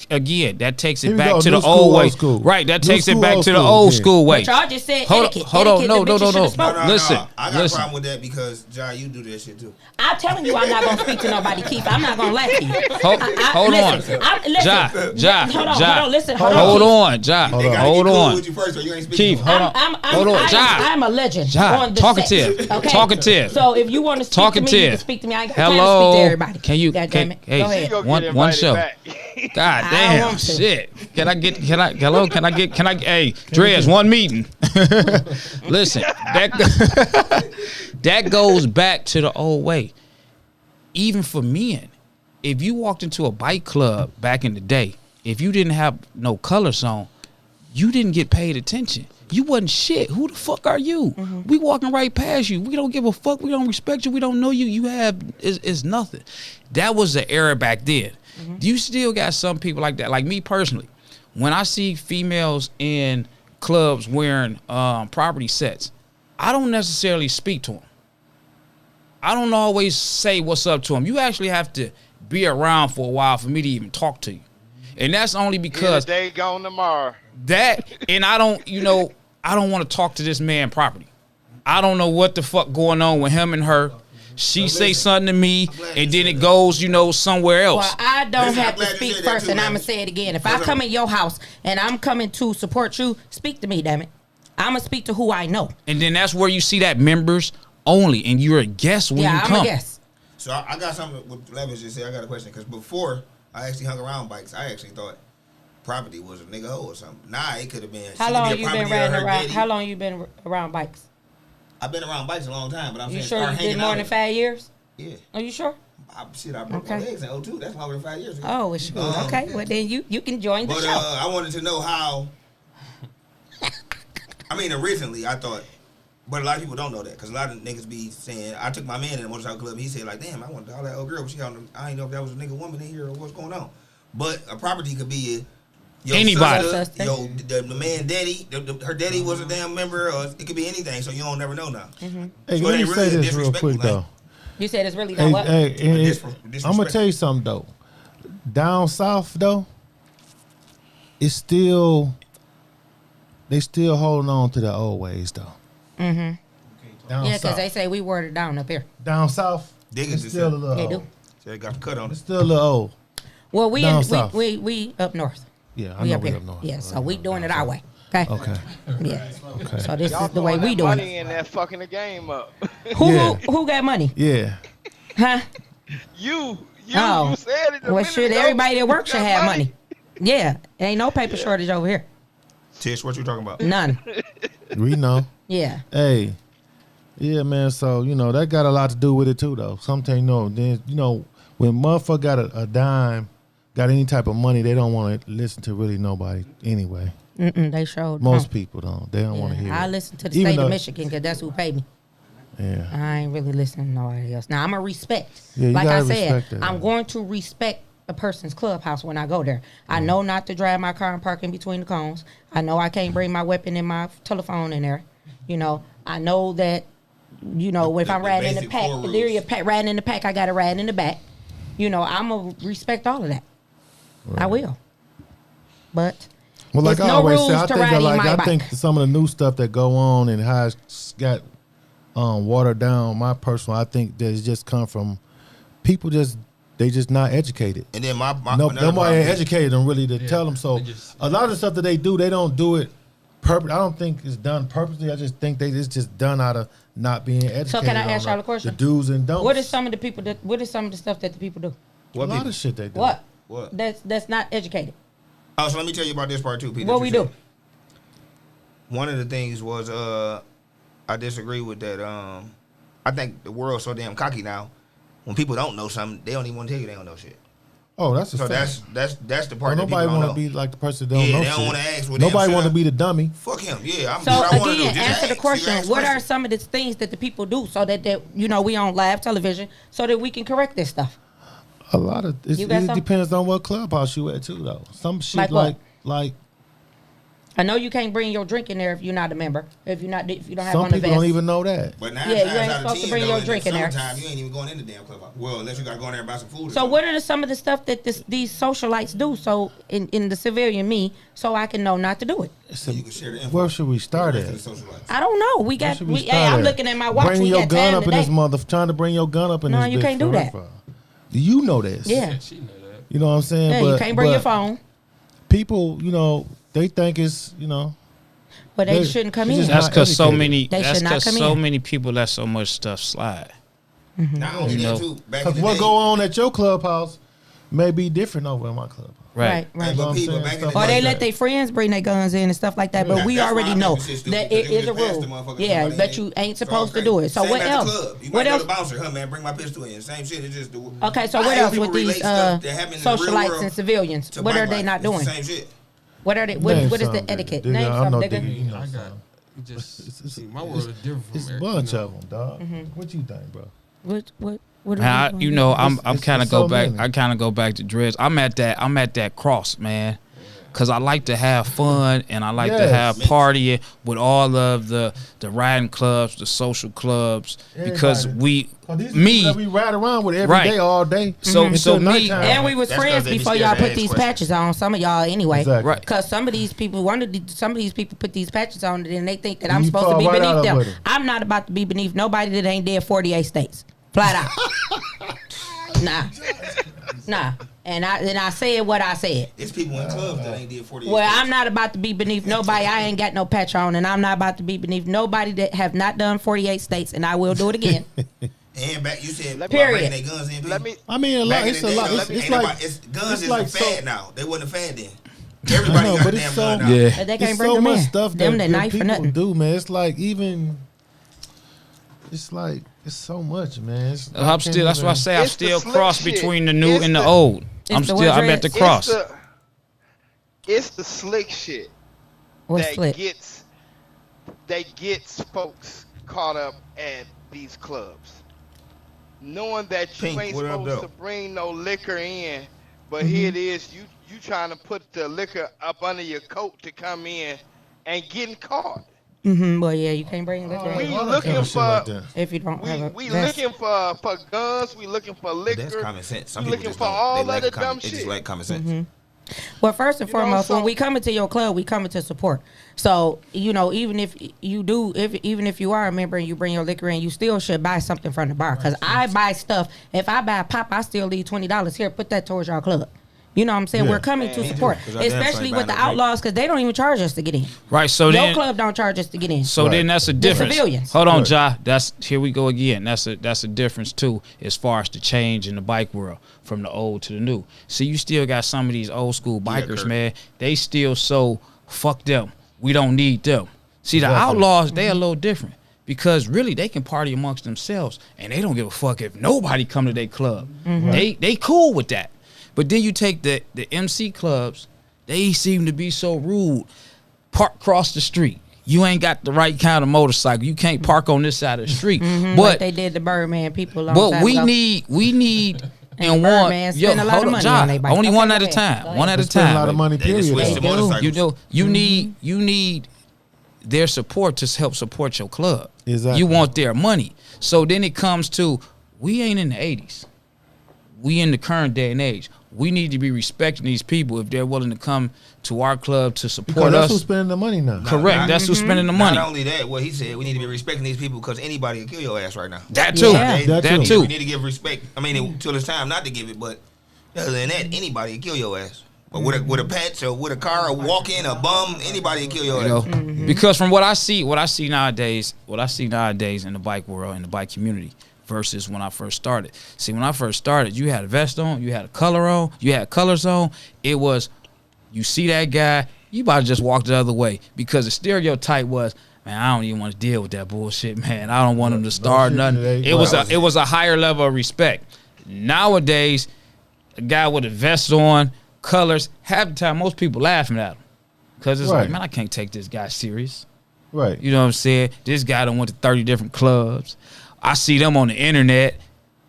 again, that takes Here it we back go. to New the school, old way. old school. Right. That New takes it school, back old to the school. old Yeah. school way. But y'all just said Hold etiquette. on, Etiquette, no, the bitches should've No, spoke. no, Listen, no. I got listen. a problem with that because John, you do that shit too. I'm telling you, I'm not gonna speak to nobody, Keith. I'm not gonna lie to you. Hold on. Listen, Ja, hold on, Ja. hold on, listen, hold Hold on. on, Ja. They gotta Hold get cool on. with you first, or you ain't speaking Keith, to them. hold on. I'm, Hold on, Ja. I'm a legend Ja, on the talkative, set. Okay? talkative. So if you want to speak to me, you Talkative. can speak to me. I ain't got time to Hello. speak to everybody. Can you? God damn Can, it. hey, Go She ahead. gonna one get one invited show. back. God I damn, want to. shit. Can I, hello, can I, hey, Dreas, one meeting. Listen, that goes back to the old way. Even for men, if you walked into a bike club back in the day, if you didn't have no colors on, you didn't get paid attention. You wasn't shit. Who the fuck are you? We walking right past you. We don't give a fuck. We don't respect you. We don't know you. You have is nothing. That was the era back then. You still got some people like that. Like me personally, when I see females in clubs wearing property sets, I don't necessarily speak to them. I don't always say what's up to them. You actually have to be around for a while for me to even talk to you. And that's only Here because today, gone tomorrow. that, and I don't, I don't want to talk to this man property. I don't know what the fuck going on with him and her. She say something to me, and then it goes, somewhere else. Well, I don't Listen, have I'm glad to you speak said that first, too, and I'm man. gonna say it again. If I come in your house and I'm coming to support you, speak to me, damn it. I'm gonna speak to who I know. And then that's where you see that members only, and you're a guest when you Yeah, I'm come. a guest. So I got something with Levis just said. I got a question because before I actually hung around bikes, I actually thought property was a nigga hoe or something. Nah, it could have been. How she could long be a you been property of riding her around? daddy. How long you been around bikes? I've been around bikes a long time, but I'm You saying sure start you hanging been more out than with- 5 years? Yeah. Are you sure? I broke Okay. my legs in 02. That's longer than 5 years ago. Oh, it's true. Okay, well then you can join the But show. I wanted to know how. I mean, originally I thought, but a lot of people don't know that because a lot of niggas be saying. I took my man in the motorcycle club. He said like, "Damn, I wanted to holler at that old girl, but she I didn't know if that was a nigga woman in here or what's going on." But a property could be Your Anybody. sister, the man daddy, her daddy was a damn member, or it could be anything. So you don't never know now. Hey, So let it me ain't say really this real quick disrespectful, though. You said it's really not what? I'm gonna tell you something though. Down south though, it's still they still holding on to the old ways though. Mm-hmm. Down Yeah, south, because they say we watered down up here. down south, Diggers it's is still a that. little They old. do. So they got the cut on It's it. still a little old. Well, we Down in, south. we up north. Yeah, I We know up we here. up north. Yeah, so we doing it our way. Okay. Okay. Yeah. Okay. So this Y'all is the way throwing we that doing money it. in there, fucking the game up. Yeah. Who got money? Yeah. Huh? you Oh. you said it. a Well, minute shit, ago. everybody that You works should got have money. Yeah. Ain't no paper shortage over here. Tish, what you talking about? None. We know. Yeah. Hey. Yeah, man. So, that got a lot to do with it too though. Sometimes, then when motherfucker got a dime, got any type of money, they don't want to listen to really nobody anyway. They showed. Most people don't. They don't want to hear I it. listen to the Even state though- of Michigan because that's who paid me. Yeah. I ain't really listening to nobody else. Now I'm a respect. Yeah, you like I gotta said, respect that. I'm going to respect a person's clubhouse when I go there. I know not to drive my car and park in between the cones. I know I can't bring my weapon and my telephone in there. I know that. If I'm the riding in the basic pack, four if there rules. you riding in the pack, I got to ride in the back. I'm gonna respect all of that. I will. But Well, like there's I no always rules say, I to think riding my I bike. think some of the new stuff that go on and how it's got watered down. My personal, I think that it's just come from people they just not educated. And then my No, another nobody problem ain't is- educated them really to tell them. So they just- a lot of the stuff that they do don't do it purpose. I don't think it's done purposely. I just think it's just done out of not being educated. So can I on ask y'all a question? The do's and don'ts. what is some of the people that? What is some of the stuff that the people do? a What lot people? of shit they do? What? What? That's not educated. Oh, so let me tell you about this part too, Peter. What that we you do? said. One of the things was I disagree with that. I think the world's so damn cocky now. When people don't know something, they don't even want to tell you they don't know shit. Oh, that's a So fact. that's the Well, part that nobody people don't want know. to be like the person that don't Yeah, know they shit. don't wanna ask what Nobody damn want to shit be the dummy. Fuck him. Yeah, I'm So what I want to do. again, Just answer the ask. question. Ask What are questions. some of the things that the people do so that we on live television so that we can correct this stuff? A lot of You got it some? depends on what clubhouse you at too though. Some shit Like what? like I know you can't bring your drink in there if you're not a member. If you don't have some on the people vest. don't even know that. But nine Yeah, you times ain't out of supposed to 10, bring though, your in drink the in there. summertime, you ain't even going in the damn clubhouse. Well, unless you got to go in there and buy some food. Or So something. what are some of the stuff that these socialites do so in the civilian me so I can know not to do it? It's a- You can share the info. where should we start Rest at? of the socialites. I don't know. We Where got should we hey, start I'm at? looking at my watch. Bring We your got gun time up in today. this mother. Trying to bring your gun up in No, this. you bitch can't do for that. real. You know this. Yeah. She know that. You know what I'm saying? Yeah, but, you can't bring your but phone. People, they think it's But they They- shouldn't come it's in. just That's not because so educated. many. They That's should not because come so in. many people let so much stuff slide. Not only You that, know. too, back in because the what day, go on at your clubhouse may be different over in my clubhouse. Right. Right. Hey, but I'm people saying? back in the Stuff Or day, they like let that. their friends bring their guns in and stuff like that. But Yeah, we that's why already I know think it's stupid, that because it they is a just pass rule. the motherfucker Yeah, somebody that in. you ain't So supposed to crazy. do it. So Same what at else? The club. You What might else? go to bouncer, huh, man? Bring my pistol in. Same shit. It's just the. Okay, so I what hate else people with these relate stuff that happen in the real socialites world and civilians? to What bike are they life. not It's the doing? Same shit. What are they? Name What is the something, etiquette? nigga. Name I know, some, nigga. nigga. You know I got something. it. Just It's- see, my world is different from It's a every- bunch you know. of them, dog. What you think, bro? What? Man, I'm It's kind of so go back. many. I kind of go back to dreads. I'm at that cross, man, because I like to have fun and I like to Yes. have partying with all of the riding clubs, the social clubs, because Everybody. Oh, these are me, people that we ride around with every Right. day, all day. So- until so me- nighttime. And we was That's friends 'cause they be before scared y'all to put ask these questions. patches on. Some of y'all anyway. Exactly. Right. Cause some of these people, some of these people put these patches on, and then they think that I'm You supposed to fall be right out beneath them. with 'em. I'm not about to be beneath nobody that ain't dead 48 states. Flat out. Nah. And I said what I said. It's people in clubs that ain't did 48. Well, I'm not about to be beneath nobody. I ain't got no patch on, and I'm not about to be beneath nobody that have not done 48 states, and I will do it again. And back, you said Let about me- bringing their guns in. Let me. I mean, a lot. Back in It's the a day, lot. though, It's ain't like nobody- guns it's is like a fad so- now. They wasn't a fad then. Everybody know, got but a it's damn so- gun now. yeah. But they can't It's bring so them much in. stuff Them that that knife or people nothing. do, man. It's like even. It's like it's so much, man. It's, I'm still. That's why I say I'm It's the still slick cross shit. between the new It's and the the- old. I'm the still. what, I'm at the Dreads? cross. It's the slick shit What's that slick? gets folks caught up at these clubs, knowing that you Pink, ain't what up, supposed though? to bring no liquor in, but here it is. You you trying to put the liquor up under your coat to come in and getting caught. Well, yeah, you can't bring liquor We in looking for if you don't have a we vest. looking for guns. We looking for liquor. That's common sense. Some we people looking just for don't. all They lack of the common. dumb They just shit. lack common sense. Well, first and You know, foremost, when so- we come into your club, we coming to support. So, you know, even if you are a member and you bring your liquor in, you still should buy something from the bar. Because I buy stuff. If I buy a pop, I still leave $20 here. Put that towards your club. You know what I'm saying? Yeah. We're coming to Me too, support, 'cause I damn especially sure with ain't the buying no drink. Outlaws, because they don't even charge us to get in. Right. So Your then, club don't charge us to get in. so then that's a difference. civilians. Hold on, Right. Ja. That's here we go again. That's a difference too, as far as the change in the bike world from the old to the new. See, you still got some of these old school bikers, Kurt. man. They still so fuck them. We don't need them. See, the Exactly. Outlaws, they a little different. Because really, they can party amongst themselves, and they don't give a fuck if nobody come to their club. They cool with that. But then you take the MC clubs, they seem to be so rude. Park across the street. You ain't got the right kind of motorcycle. You can't park on this side of the street. Like But they did the Birdman people. a long but time we ago. need and Birdman one. spend a lot hold of on, money Ja, on they bike. only Okay, one go at a ahead. time. Go ahead. One at They a spend a time. lot of money. They just Period. switched the They do. motorcycles. You need their support to help support your club. Exactly. You want their money. So then it comes to we ain't in the 80s. We in the current day and age. We need to be respecting these people if they're willing to come to our club to support Because that's us. who's spending the money now. Correct. That's who's spending the money. Not only that, what he said, we need to be respecting these people because anybody can kill your ass right now. That too. Yeah. That That too. too. We need to give respect. I mean, until it's time not to give it, but other than that, anybody can kill your ass. But with a patch or with a car or walk in a bum, anybody can kill your You know, ass. because from what I see nowadays in the bike world, in the bike community, versus when I first started. See, when I first started, you had a vest on, you had a color on, you had colors on. It was, you see that guy, you about to just walk the other way because the stereotype was, man, I don't even want to deal with that bullshit, man. I don't want him to start shit nothing. today. It was a higher level of respect. Nowadays, a guy with a vest on, colors, half the time most people laughing at him because it's Right. like, man, I can't take this guy serious. Right. You know what I'm saying? This guy done went to 30 different clubs. I see them on the internet.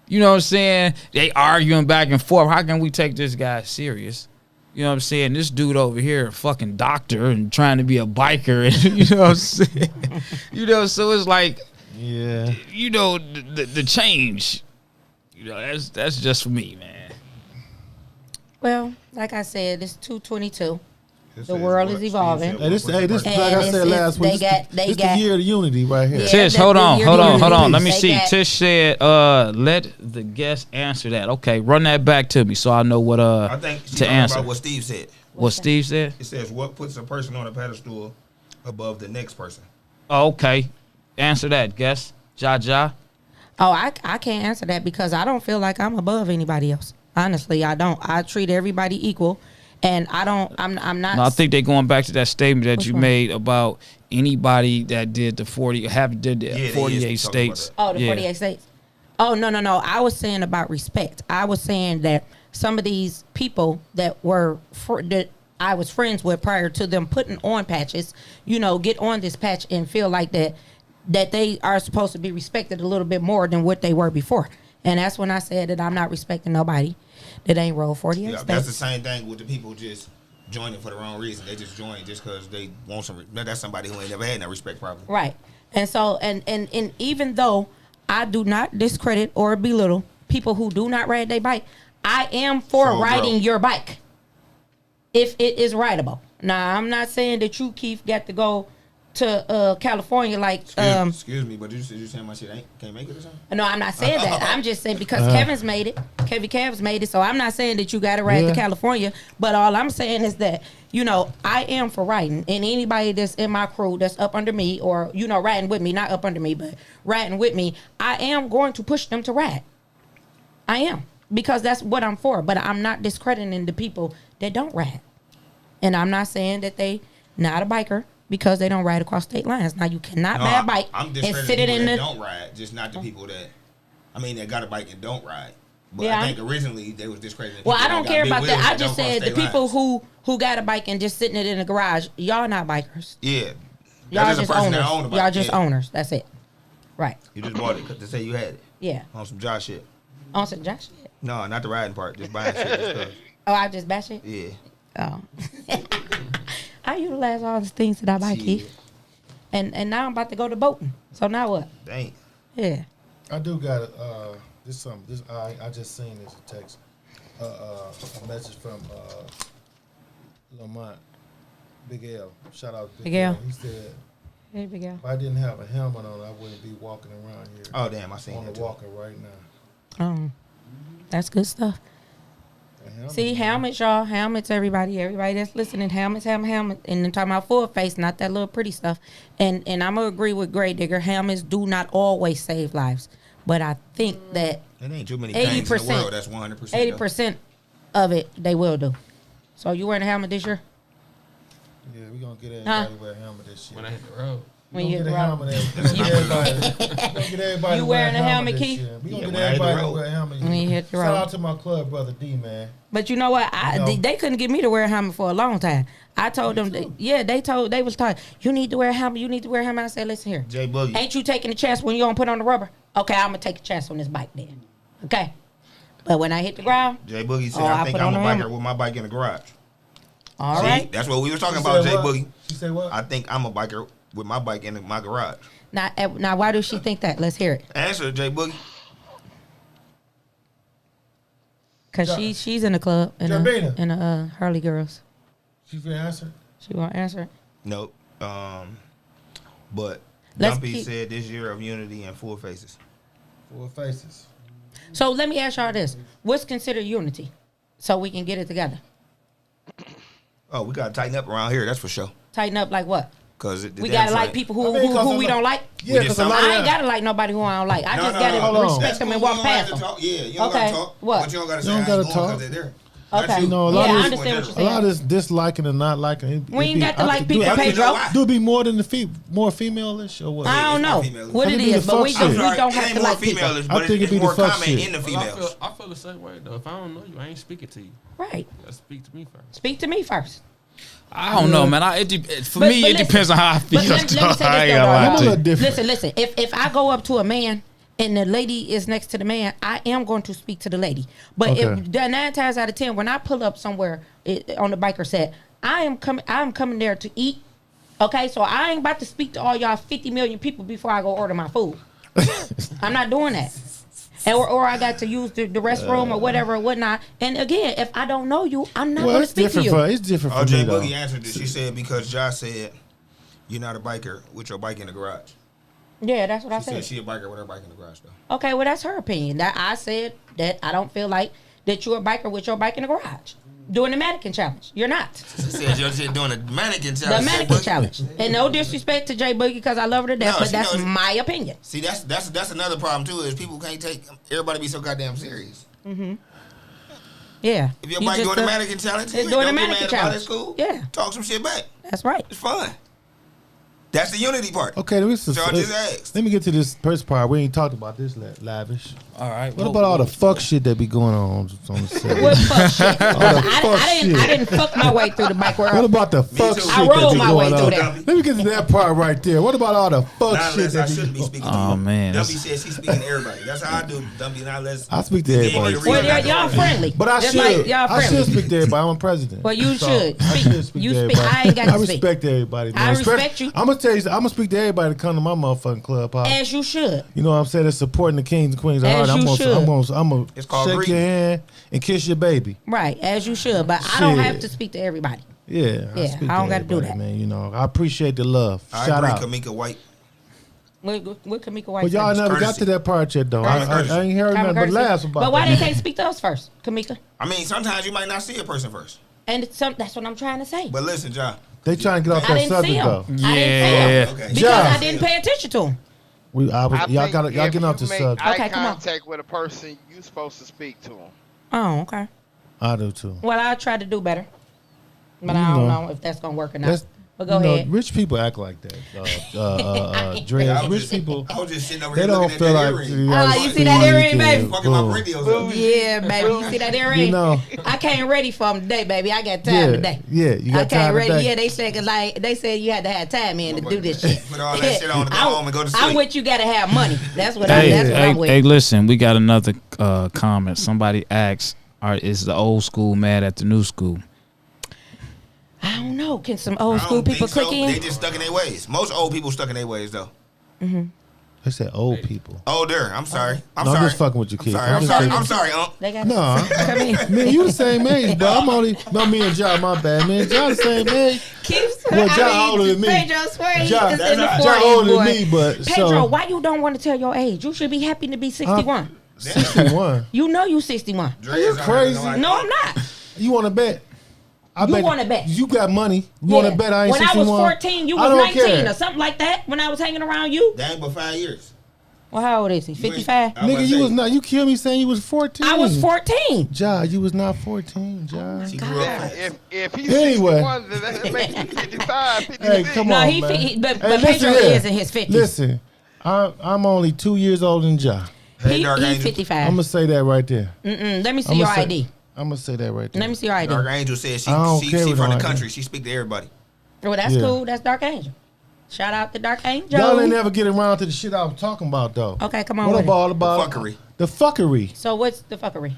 You know what I'm saying? They arguing back and forth. How can we take this guy serious? You know what I'm saying? This dude over here, a fucking doctor and trying to be a biker. And, you know what I'm saying? You know, so it's like, Yeah. you know, the change. You know, that's just for me, man. Well, like I said, it's 222. The world is evolving. Hey, this like I And said it's- last week. they This got- the year of unity right here. Yeah. Tish, that- hold on. you're Let doing me it. see. They got- Tish said, let the guest answer that. Okay, run that back to me so I know what I think she's to talking answer. about what Steve said. What Steve said? It says, what puts a person on a pedestal above the next person? Oh, okay. Answer that, guess. Ja. Oh, I can't answer that because I don't feel like I'm above anybody else. Honestly, I don't. I treat everybody equal, and I'm not. No, I think they're going back to that statement that Which you one? made about anybody that did the 48 is talking states. Oh, the Yeah. 48 states. Oh, no. I was saying about respect. I was saying that some of these people that that I was friends with prior to them putting on patches, you know, get on this patch and feel like that they are supposed to be respected a little bit more than what they were before. And that's when I said that I'm not respecting nobody that ain't rolled 48 Yeah, states. that's the same thing with the people just joining for the wrong reason. They just join just because they want some. That's somebody who ain't never had no respect problem. Right. And so, and even though I do not discredit or belittle people who do not ride their bike, I am for So, riding bro. your bike if it is rideable. Now, I'm not saying that you, Keith, got to go to California like Excuse me, but you saying my shit can't make it or something? no, I'm not saying that. I'm just saying because Kevin's made it. Kev's made it. So I'm not saying that you got to ride Yeah. to California. But all I'm saying is that, you know, I am for riding. And anybody that's in my crew that's up under me or, you know, riding with me, not up under me, but riding with me, I am going to push them to ride. I am. Because that's what I'm for. But I'm not discrediting the people that don't ride. And I'm not saying that they not a biker because they don't ride across state lines. Now, you cannot buy a bike I'm and discrediting sit it people in that the... don't ride, just not the people that got a bike and don't ride. But Yeah, I think originally they was discrediting. Well, people I don't that got care big about wheels that. I just don't cross said the state people lines. who got a bike and just sitting it in the garage, y'all not bikers. Yeah, Y'all that's just a person owners. that own a bike. Y'all just yeah. owners. That's it. Right. You just bought it to say you had it Yeah. on some Josh shit. On some jack shit. No, not the riding part, just buying shit. Just 'cause. Oh, I just bash it? Yeah. Oh. I utilize all the things that I like, Keith. And now I'm about to go to boating. So now what? Dang. Yeah. I do got this something. This I just seen this text. A message from Lamont, Big L. Shout out to Big L. He said, Hey, Big L. if I didn't have a helmet on, I wouldn't be walking around here. Oh damn, I seen on that the too. walker right now. That's good stuff. A helmet. See, helmets, y'all. Helmets, everybody. Everybody that's listening. Helmets. And then talking about full face, not that little pretty stuff. And I'm going to agree with Gray Digger. Helmets do not always save lives. But I think that It ain't too many things in the world that's 100%. 80% of it, they will do. So you wearing a helmet this year? Yeah, we gonna get everybody wear a helmet this year. When I hit the road. When you get hit a the road. helmet, we gonna get everybody. You to wear wearing a helmet, Keith? this year. We gonna Yeah, get when I hit the everybody to road. wear a helmet. When you hit the Shout road. out to my club brother D, man. But you know what? You know. They couldn't get me to wear a helmet for a long time. I told them, they was talking, you need to wear a helmet, you need to wear a helmet. I said, listen here. Jay Boogie. Ain't you taking a chance when you don't put on the rubber? Okay, I'm going to take a chance on this bike then. Okay? But when I hit the ground, Jay Boogie said, Oh, I I think put I'm a on a biker helmet. with my bike in the garage. all See, right. that's what we was talking She about, said Jay what? Boogie. She say what? I think I'm a biker with my bike in my garage. Now, why does she think that? Let's hear it. Answer, Jay Boogie. Because she's in the club in Jabina. a Hurley Girls. She finna answer. She won't answer it. Nope. But Let's Dumpy keep- said this year of unity and full faces. Four faces. So let me ask y'all this. What's considered unity? So we can get it together. Oh, we gotta tighten up around here. That's for sure. Tighten up like what? Cause We got to like people who, I mean, 'cause who a we lot- don't like? Yeah, just because a lot I ain't of got to like nobody who I don't like. I just got hold to on. respect them and walk past them. Yeah, you don't Okay, gotta talk. what? But you don't gotta say You don't I gotta ain't going talk. 'cause they're there. Okay. That's you. know, a lot Yeah, of I this- understand what you're a lot saying. of this disliking and not liking. We ain't got to like people, I think you know Pedro. why. Do it be more than more female-ish or what? I don't it's know more female. what I it think it's is, the but we fuck don't, shit. we don't It have ain't to more like people. females, I but think it's it be the more fuck common shit. in the Well, females. I feel the same way though. If I don't know you, I ain't speaking to you. Right. You gotta speak to me first. Speak to me first. I don't know, man. For me, it listen, depends on how I feel. but let me say this I ain't though, gonna lie I'm a to you. little different. Listen. If I go up to a man and the lady is next to the man, I am going to speak to the lady. But Okay. if 9 times out of 10, when I pull up somewhere on the biker set, I'm coming there to eat. Okay, so I ain't about to speak to all y'all 50 million people before I go order my food. I'm not doing that. Or I got to use the restroom or whatever or whatnot. And again, if I don't know you, I'm not Well, going to it's speak to different you. for it's different Oh, for Jay me though. Boogie answered it. She said because Josh said you're not a biker with your bike in the garage. Yeah, that's what I She said said. she a biker with her bike in the garage though. Okay, well, that's her opinion. That I said that I don't feel like that you're a biker with your bike in the garage. Doing the mannequin challenge. You're not. She said you're just doing a mannequin challenge. The Jay mannequin Boogie. challenge. And no disrespect to Jay Boogie because I love her to death, No, but she that's knows- my opinion. See, that's another problem too. Is people can't take everybody be so goddamn serious. Yeah. If your You bike just doing the a- mannequin challenge, it's you ain't doing the gonna get mannequin mad about challenge. it. It's cool. Yeah. Talk some shit back. That's right. It's fun. That's the unity part. Okay, So I just asked. let me get to this first part. We ain't talked about this lavish. All right. What about all the fuck shit that be going on the set? What fuck shit? fuck I didn't fuck my way through the bike world. What about the fuck too. shit I that rolled be my way going through on? there. Let me get to that part right there. What about all the fuck Not shit unless I that shouldn't be be speaking Oh, to you. man, Dumpy that's- said she's speaking to everybody. That's how I do. Dumpy, not unless. I speak to everybody. Well, y'all friendly. But I Just should. like y'all I friendly. should speak to everybody. I'm a president. Well, you So, should. I Speak. should speak You to speak. everybody. I ain't got to speak. respect everybody. I man. respect you. I'm gonna tell you. I'm gonna speak to everybody to come to my motherfucking clubhouse. As you should. You know what I'm saying? It's supporting the kings and queens. All As right, you should. I'm gonna It's called shake greeting. your hand and kiss your baby. Right, as you should. But I don't Shit. have to speak to everybody. Yeah, Yeah, speak I don't to gotta do everybody, that. man. You know, I appreciate the love. I Shout agree, out. Kamika White. What Kamika White But y'all say? never got courtesy. to that part yet, though. I ain't heard Common nothing but courtesy. laughs about But why that. they can't speak to us first, Kamika? I mean, sometimes you might not see a person first. And that's what I'm trying to say. But listen, John. They trying to get off I that didn't see subject, him. though. I didn't see Yeah. him. Okay. Because Yeah. I didn't pay attention to him. Y'all I think y'all if getting off you the make subject. eye Okay, come on. contact with a person, you supposed to speak to them. Oh, okay. I do too. Well, I'll try to do better. But You I don't know. know if that's going to work or not. That's, But go you know, ahead. rich people act like that. Dreads. I was Rich just- people, I was just sitting over they here don't looking feel at like. that earring. You see that earring, baby? Fucking my Boom. radios up. Yeah, baby. You see that earring? You know. I came ready for him today, baby. I got time Yeah, today. yeah, you got I came time ready. today. Yeah, they said 'cause like they said you had to have time in to do this shit. Put all that shit on and go home and go to sleep. I'm with you. Got to have money. That's what Hey, that's what hey, I'm with. hey, listen, we got another comment. Somebody asked, is the old school mad at the new school? don't know. Can some old I school don't people think so. click in? They just stuck in their ways. Most old people stuck in their ways though. They said old people. Older. I'm sorry. I'm No, I'm sorry. just fucking with you, kid. I'm I'm just sorry. kidding. I'm sorry, Unc. They got No, Come here. man, you the same age, bro. I'm only no me and John. My bad, man. John the same age. Keeps. Well, John older than me. Pedro swear he John, is in the 40s, John older boy. than me, but Pedro, so why you don't want to tell your age? You should be happy to be 61. 61. You know you 61. You crazy? No, I'm not. You want to bet? I You wanna bet. You got money. You want to bet I ain't When 61? I was 14, you I was don't 19 care. or something like that when I was hanging around you. That ain't but 5 years. Well, how old is he? 55? Nigga, you was not. You killed me saying you was 14. I was 14. John, you was not 14, John. She grew up fast. If he's Anyway. 61, then that makes him 55, 56. Hey, come No, on, he, man. but Hey, listen Pedro here. is in his 50s. Listen, I'm only 2 years older than John. Hey, Dark He's Angel. 55. I'm gonna say that right there. Let me see I'ma your say- ID. I'm gonna say that right there. Let me see your ID. Dark Angel said she I don't she care what from the I country. do. She speak to everybody. Well, that's Yeah. cool. That's Dark Angel. Shout out to Dark Angel. Y'all ain't never get around to the shit I was talking about though. Okay, come on What with it. about about The fuckery. The fuckery. So what's the fuckery?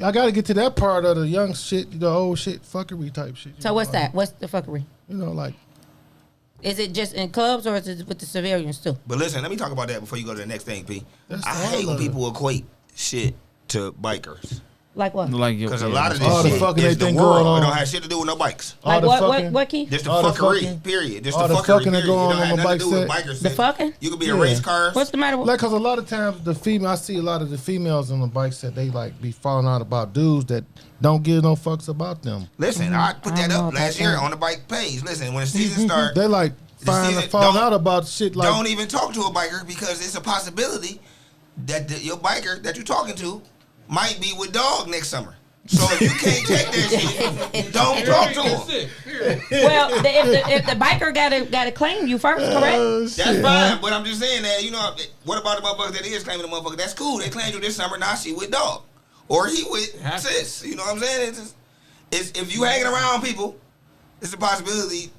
I gotta get to that part of the young shit, the old shit, fuckery type shit. So what's that? What's the fuckery? You know, like Is it just in clubs or is it with the civilians too? But listen, let me talk about that before you go to the next thing, P. That's I all hate when of it. people equate shit to bikers. Like what? Like Because a lot of this all the shit fucking is they the think world. going on. It don't have shit to do with no bikes. all Like the what? fucking, What, Keith? Just the all the fuckery, fucking- period. Just all the the fuckery, fucking that period. go on It don't on have the nothing bike to do with set. bikers. The fucking? You could be in Yeah. race cars. What's the matter with? Like, cause a lot of times the female, I see a lot of the females on the bike set, they like be falling out about dudes that don't give no fucks about them. Listen, I put I that don't know up about last year that. on the bike page. Listen, when the season starts, They like The season- falling don't- out about shit like don't even talk to a biker because it's a possibility that your biker that you're talking to might be with dog next summer. So if you can't take that shit, don't talk to him. Well, if the biker gotta claim you first, correct? oh, That's shit. fine, but I'm just saying that, you know, what about the motherfucker that is claiming the motherfucker? That's cool. They claimed you this summer, now she with dog. Or he with sis. You know what I'm saying? It's if you hanging around people, it's a possibility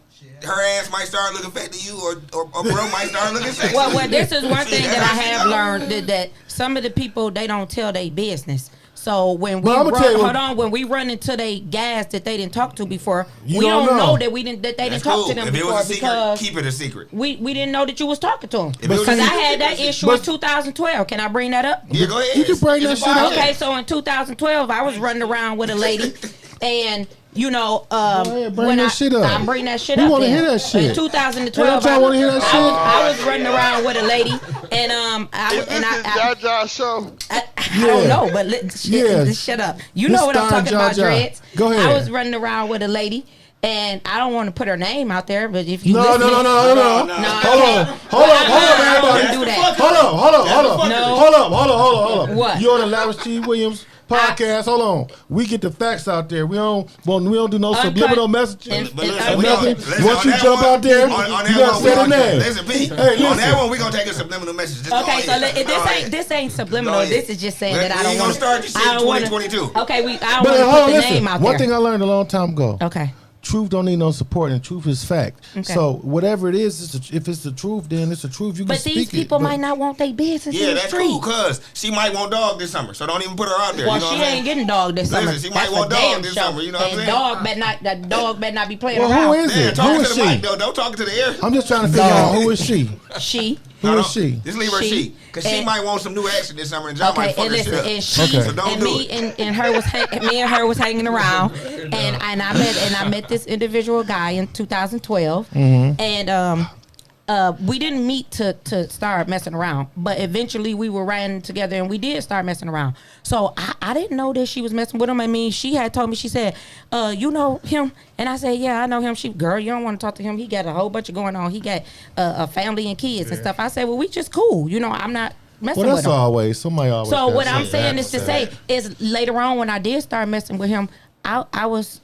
her ass might start looking fat to you or bro might start looking sexy. Well, this is one thing That's that I how she have go. learned that some of the people they don't tell their business. So when we Well, I'ma tell you what- hold on, when we run into they guys that they didn't talk to before, You we don't don't know. know that they That's didn't talk cool. to them If it before was a secret, because keep it a secret. we didn't know that you was talking to them. If it was a Because I secret, had that keep it a issue secret. in 2012. Can I bring that up? Yeah, go ahead. You can bring that It's a shit up. podcast. Okay, so in 2012, I was running around with a lady, and you know, ahead, bring when that I shit up. I'm bringing that shit We up. wanna then. hear that shit. In 2012, Hey, y'all wanna hear that shit? I was running around with a lady, and Is this Jaja show? I Yeah. don't know, but Yeah. shut up. You This know what I'm Stein talking about, Jaja. Dreads. Go ahead. I was running around with a lady, and I don't want to put her name out there, but if you No, listen, no. No, Hold on, I everybody. wouldn't do that. Hold on. No. Hold up. What? You on the Lavish T. Williams podcast? Hold on. We get the facts out there. We don't do no Uncut. subliminal messages. And- But and listen, uncut. we nothing. gonna, listen, Once on you that jump one, out there, on you that gotta one, say we the gonna- name. Listen, P. Hey, On that listen. one, we gonna take a subliminal message. Just go Okay, so ahead. Go ahead. this ain't subliminal. Go ahead. This is just saying We that I ain't don't gonna want start this shit in 2022. Okay, I don't But want to hold put on, the listen. name out One there. thing I learned a long time ago. Okay. Truth don't need no support, and truth is fact. Okay. So whatever it is, if it's the truth, then it's the truth. You can But speak these people it. But might not want their business Yeah, in the that's street. cool, cuz she might want dog this summer, so don't even put her out there. Well, you know she what I'm ain't saying? getting dog this Listen, summer. she might That's want for dog damn this sure. summer, you know what I'm And saying? that dog better not be playing Well, around. who is Yeah, it? talk Who to is the mic, she? though. Don't talk to the air. I'm just trying to figure out who is she. She. Who is she? Just leave her she. Because she And- might want some new action this summer, and John Okay, might fuck and her listen, shit up. and she Okay. So don't and do me it. and her was me and her was hanging around, and I met this individual guy in 2012, Mm-hmm. and we didn't meet to start messing around, but eventually we were riding together and we did start messing around. So I didn't know that she was messing with him. I mean, she had told me, she said, you know him? And I said, yeah, I know him. She, girl, you don't want to talk to him. He got a whole bunch of going on. He got a family and kids and stuff. I said, well, we just cool. You know, I'm not messing Well, with that's him. always somebody always. So gotta what say I'm that. saying is to say is later on when I did start messing with him, I was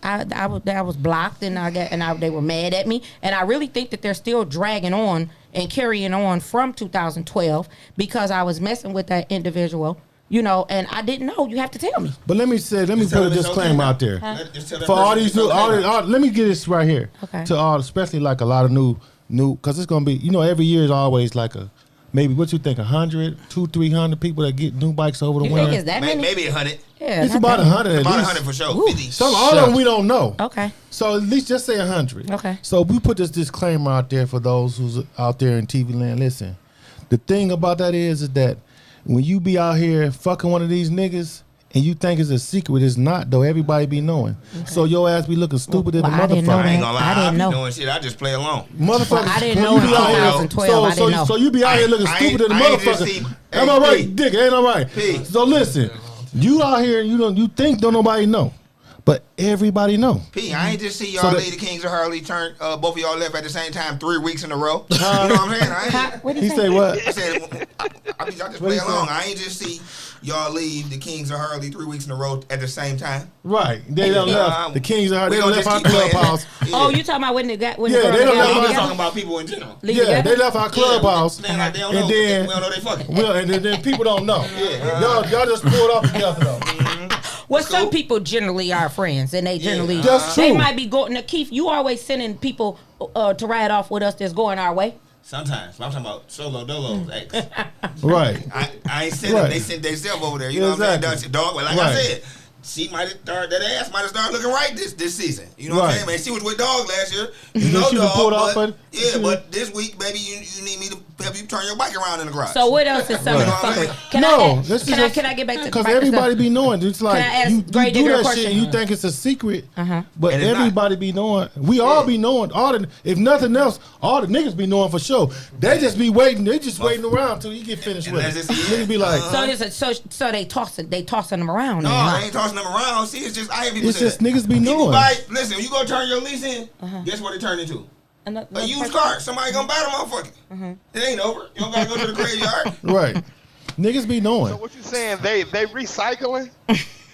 blocked and they were mad at me, and I really think that they're still dragging on and carrying on from 2012 because I was messing with that individual, you know, and I didn't know. You have to tell me. But let me tell put a them it's okay disclaimer now. out there Just tell that for all person these it's new. okay. Let me get this right here Okay. to all, especially like a lot of new, because it's gonna be, you know, every year is always like maybe what you think, 100, 200-300 people that get new bikes over the You think winter. it's that many? Maybe 100. Yeah, It's not about that many. 100 at About least. 100 for sure. Ooh. 50. Some all of them we don't know. Okay. So at least just say 100. Okay. So we put this disclaimer out there for those who's out there in TV land. Listen, the thing about that is that when you be out here fucking one of these niggas and you think it's a secret, it's not though. Everybody be knowing. So your ass be looking stupid in the Well, I didn't know motherfucker. I ain't gonna lie. I didn't I be know. doing shit. I just play along. Motherfuckers, Well, I didn't when know you in be out here- 2012. I didn't know. So you be out here looking I stupid in the ain't just motherfucker. see- Am I Hey, right, P. Dick? Ain't I right? P. So listen, you out here, you think don't nobody know, but everybody know. P, I ain't just see y'all So that- Lady Kings of Harley turn, both of y'all left at the same time 3 weeks in a row. You know what I'm saying? I ain't. What do He you say what? I said, I just What play he along. say? I ain't just see y'all leave the Kings of Harley 3 weeks in a row at the same time. Right. They done left. The Kings are We they done gonna left just our keep playing. clubhouse. Yeah. Oh, you talking about when the Yeah, girl they and the don't guy know I'm leave just together? talking about people in general. Leave Yeah, together? they left our clubhouse. Man, like, they don't And know. then- We don't know they fucking. Well, and then people don't know. Y'all just pulled off together though. Well, some people generally are friends, and they generally That's they true. might be going. Now, Keith, you always sending people to ride off with us that's going our way. Sometimes. I'm talking about solo dolos, ex. Right. I ain't sent Right. them. They sent themselves over there. You know Exactly. what I'm saying? Dog, but like Right. I said, she might have started, that ass might have started looking right this season. You know what I'm Right. saying? Man, she was with Dog last year. And You then know she was Dog, pulled off but, it. yeah, but this week, baby, you need me to help you turn your bike around in the garage. So what else is some of the Right. fuckery? Can No, I, this is can, I, just- can I get back to the Because biker everybody stuff? be knowing. It's like I ask you Gray do Digger a that question? shit and you think it's a secret, but And it's not. everybody be knowing. We all be knowing. If nothing else, all the niggas be knowing for sure. They just be waiting. They just waiting around till you get finished with it. Unless it's- Niggas be like, So they tossing them around. No, then, I huh? ain't tossing them around. See, it's just I hear people it's say just that. niggas be People knowing. buy, listen, when you go turn your lease in, guess what it turned into? Another A used person? car. Somebody gonna buy the motherfucker. It ain't over. You don't gotta go to the graveyard. Right. Niggas be knowing. So what you saying? They recycling?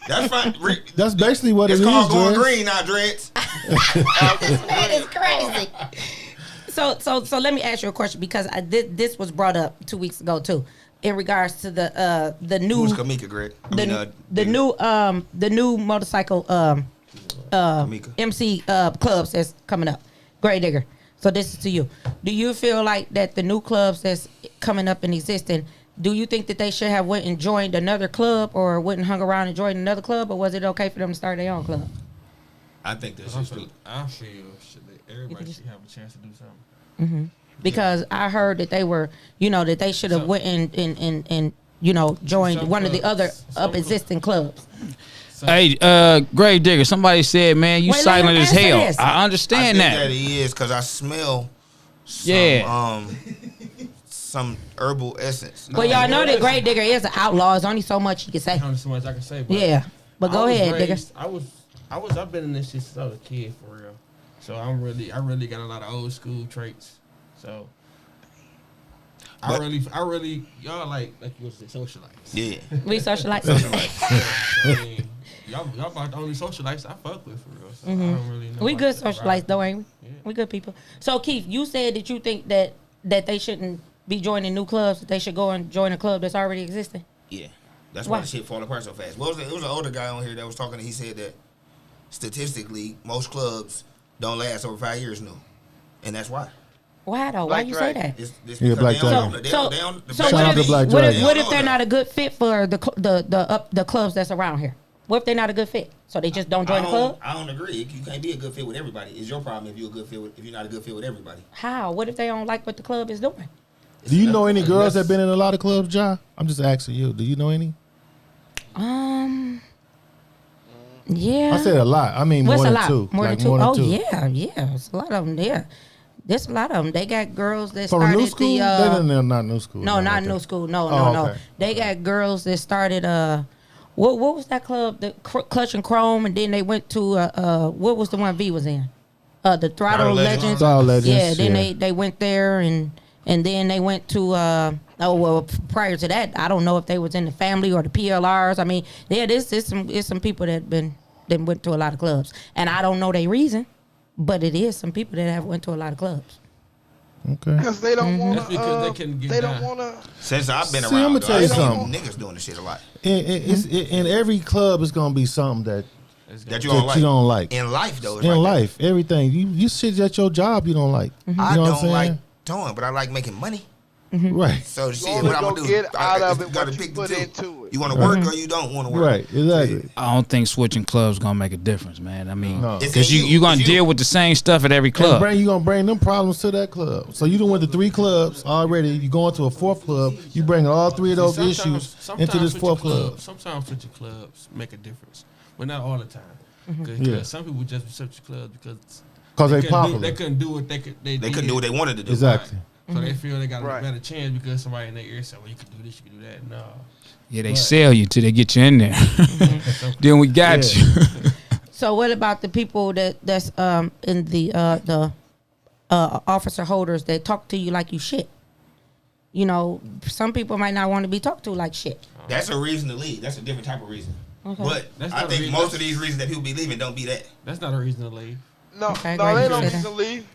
That's fine. That's basically what It's it called is, going Dre. green, not dreads. That is crazy. So let me ask you a question because this was brought up 2 weeks ago too, in regards to the new Who's Kamika, Greg? the new motorcycle Kamika. MC clubs that's coming up. Gray Digger. So this is to you. Do you feel like that the new clubs that's coming up and existing, do you think that they should have went and joined another club or went and hung around and joined another club, or was it okay for them to start their own club? I think that's I just feel everybody should have a chance to do something. Because I heard that they were, that they should have went and joined Some one of the clubs- other some up clubs- existing clubs. Hey, Grave Digger, somebody said, man, you Wait, let silent him as answer hell. this. I I understand think that. that he is because I smell some, Yeah. some herbal essence. Well, y'all know that Gray Digger is an outlaw. There's only so much you can say. Only so much I can say. But Yeah, but go I was ahead, Digger. raised- I've been in this shit since I was a kid for real. So I really got a lot of old school traits. So I really y'all like you was socialites. Yeah. We socialize. I mean, y'all about the only socialites I fuck with for real. So I don't really know. We about good that socialites ride. though, ain't we? Yeah. We good people. So Keith, you said that you think that they shouldn't be joining new clubs. That they should go and join a club that's already existing. Yeah. That's Why? why the shit fall apart so fast. It was an older guy on here that was talking. He said that statistically, most clubs don't last over 5 years now, and that's why. Why though? Why Black you say Dragon. that? It's Yeah, because Black they don't Dragon. know. They So, don't- the so Black Shout out what to if, Black what Dragon. if, what if They they're don't know not a good fit for the clubs that's around here? What if they're not a good fit? So they just don't join the club? I don't agree. You can't be a good fit with everybody. It's your problem if you're not a good fit with everybody. How? What if they don't like what the club is doing? Do you know any girls that been in a lot of clubs, Ja? I'm just asking you. Do you know any? Yeah. I said a lot. I mean What's more a than lot? two. More Like than two? more than Oh two. yeah. It's a lot of them there. There's a lot of them. They got girls that From a started new school? They're not new school. No, not okay. new school. No, Oh, no. okay. They got girls that started what was that club? The Clutch and Chrome, and then they went to what was the one V was in? The Throttle Legends. Legends. Throttle Legends, Yeah. Then yeah. they went there and then they went to prior to that, I don't know if they was in the family or the PLRs. I mean, yeah, it's some people that went to a lot of clubs, and I don't know their reason, but it is some people that have went to a lot of clubs. Okay. Because they don't want That's because they couldn't get They don't down. want to. Since I've been See, around, I'ma though, tell you I seen something. niggas doing this shit a lot. In every club, it's gonna be something that That you don't that like. you don't like. In life, though. it's In like that. life, everything you shit at your job you don't like. You I know what I'm don't saying? like towing, but I like making money. Right. So shit, only what I'm gonna gonna do? get out of it gotta what you pick the put two. into it. You want to work or you don't want to work. Right. Exactly. I don't think switching clubs gonna make a difference, man. I mean, No. because in you're gonna It's you. deal with the same stuff at every And club. you gonna bring them problems to that club. So you done went to 3 clubs already. You going to a 4th club. You bring all 3 of those issues into this 4th club. Sometimes switching clubs make a difference, but not all the time. Because Yeah. some people just switch clubs because Because they couldn't do- popular. they couldn't do what they could. They couldn't do what they wanted to do. Exactly. So they feel they got Right. a better chance because somebody in their ear said, "Well, you can do this, you can do that." No. Yeah, they sell you till they get you in there. Then we got Yeah. you. So what about the people that's in the officer holders that talk to you like you shit? You know, some people might not want to be talked to like shit. That's a reason to leave. That's a different type of reason. Okay. But That's I not a think reason. most of these reasons that people be leaving don't be that. That's not a reason to leave. No, Okay, no, glad there you ain't no said reason that. to leave.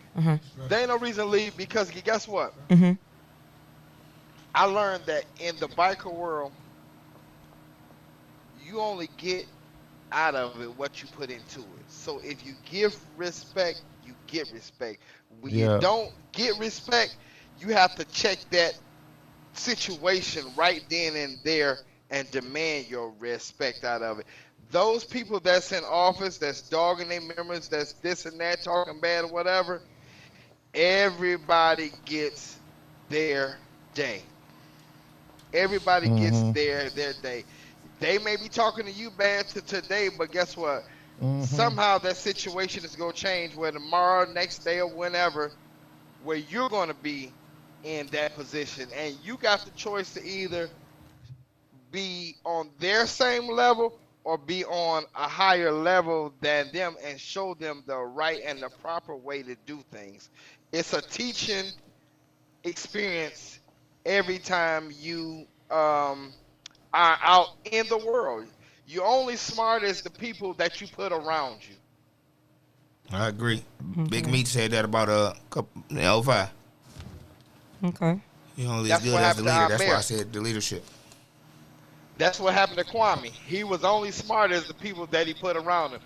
There ain't no reason to leave because guess what? Mhm. I learned that in the biker world, you only get out of it what you put into it. So if you give respect, you get respect. When Yeah. you don't get respect, you have to check that situation right then and there and demand your respect out of it. Those people that's in office, that's dogging their members, that's this and that, talking bad or whatever, everybody gets their day. Everybody gets their day. They may be talking to you bad today, but guess what? Somehow that situation is going to change where tomorrow, next day, or whenever, where you're going to be in that position. And you got the choice to either be on their same level or be on a higher level than them and show them the right and the proper way to do things. It's a teaching experience every time you are out in the world. You're only smart as the people that you put around you. I agree. Big Meat said that about a couple in 05. Okay. You only That's as good what as the happened to leader. That's why I Amir. said the leadership. That's what happened to Kwame. He was only smart as the people that he put around him.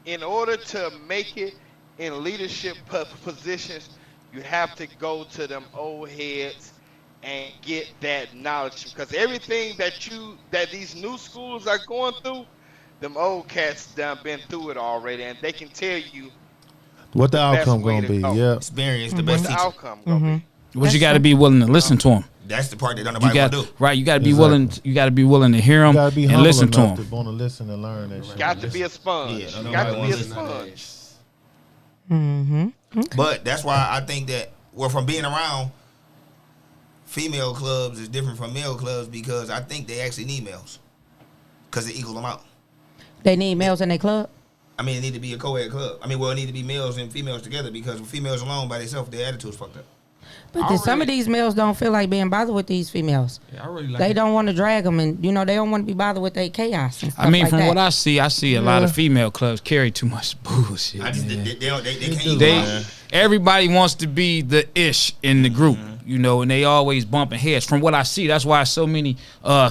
In order to make it in leadership positions, you have to go to them old heads and get that knowledge. Because everything that these new schools are going through, them old cats done been through it already, and they can tell you What the best outcome way gonna to be? go. Yeah. Experience the what's best the teacher. outcome gonna be. But you got to be willing to listen to them. That's the part that don't You nobody got want to do. right. You got to be Exactly. willing. You got to be willing to hear You them gotta be and humble listen to enough them. to want to listen and learn that shit. Got to be a sponge. Yeah, You nobody got to be a wants to sponge. But that's why I think that from being around female clubs is different from male clubs because I think they actually need males because it equals them out. They need males in their club. I mean, it need to be a co-ed club. I mean, well, it need to be males and females together because with females alone by themselves, their attitude's fucked up. But then some of these males don't feel like being bothered with these females. Yeah, I really like They it. don't want to drag them, and they don't want to be bothered with their chaos and stuff I mean, like from that. what I see a lot of female clubs carry too much bullshit. I just, man. they can't equal They out. everybody wants to be the ish in the group, and they always bumping heads. From what I see, that's why so many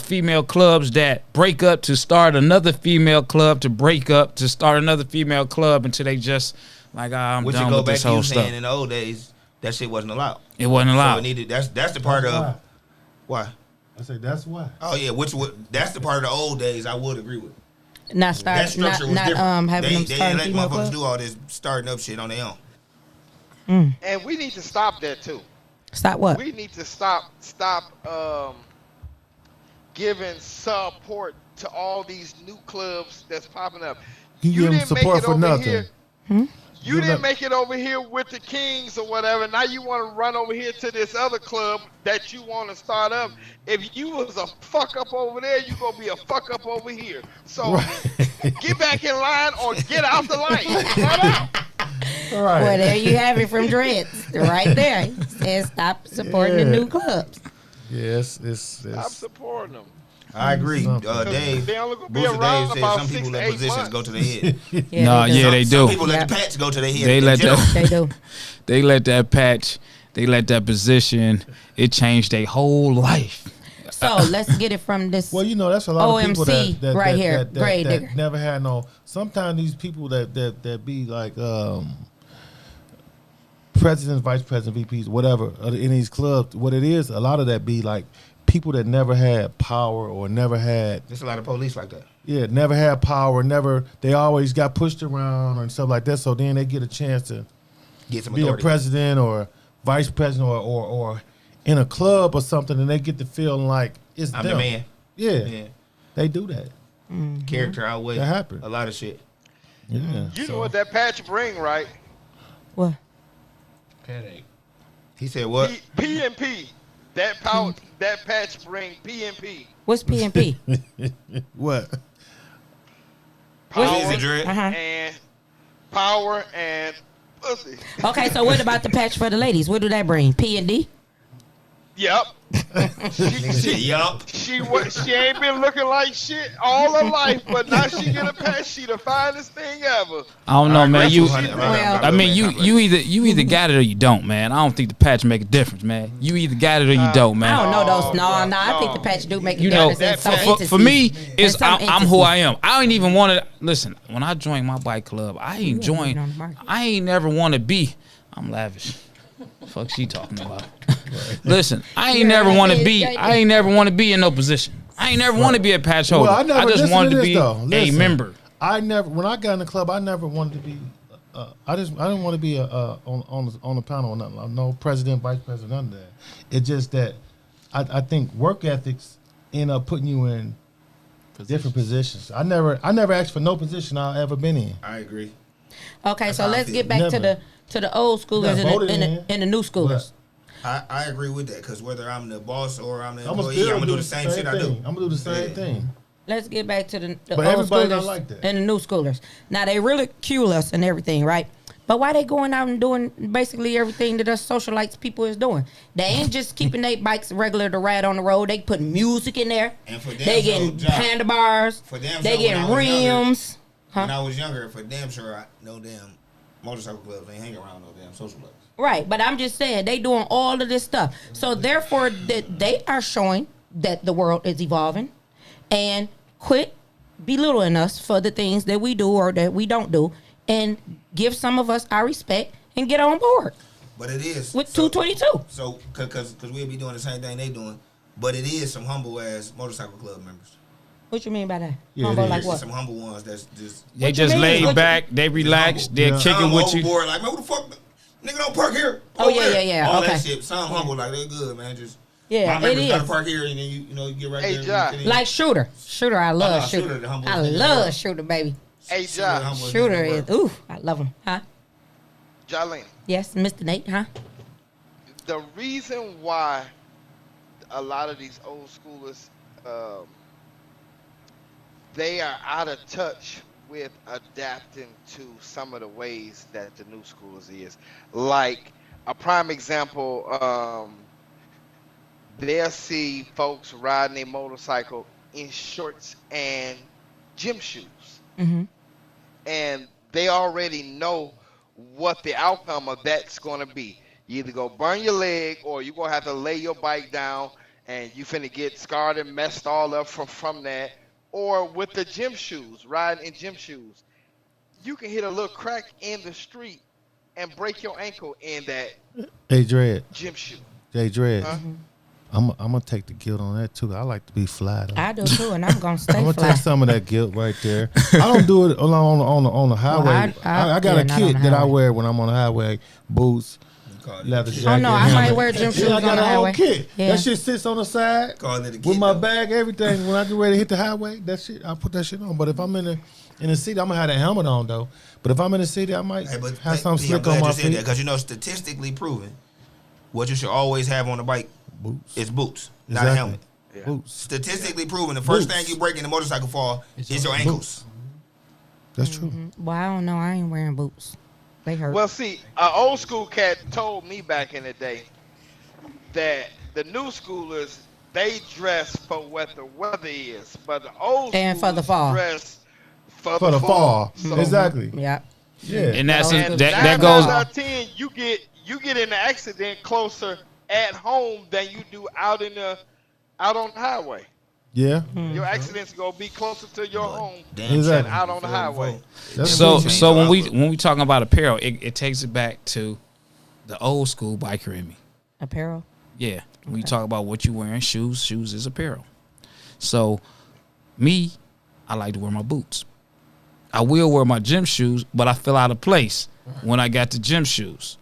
female clubs that break up to start another female club to break up to start another female club until they just like I'm Which you done go with back this to whole you stuff. saying in the old days, that shit wasn't allowed. It wasn't So allowed. it needed, that's the part of why. I say that's why. Oh yeah, that's the part of the old days I would agree with. Not start, That structure was not different. having They them didn't start let female motherfuckers clubs. do all this starting up shit on their own. And we need to stop that too. Stop what? We need to stop giving support to all these new clubs that's popping up. You give them support for nothing. Here. Hmm? You didn't make it over here with the Kings or whatever. Now you want to run over here to this other club that you want to start up. If you was a fuck up over there, you gonna be a fuck up over here. So get back in line or get out the line. Cut out. All right. Well, there you have it from Dreads, right there. He says stop supporting the new clubs. Yes, Stop supporting them. I agree. Something. Dave, They only gonna be Booster around Dave said about some 6 people to let 8 positions months. go to their head. Nah, they do. yeah, they Some do. people let Yeah. the patch go to their head. They in let general. They do. They let that patch. They let that position. It changed their whole life. So let's get it from this. Well, that's a lot of people OMC that right here, that grade digger. never had no. Sometimes these people that be like presidents, vice president, VPs, whatever, in these clubs, what it is, a lot of that be like people that never had power or never had, There's a lot of police like that. yeah, never had power, they always got pushed around and stuff like that. So then they get a chance to Get some be a authority. president or vice president or in a club or something, and they get to feeling like it's I'm them. the man. Yeah, Yeah. they do that. Character outweigh That happened. a lot of shit. Yeah. You know what that patch bring, right? What? Headache. He said what? P and P. That power, that patch bring P and P. What's PNP? What? Easy, Dread. Uh-huh. And power and pussy. Okay, so what about the patch for the ladies? What do that bring? P and D? Yep. Nigga said, yup. She ain't been looking like shit all her life, but now she get a patch. She the finest thing ever. I don't know, man. You, Well- I mean, you either got it or you don't, man. I don't think the patch make a difference, man. You either got it or you don't, man. I don't know those. No, bro, I think the no. patch do make a You know, difference in some for instances. me, it's In some I'm who I instances. am. I ain't even want to listen. When I joined my bike club, I ain't joined. on the market. I ain't never want to be. I'm lavish. Fuck she talking about? Listen, I ain't never want to be. I ain't never want to be in no position. I ain't never want to be a patch holder. Well, I never. just listen wanted to this, be though. a Listen, member. I never. When I got in the club, I never wanted to be. I didn't want to be on the panel or nothing. No president, vice president, none of that. It's just that I think work ethics end up putting you in different positions. I never asked for no position I've ever been in. I agree. Okay, That's so how I let's feel. get back to the old schoolers Yeah, voted and the new schoolers. I agree with that because whether I'm the boss or I'm the I'm employee, I'm gonna do the same shit I do. I'm gonna do the same thing. Let's get back to the But old everybody schoolers not like that. and the new schoolers. Now they ridicule us and everything, right? But why they going out and doing basically everything that us socialites people is doing? They ain't just keeping their bikes regular to ride on the road. They putting music in there. And for them They sure, getting Josh, handlebars. for them They sure, getting when I was younger- rims. When I was younger, for damn sure, no damn motorcycle clubs ain't hang around no damn social clubs. Right, but I'm just saying they doing all of this stuff. So therefore, that they are showing that the world is evolving, and quit belittling us for the things that we do or that we don't do, and give some of us our respect and get on board But it is with 222. So, cause we'll be doing the same thing they doing, but it is some humble ass motorcycle club members. What you mean by that? Yeah, Humble it like is. what? Some humble ones that's just They What you just mean? laid What you- back. They relax. humble. They're Yeah. kicking some with you. overboard, like man, who the fuck, nigga don't park here. Oh, Over yeah, there. yeah, yeah, All okay. that shit. Some humble, like they good, man. Just Yeah, my it members gotta is. park here, and then you get right Hey, there. Josh. and you Like Shooter. Shooter, I love nah, Shooter. Shooter, the humble I nigga in the love world. Shooter, baby. Hey, Shooter, Josh. humble nigga Shooter in is, the world. I love him. Huh? Jolene, Yes, Mr. Nate, huh? the reason why a lot of these old schoolers, they are out of touch with adapting to some of the ways that the new schoolers is. Like a prime example, they'll see folks riding a motorcycle in shorts and gym shoes. Mm-hmm. And they already know what the outcome of that's going to be. You either go burn your leg or you're going to have to lay your bike down and you finna get scarred and messed all up from that. Or with the gym shoes, riding in gym shoes, you can hit a little crack in the street and break your ankle in that Hey Dread, gym shoe. Jay Dread, Huh? I'm gonna take the guilt on that too. I like to be fly. Though. I do too, and I'm gonna I'm stay gonna fly. take some of that guilt right there. I don't do it on the highway. I got yeah, a not on kit the that I highway. wear when I'm on the highway, boots, leather jacket. Oh no, I might helmet. wear gym shoes Yeah, I on got the a whole highway. kit. Yeah. That shit sits on the side Calling it a with kid, my though. bag, everything. When I get ready to hit the highway, that shit, I put that shit on. But if I'm in the city, I'm gonna have that helmet on though. But if I'm in the city, I might Hey, but have something I'm slick glad on my you said that feet. because you know statistically proven, what you should always have on the bike Boots. is boots, not a Exactly. helmet. Boots. Statistically proven, the first Boots. thing you break in the motorcycle fall is your ankles. That's true. Well, I don't know. I ain't wearing boots. They hurt. Well, see, an old school cat told me back in the day that the new schoolers, they dress for what the weather is, but the old And for the schoolers fall. dress for For the fall. So- Exactly. yeah. Yeah. And that's And that nine goes. out of 10, you get in an accident closer at home than you do out on the highway. Yeah. Your accidents gonna be closer to your home Damn Exactly. than out on the highway. That's So true. so when we talking about apparel, it takes it back to the old school biker in me. Apparel. Yeah. When you talk about what you wearing, shoes is apparel. So me, I like to wear my boots. I will wear my gym shoes, but I feel out of place when I got the gym shoes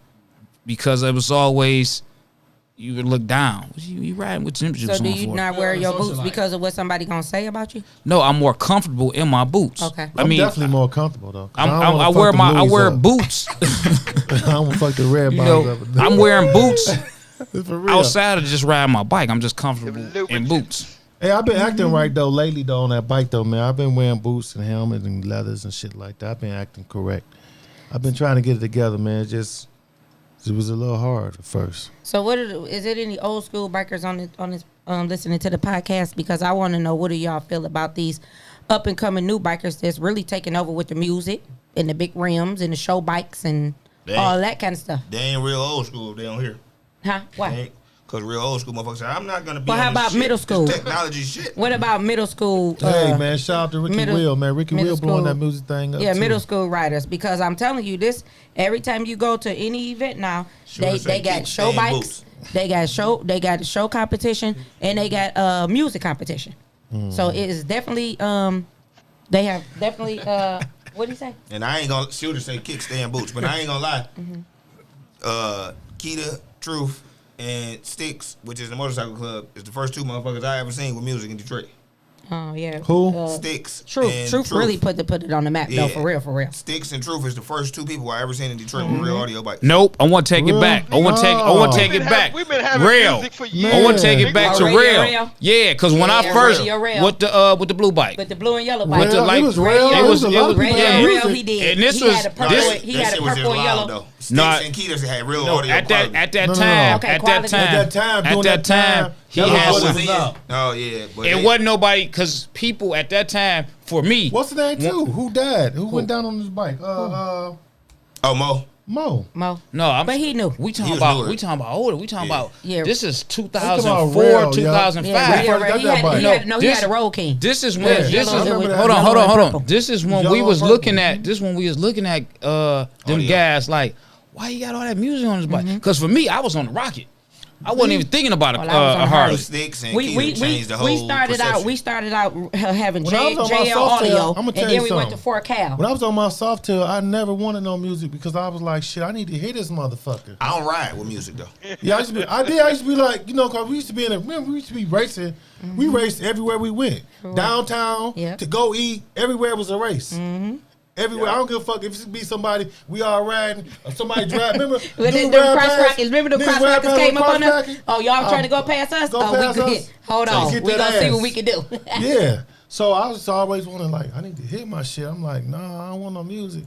because it was always you would look down. You riding with gym shoes So on do you for? not wear your boots Socialite. because of what somebody gonna say about you? No, I'm more comfortable in my boots. Okay. I'm definitely more comfortable though. 'Cause I wear boots. I don't want to fuck the red You bottoms know, up. I'm wearing boots For real. outside of just riding my bike. I'm just comfortable in Lubricant. boots. Hey, I've been acting right though lately though on that bike though, man. I've been wearing boots and helmets and leathers and shit like that. I've been acting correct. I've been trying to get it together, man. It was a little hard at first. So is it any old school bikers on this listening to the podcast? Because I want to know, what do y'all feel about these up and coming new bikers that's really taking over with the music and the big rims and the show bikes and all that kind of stuff? They ain't real old school if they don't hear. Huh? Why? Because real old school motherfuckers say, I'm not going to be Well, how on this about shit. middle This school? technology shit. What about middle school? Hey man, shout out to Ricky middle- Will, man. Ricky middle Will blowing school- that music thing up. Yeah, too. middle school riders. Because I'm telling you this, every time you go to any event now, Sure they say got kick show stand bikes, boots. they got show competition, and they got music competition. Hmm. So it is definitely they have definitely what do you say? And I ain't going to, shooter say kickstand boots, but I ain't going to lie. Keita, Truth, and Sticks, which is the motorcycle club, is the first two motherfuckers I ever seen with music in Detroit. Oh yeah. Who? Sticks. Truth. and Truth really put it on the map Yeah. though, for real, for real. Sticks and Truth is the first two people I ever seen in Detroit with real audio bikes. Nope, I want to take it Real? back. I want to take We've it been back. we've been having Rail. music for I years. want to take it back to Radio rail. Rail? Yeah, because when I Yeah, first Radio Rail. with the blue bike, But the blue and yellow Rail, bike. the light- it was real. it It was- was a it lot was- of people Radio had yeah. Rail, music. he did. And this he was- had a purple. this- he had a shit was purple just and yellow. loud, though. Sticks No, and Keita had real no, audio at quality. that No, no, no. time, Okay, at quality. that time, At that time, at during that time, he that was had what some. it was up. Oh, yeah. But It they- wasn't nobody because people at that time for me. What's the name too? Who died? Who went down on his bike? Oh, Mo. Mo. Mo. No, I'm. But he knew. We talking was about. newer. We talking about older. We talking about. Yeah. This is talking 2004, about rail, 2005. Yeah, First Radio got Rail. He that had, bike. he had, no, he This- had a Road King. This is when Yeah, this yellow, is I remember that. hold on, Yellow and hold purple. on. This is when Yellow we and was purple. looking at this when we was looking at them yeah. guys like, why you got all that music on his bike? Mm-hmm. Because for me, I was on the Rocket. I wasn't even thinking about Well, I was on a the Harley. Harley. Sticks and We Keita changed the whole started out perception. having When I was on my JL soft tail, audio, I'ma and tell then you we went to something. 4Cal. When I was on my soft tail, I never wanted no music because I was like, shit, I need to hear this motherfucker. I don't ride with music, though. Yeah, I used to be like, you know, cause we used to be remember we used to be racing. We raced everywhere we went. Downtown, Yeah. to go eat, everywhere was a race. Everywhere. I don't give a fuck if it be somebody, we all riding, or somebody drive. Remember, When dude them ride cross past, rockets, remember the niggas cross ride rockets past came with up on us? cross-rocket? Oh, y'all trying to go past us? Go Oh, past we us? good. Hold So on, get we that gonna see ass. what we can do. Yeah. So I was always wanting like, I need to hit my shit. I'm like, nah, I don't want no music.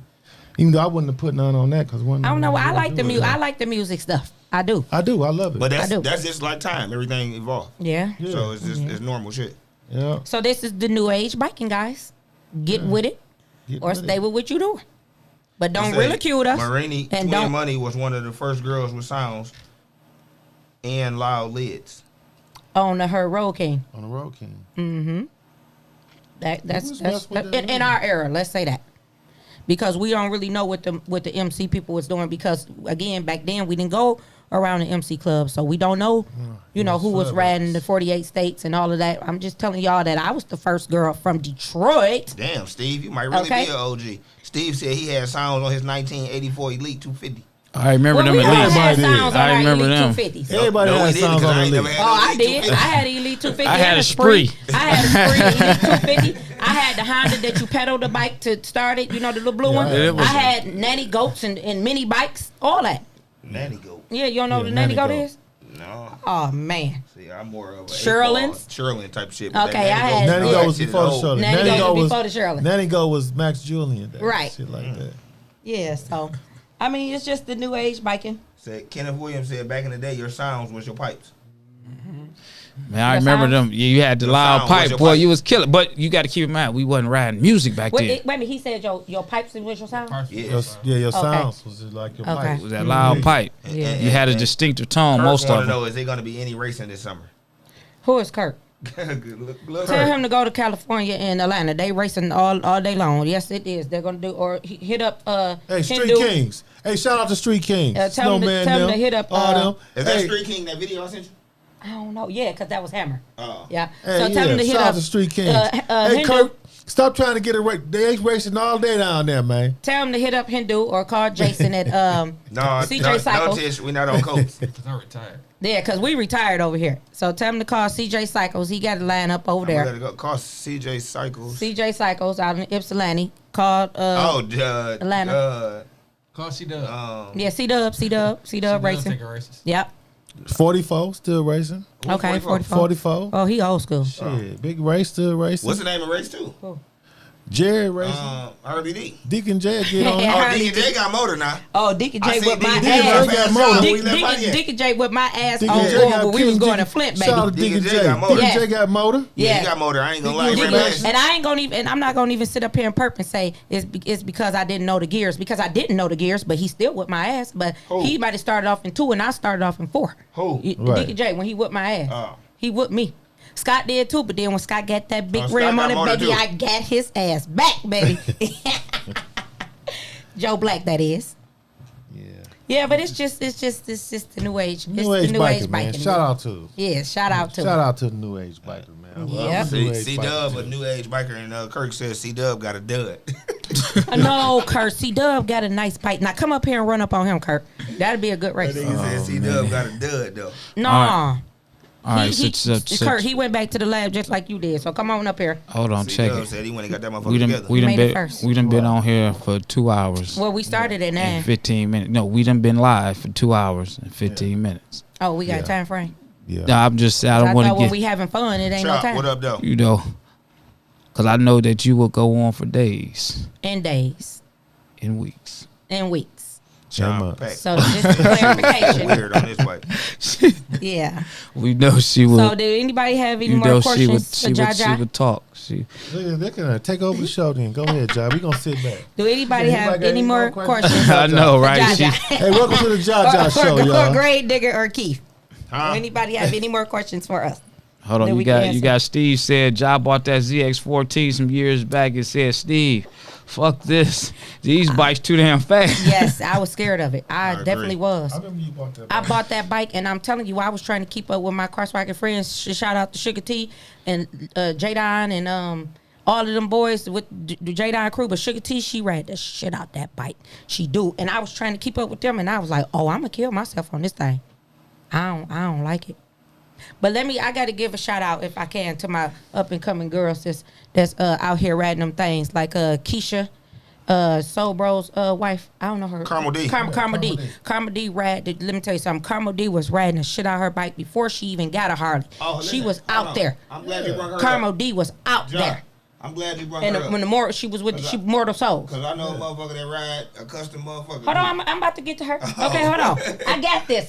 Even though I wouldn't have put none on that because I don't know. I like the music. music. I like the music stuff. I do. I do. I love it. But I do. that's just like time. Everything evolved. Yeah. Yeah. So it's just it's normal shit. Yeah. So this is the new age biking, guys. Get with it Get or with stay it. with what you doing. But don't Say, ridicule us. Marini and Twin don't. Money was one of the first girls with sounds and loud lids. On the her Road King. On the Road King. That's was messed with that in movie? our era. Let's say that, because we don't really know what the MC people was doing. Because again, back then we didn't go around the MC club, so we don't know, you know, who was celebrities. riding the 48 states and all of that. I'm just telling y'all that I was the first girl from Detroit. Damn, Steve, you might really Okay. be an OG. Steve said he had sounds on his 1984 Elite 250. I remember Well, them we at all least. had Everybody did. sounds on I our remember Elite them. 250s. Everybody No, has we didn't, sounds 'cause on I the ain't never list. had Oh, no I Elite did. 250. I had Elite 250. I had and a Spree. I had a Spree Elite 250. I had the Honda that you pedal the bike to start it. You know, the little blue one. it was- I had nanny goats and mini bikes. All that. Nanny goat. Yeah, you don't know Yeah, what a nanny nanny goat goat. is? No. Oh, man. See, I'm more of a Sherlins? Sherlin type shit. but Okay, that I had- Nanny Yeah. Go was before the show. Nanny Go was before the Shirley. Nanny Go was Max Julian. That Right. Shit like that. Yeah, so, I mean, it's just the new age biking. Said Kenneth Williams said back in the day, your sounds was your pipes. Man, I Your remember sound? them. Yeah, you had the Your loud sound, what's pipe, your boy. pipe? You was killing. But you got to keep in mind, we wasn't riding music back then. Wait a minute, he said your pipes and your sound? Yeah. Your sounds was just like your Okay. pipes. It was that loud pipe. Yeah. You had a distinctive tone, Kirk most wanna of them. know, is there going to be any racing this summer? Who is Kirk? Look, Tell him to go to California and Atlanta. They racing all day long. Yes, it is. They're gonna do or hit up Hey, Street Hindu. Kings. Hey, shout out to Street King. Tell him to hit up. All them. Is that Hey, Street King, that video I sent you? I don't know. Yeah, because that was Hammer. Oh. Yeah. Hey, So tell him to hit shout up. out to Street King. Hey, Hindu. Kurt, stop trying to get it right. They ain't racing all day down there, man. Tell him to hit up Hindu or call Jason at CJ Cycles. Tish, we not on coast. Because I'm retired. Yeah, because we retired over here. So tell him to call CJ Cycles. He got a line up over I'm there. gonna go call CJ Cycles. CJ Cycles out in Ypsilanti. Called Atlanta. Call C-Dub. Yeah, C-Dub Racing. Taking races. Yep. 44 still racing. Okay, 44. 44. Oh, he old school. Shit, Big Ray still racing. What's the name of race too? Jerry racing. RBD. Deacon J get on. Yeah. Oh, Deacon J got motor now. Oh, Deacon I J seen whipped my Deacon J ass. got motor. Deacon J whipped my ass Deacon on J board got when we was King going to J- Flint, Shout out baby. to Deacon Deacon J J. got motor. Deacon Yeah. J got motor. Yeah, he Yeah. got motor. I ain't gonna lie. Deacon Ray J- Racing. And I ain't gonna even, and I'm not gonna even sit up here and perp and say it's because I didn't know the gears, because I didn't know the gears, but he still whipped my ass. But Who? he might have started off in 2 and I started off in 4. Who? Right. Deacon J, when he whipped my ass, Oh. he whipped me. Scott did too, but then when Scott got that big Scott rim got on it, motor baby, too. I got his ass back, baby. Joe Black, that is. Yeah. Yeah, but it's just the new age. New it's age the new biker, age man. biking. Shout out to. Yeah, shout out to. Shout out to the new age biker, man. Yep. C Dub, a new age biker, and Kirk says C Dub got a dud. No, Kurt. C Dub got a nice bite. Now come up here and run up on him, Kurt. That'd be a good race. Nigga said C Dub got a dud though. No. All right, Kurt, he went back to the lab just like you did. So come on up here. hold on, C check Dub it. said he went and got that We motherfucker done, together. we done Made it been, first. we done been on here for 2 hours Well, we started at and 9. 15 minutes. No, we done been live for 2 hours and 15 minutes. Oh, we got a Yeah. time frame. Yeah. Nah, I I don't want thought to when get, we having fun, it ain't no Chop, time. what up though? you know, because I know that you will go on for days In days, and weeks. in weeks. Jam Pack. So just a clarification. Weird on this bike. Yeah. We know she will. So did anybody have any You more know she would. questions She for would. She Jaja? would talk. She. They're gonna take over the show. Then go ahead, John. We gonna sit back. Do anybody Yeah, have anybody got any any more more questions? questions? I know, right? Jaja. She, Hey, welcome to the Jaja Show, or y'all. Grade Digger or Keith. Huh? Do anybody have any more questions for us? hold on. Then You we can got. You answer. got. Steve said, "Ja bought that ZX14 some years back and said, Steve, fuck this. These bikes too damn fast." Yes, I was scared of it. I agree. definitely was. I remember you bought that. I bought that bike, and I'm telling you, I was trying to keep up with my crosswalking friends. Shout out to Sugar T and Jadon and all of them boys with the Jadon crew. But Sugar T, she ride the shit out that bike. She do, and I was trying to keep up with them, and I was like, oh, I'm gonna kill myself on this thing. I don't like it. But I got to give a shout out if I can to my up and coming girls that's out here riding them things like Keisha. Soul Bro's wife, I don't know her. Carmel D. Carmel D. Carmel D let me tell you something. Carmel D was riding the shit out of her bike before she even got a Harley. She listen, was hold out on. there. I'm glad you brought her Carmel up. D was out John, there. I'm glad you brought And her up. when she was with she Mortal Souls. Cause I know a motherfucker that ride a custom motherfucker. Hold on, I'm about to get to her. Okay, hold on. I got this,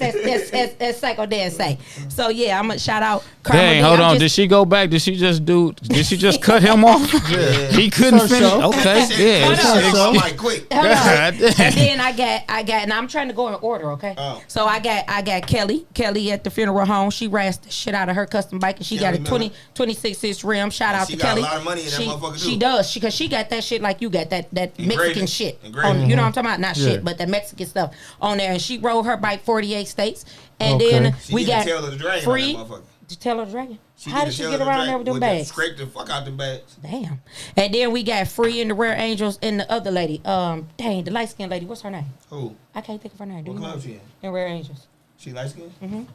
as Psycho Dan say. So yeah, I'm gonna shout out Carmel Dang, D. hold I'm on. just- Did she go back? Did she just cut him off? Yeah. He couldn't Her finish. show. Okay, yeah. Hold on. I'm like quick. Hold on. God damn. And then I got, and I'm trying to go in order, okay? Oh. So I got Kelly at the funeral home. She razzed the shit out of her custom bike, and she Kelly got a Miller. 26-inch rim. Shout out she to got a Kelly. lot of money in that motherfucker, She too. does, because she got that shit like you got that Mexican Engraving. shit. Engraving. You know what I'm talking about? Not Yeah. shit, but the Mexican stuff on there. And she rode her bike 48 states, and Okay. then She we did the got tail of the dragon free. on that motherfucker. The tail of the dragon. How did did the she tail get of the around there dragon with them the- bags? Scrape the fuck out them bags. Damn. And then we got Free and the Rare Angels and the other lady. Dang, the light skinned lady. What's her name? Who? I can't think of her name. Do What you know? club she in? And Rare Angels. She light skinned?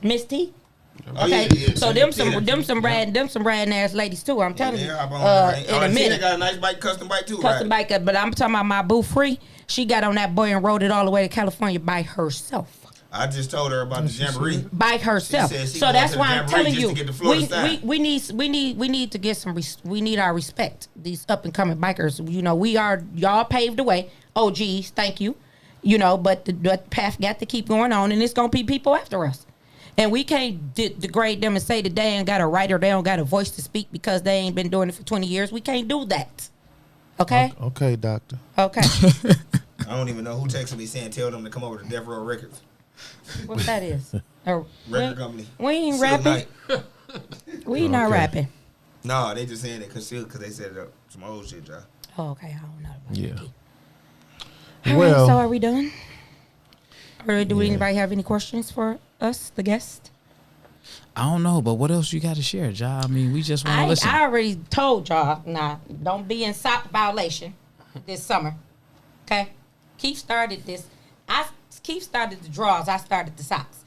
Miss T. Oh, Okay, yeah, yeah. so She- them Tina. some rad ass ladies too. I'm telling you. Yeah, hop on that, right? In a Tina minute. got a nice bike, custom bike too, Custom right? bike, but I'm talking about my boo Free. She got on that boy and rode it all the way to California by herself. I just told her about the jamboree. By herself. She said she So going that's to why the I'm Jamboree telling just you, to get the Florida style. we need to get some. We need our respect. These up and coming bikers. You know, y'all paved the way. OGs, thank you. You know, but the path got to keep going on, and it's gonna be people after us. And we can't degrade them and say that they ain't got a right or they don't got a voice to speak because they ain't been doing it for 20 years. We can't do that. Okay? Okay, doctor. Okay. I don't even know who texted me saying tell them to come over to Death Row Records. What that is? Record company. We ain't Suge rapping. Knight. We not Okay. rapping. No, they just saying it because they set it up some old shit, y'all. Oh, okay. I don't know about Yeah. that. All right, Well- so are we done? Or do anybody have any questions for us, the guest? I don't know, but what else you got to share, Ja? I mean, we just want to listen. I already told y'all, nah, don't be in sock violation this summer. Okay? Keith started this. Keith started the draws. I started the socks.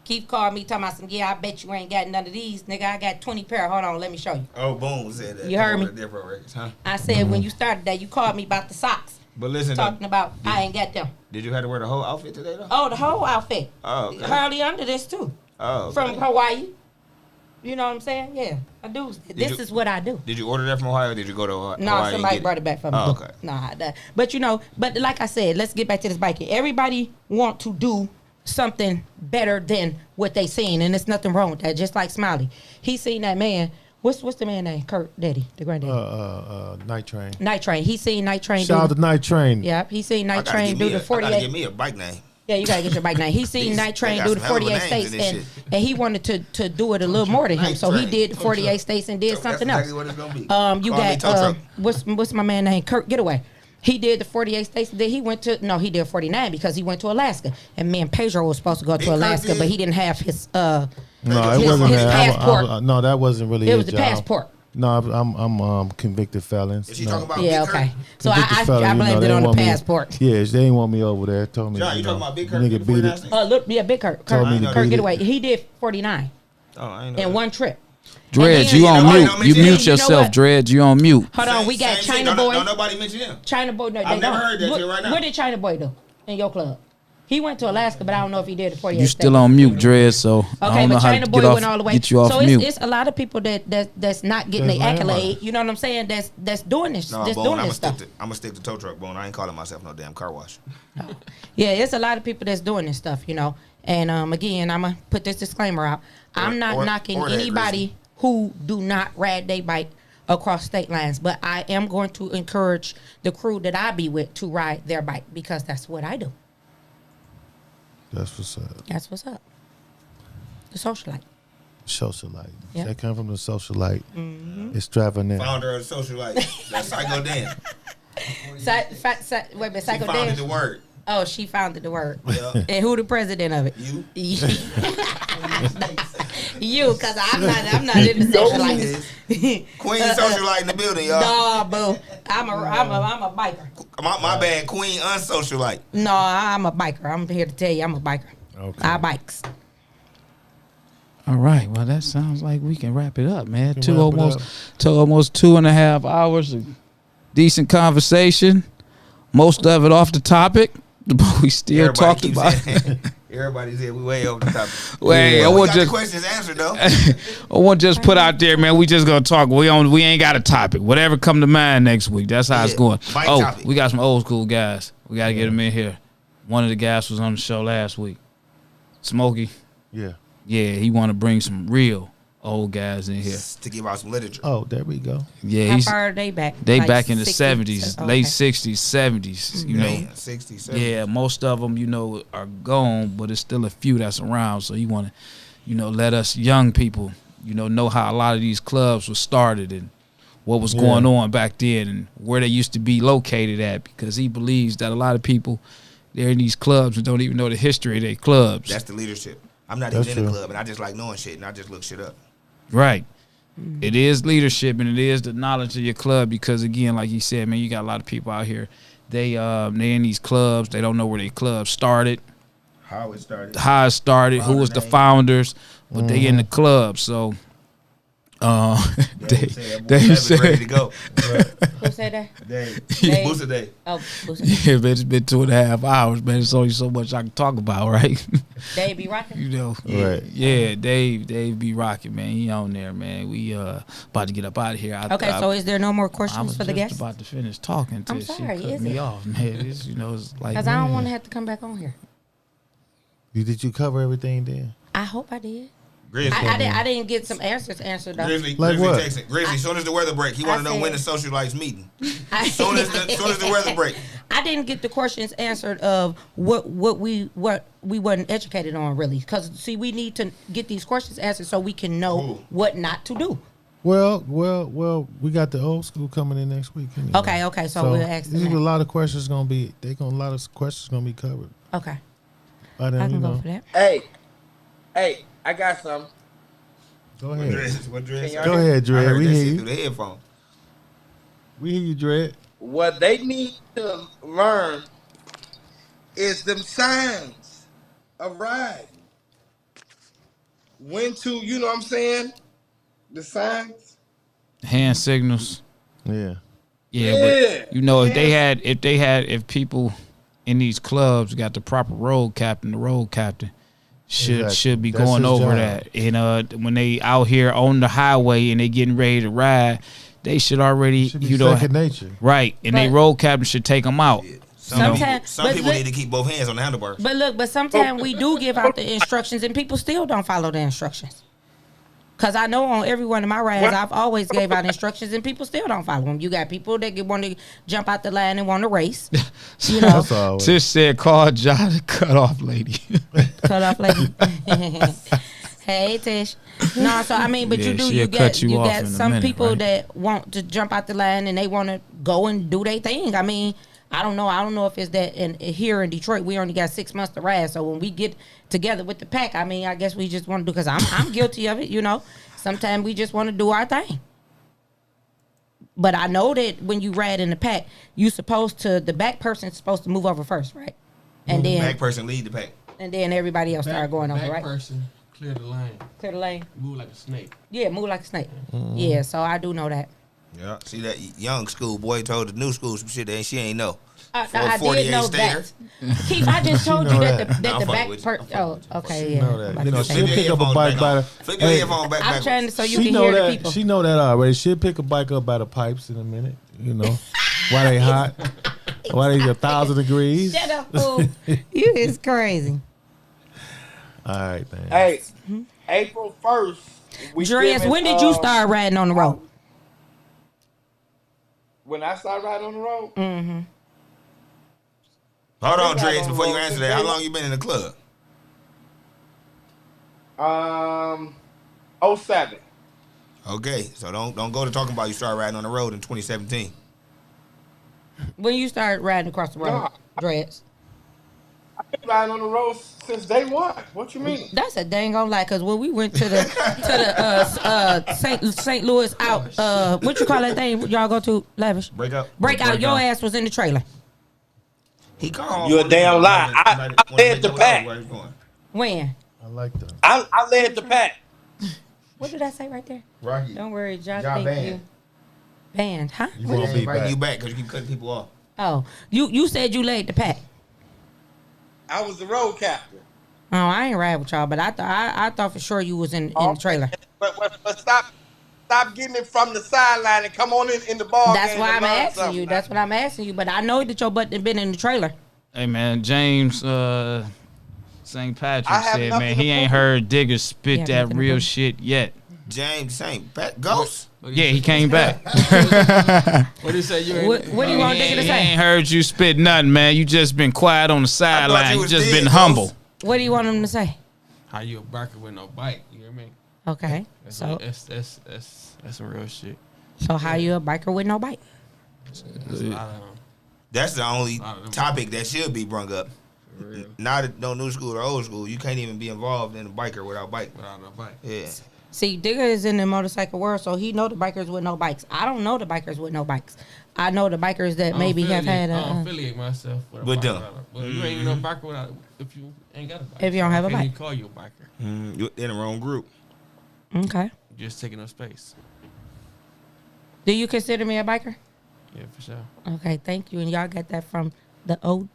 Keith called me talking about some, yeah, I bet you ain't got none of these. Nigga, I got 20 pair. Hold on, let me show you. Oh, boom, said that. You heard me? Different records, huh? I said when you started that, you called me about the socks. But listen, Talking about I ain't got them. did you have to wear the whole outfit today, though? Oh, the whole outfit. Oh, okay. Hardly under this, too. Oh, okay. From Hawaii. You know what I'm saying? Yeah, I do. This you- is what I do. Did you order that from Ohio or did you go to Hawaii? No, and somebody get brought it back for me. Oh, okay. Nah, but but like I said, let's get back to this biking. Everybody want to do something better than what they seen, and there's nothing wrong with that. Just like Smiley, he seen that man. What's the man name? Kurt Daddy, the granddaddy. Night Train. Night Train. He seen Night Train. Shout out to Night Train. Yep, he seen I Night gotta Train give me do the I gotta 48. give me a bike name. Yeah, you gotta get your bike name. He seen These- Night Train they do got the some hell of a 48 names states, in this and, shit. and he wanted to do it a little more than him. Night So he Train. did the 48 states and did That's something exactly else. what it's gonna be. You Call me got tow truck. what's my man name? Kurt Getaway. He did the 48 states. Then he went to he did 49 because he went to Alaska. And me and Pedro was supposed to go Big to Kurt Alaska, did? but he didn't have his No, it His- wasn't his that. passport. No, that wasn't really It was the job. passport. No, I'm convicted felons. Is she no. talking about Yeah, Big Kurt? okay. So Convicted I felon, you know, blamed they it on didn't the want me- passport. Yeah, they didn't want me over there. Told me. John, you know, talking about Big Kurt? Nigga beat it. Look, yeah, Big Kurt. Told me to Kurt beat it. Getaway. He did 49 Oh, I ain't know in that. one trip. Dreads, And you then- on nobody mute. don't You mention mute him. You know yourself, what? Dreads. You on mute. Hold on, Same- we got same shit. China Boy. Don't nobody mention him. China Boy. No, I've they never don't. heard that What- till right now. What did China Boy do in your club? He went to Alaska, but I don't know if he did the 48 You states. still on mute, Dreads. So I Okay, don't know but how China to Boy get off, went all the way. get you off so mute. it's a lot of people that's not getting That's their landmark. accolade. You know what I'm saying? That's doing this, No, just Bone, doing I'm this stuff. gonna stick to tow truck, Bone. I ain't calling myself no damn car wash. Yeah, it's a lot of people that's doing this stuff, you know. And again, I'm gonna put this disclaimer out. I'm not knocking or that, anybody who do not ride their bike across state lines, but I am going to encourage the crew that I be with to ride their bike because that's what I do. That's what's up. That's what's up. The socialite. Socialite. Yeah. That come from the socialite. Extravagant. Founder of the socialite. That's Psycho Dan. Wait a minute, She Psycho founded Dan. the word. Oh, she founded the word. Yeah. And who the president of it? You. You, because I'm not in the socialite. Queen socialite in the building, y'all. No, boo. I'm a biker. My bad, Queen unsocialite. No, I'm a biker. I'm here to tell you, I'm a biker. Okay. I bikes. All right. Well, that sounds like we can wrap it up, man. Can wrap it up. Almost 2.5 hours of decent conversation. Most of it off the topic, but we still Everybody talked keeps about. saying- Everybody said we way over the top. Wait, I We want got the just questions answered though. I want to just put out there, man. We just gonna talk. We ain't got a topic. Whatever come to mind next week. That's how it's Yeah, going. bike Oh, topic. we got some old school guys. We gotta get them in here. One of the guys was on the show last week. Smokey. Yeah. Yeah, he want to bring some real old guys in here. To give out some literature. Oh, there we go. Yeah, How he's far are they back? they Like back in the 60? 70s, Okay. late 60s, 70s. You know. Man, 60, 70. Yeah, most of them, are gone, but it's still a few that's around. So you want to, let us young people, know how a lot of these clubs were started and what was going on back then and where they used to be located at. Because he believes that a lot of people, they're in these clubs and don't even know the history of their clubs. That's the leadership. I'm not That's even in the true. club, and I just like knowing shit, and I just look shit up. Right. It is leadership and it is the knowledge of your club because again, like you said, man, you got a lot of people out here. They in these clubs. They don't know where their club started. How it started. Who was the founders, but they in the club. So, Dave Dave said, ready to said, go. Who said that? Dave. Dave. Booster Day. Oh, yeah, man, it's been 2.5 hours, man. There's only so much I can talk about, right? Dave be rocking. Right. Yeah, Dave be rocking, man. He on there, man. We about to get up out of here. Okay, so is there no more I questions was for the just guest? about to finish talking till I'm she sorry, cut is me it? off, man. It's, it's like, Because I don't man. want to have to come back on here. Did you cover everything then? I hope I did. Grizzly. I didn't get some answers answered though. Grizzly, Like Grizzly what? texting. Grizzly, soon as the weather break, he want to I know when the said- socialites meeting. I- Soon as the weather break. I didn't get the questions answered of what we wasn't educated on really. Because see, we need to get these questions answered so we can know Cool. what not to do. Well, we got the old school coming in next week. Anyway. Okay. So we'll ask them these that. a lot of questions gonna be. A lot of questions gonna be covered. Okay. By then, I can go for that. Hey, I got some. Go ahead. What dress? Can Go y'all ahead, I Dred. heard We that hear shit you. through the headphone. We hear you, Dred. What they need to learn is them signs of riding. When to, you know what I'm saying? The signs. Hand signals. Yeah. Yeah, but you know, if people in these clubs got the proper road captain, the road captain Exactly. should be That's going his over job. that. And when they out here on the highway and they getting ready to ride, they should already, Should be second nature. right, and they But- road captain should take them out. Sometimes- Some but people look- need to keep both hands on the handlebars. But sometimes we do give out the instructions and people still don't follow the instructions. Cause I know on every one of my rides, I've always gave out instructions and people still don't follow them. You got people that want to jump out the line and want to race. You know, That's always. Tish said, "Call John the cut off lady." cut off lady. Hey Tish. No, so I mean, but Yeah, you do. she'll You cut got you off got in a some minute, people right? that want to jump out the line and they want to go and do their thing. I mean, I don't know. I don't know if it's that here in Detroit we only got 6 months to ride. So when we get together with the pack, I mean, I guess we just want to do because I'm guilty of it. You know, sometimes we just want to do our thing. But I know that when you ride in the pack, the back person's supposed to move over first, right? And then Back person lead the pack. and then everybody else start going over, back right? person clear the lane. Clear the lane. Move like a snake. Yeah, move like a snake. Mm-hmm. Yeah, so I do know that. Yeah. See that young school boy told the new school some shit that she ain't know. I 448 did know stater. that. Keith, I just told you know that that. the Nah, I'm fucking back with you. part. I'm fucking Oh, with okay, She yeah. know that. I'm You know, about to she'll say. pick up a Headphones bike back by on. the. Flip your headphone back I'm backwards. trying to so you She can know hear the that. people. She know that already. She'll pick a bike up by the pipes in a minute. You know, why they hot? Why they 1,000 degrees? Shut up, fool. You is crazy. All right, man. Hey, April 1st. Dreas, when did you start riding on the road? When I started riding on the road? Mm-hmm. Hold on, They got Drex, on before you road answer today. that. How long you been in the club? 07. Okay, so don't go to talking about you started riding on the road in 2017. When you started riding across the road, No. Dreads. I've been riding on the road since day one. What you mean? That's a dang on lie, cause when we went to the St. Louis out, what you call that thing y'all go to, Lavish? Breakout. Your ass was in the trailer. He called. You a damn lie. I led the pack. When? I like that. I led the pack. What did I say right there? Rocky. Don't worry, Josh. Y'all Thank banned. you. Banned, huh? You We won't be inviting back. you back because you keep cutting people off. Oh, you said you laid the pack. I was the road captain. Oh, I ain't ride with y'all, but I thought for sure you was in the trailer. But stop getting it from the sideline and come on in the ball. That's game why and I'm learn asking something. you. That's what I'm asking you. But I know that your butt done been in the trailer. Hey man, James St. Patrick I have said, nothing man, to he ain't prove. heard Digger spit Yeah, that nothing to real prove. shit yet. James St. Ghost. Yeah, he came back. What he say? You ain't. What do you want Digger to He say? ain't heard you spit nothing, man. You just been quiet on the sideline. You was just dead, been Ghost. humble. What do you want him to say? How you a biker with no bike? You hear me? Okay. That's So that's some real shit. how you a biker with no bike? There's a lot of them. That's the only Lot of them. topic that should be brung up. For real. Not no new school or old school. You can't even be involved in a biker without bike. Without no bike. Yeah. See, Digger is in the motorcycle world, so he know the bikers with no bikes. I don't know the bikers with no bikes. I know the bikers that maybe have had I don't a. affiliate myself with, a With biker them. without a- But you ain't even no biker without if you ain't got a bike. If you don't have a I can't bike. even call you a biker. You're in the wrong group. Okay. You're just taking up space. Do you consider me a biker? Yeah, for sure. Okay, thank you. And y'all got that from the old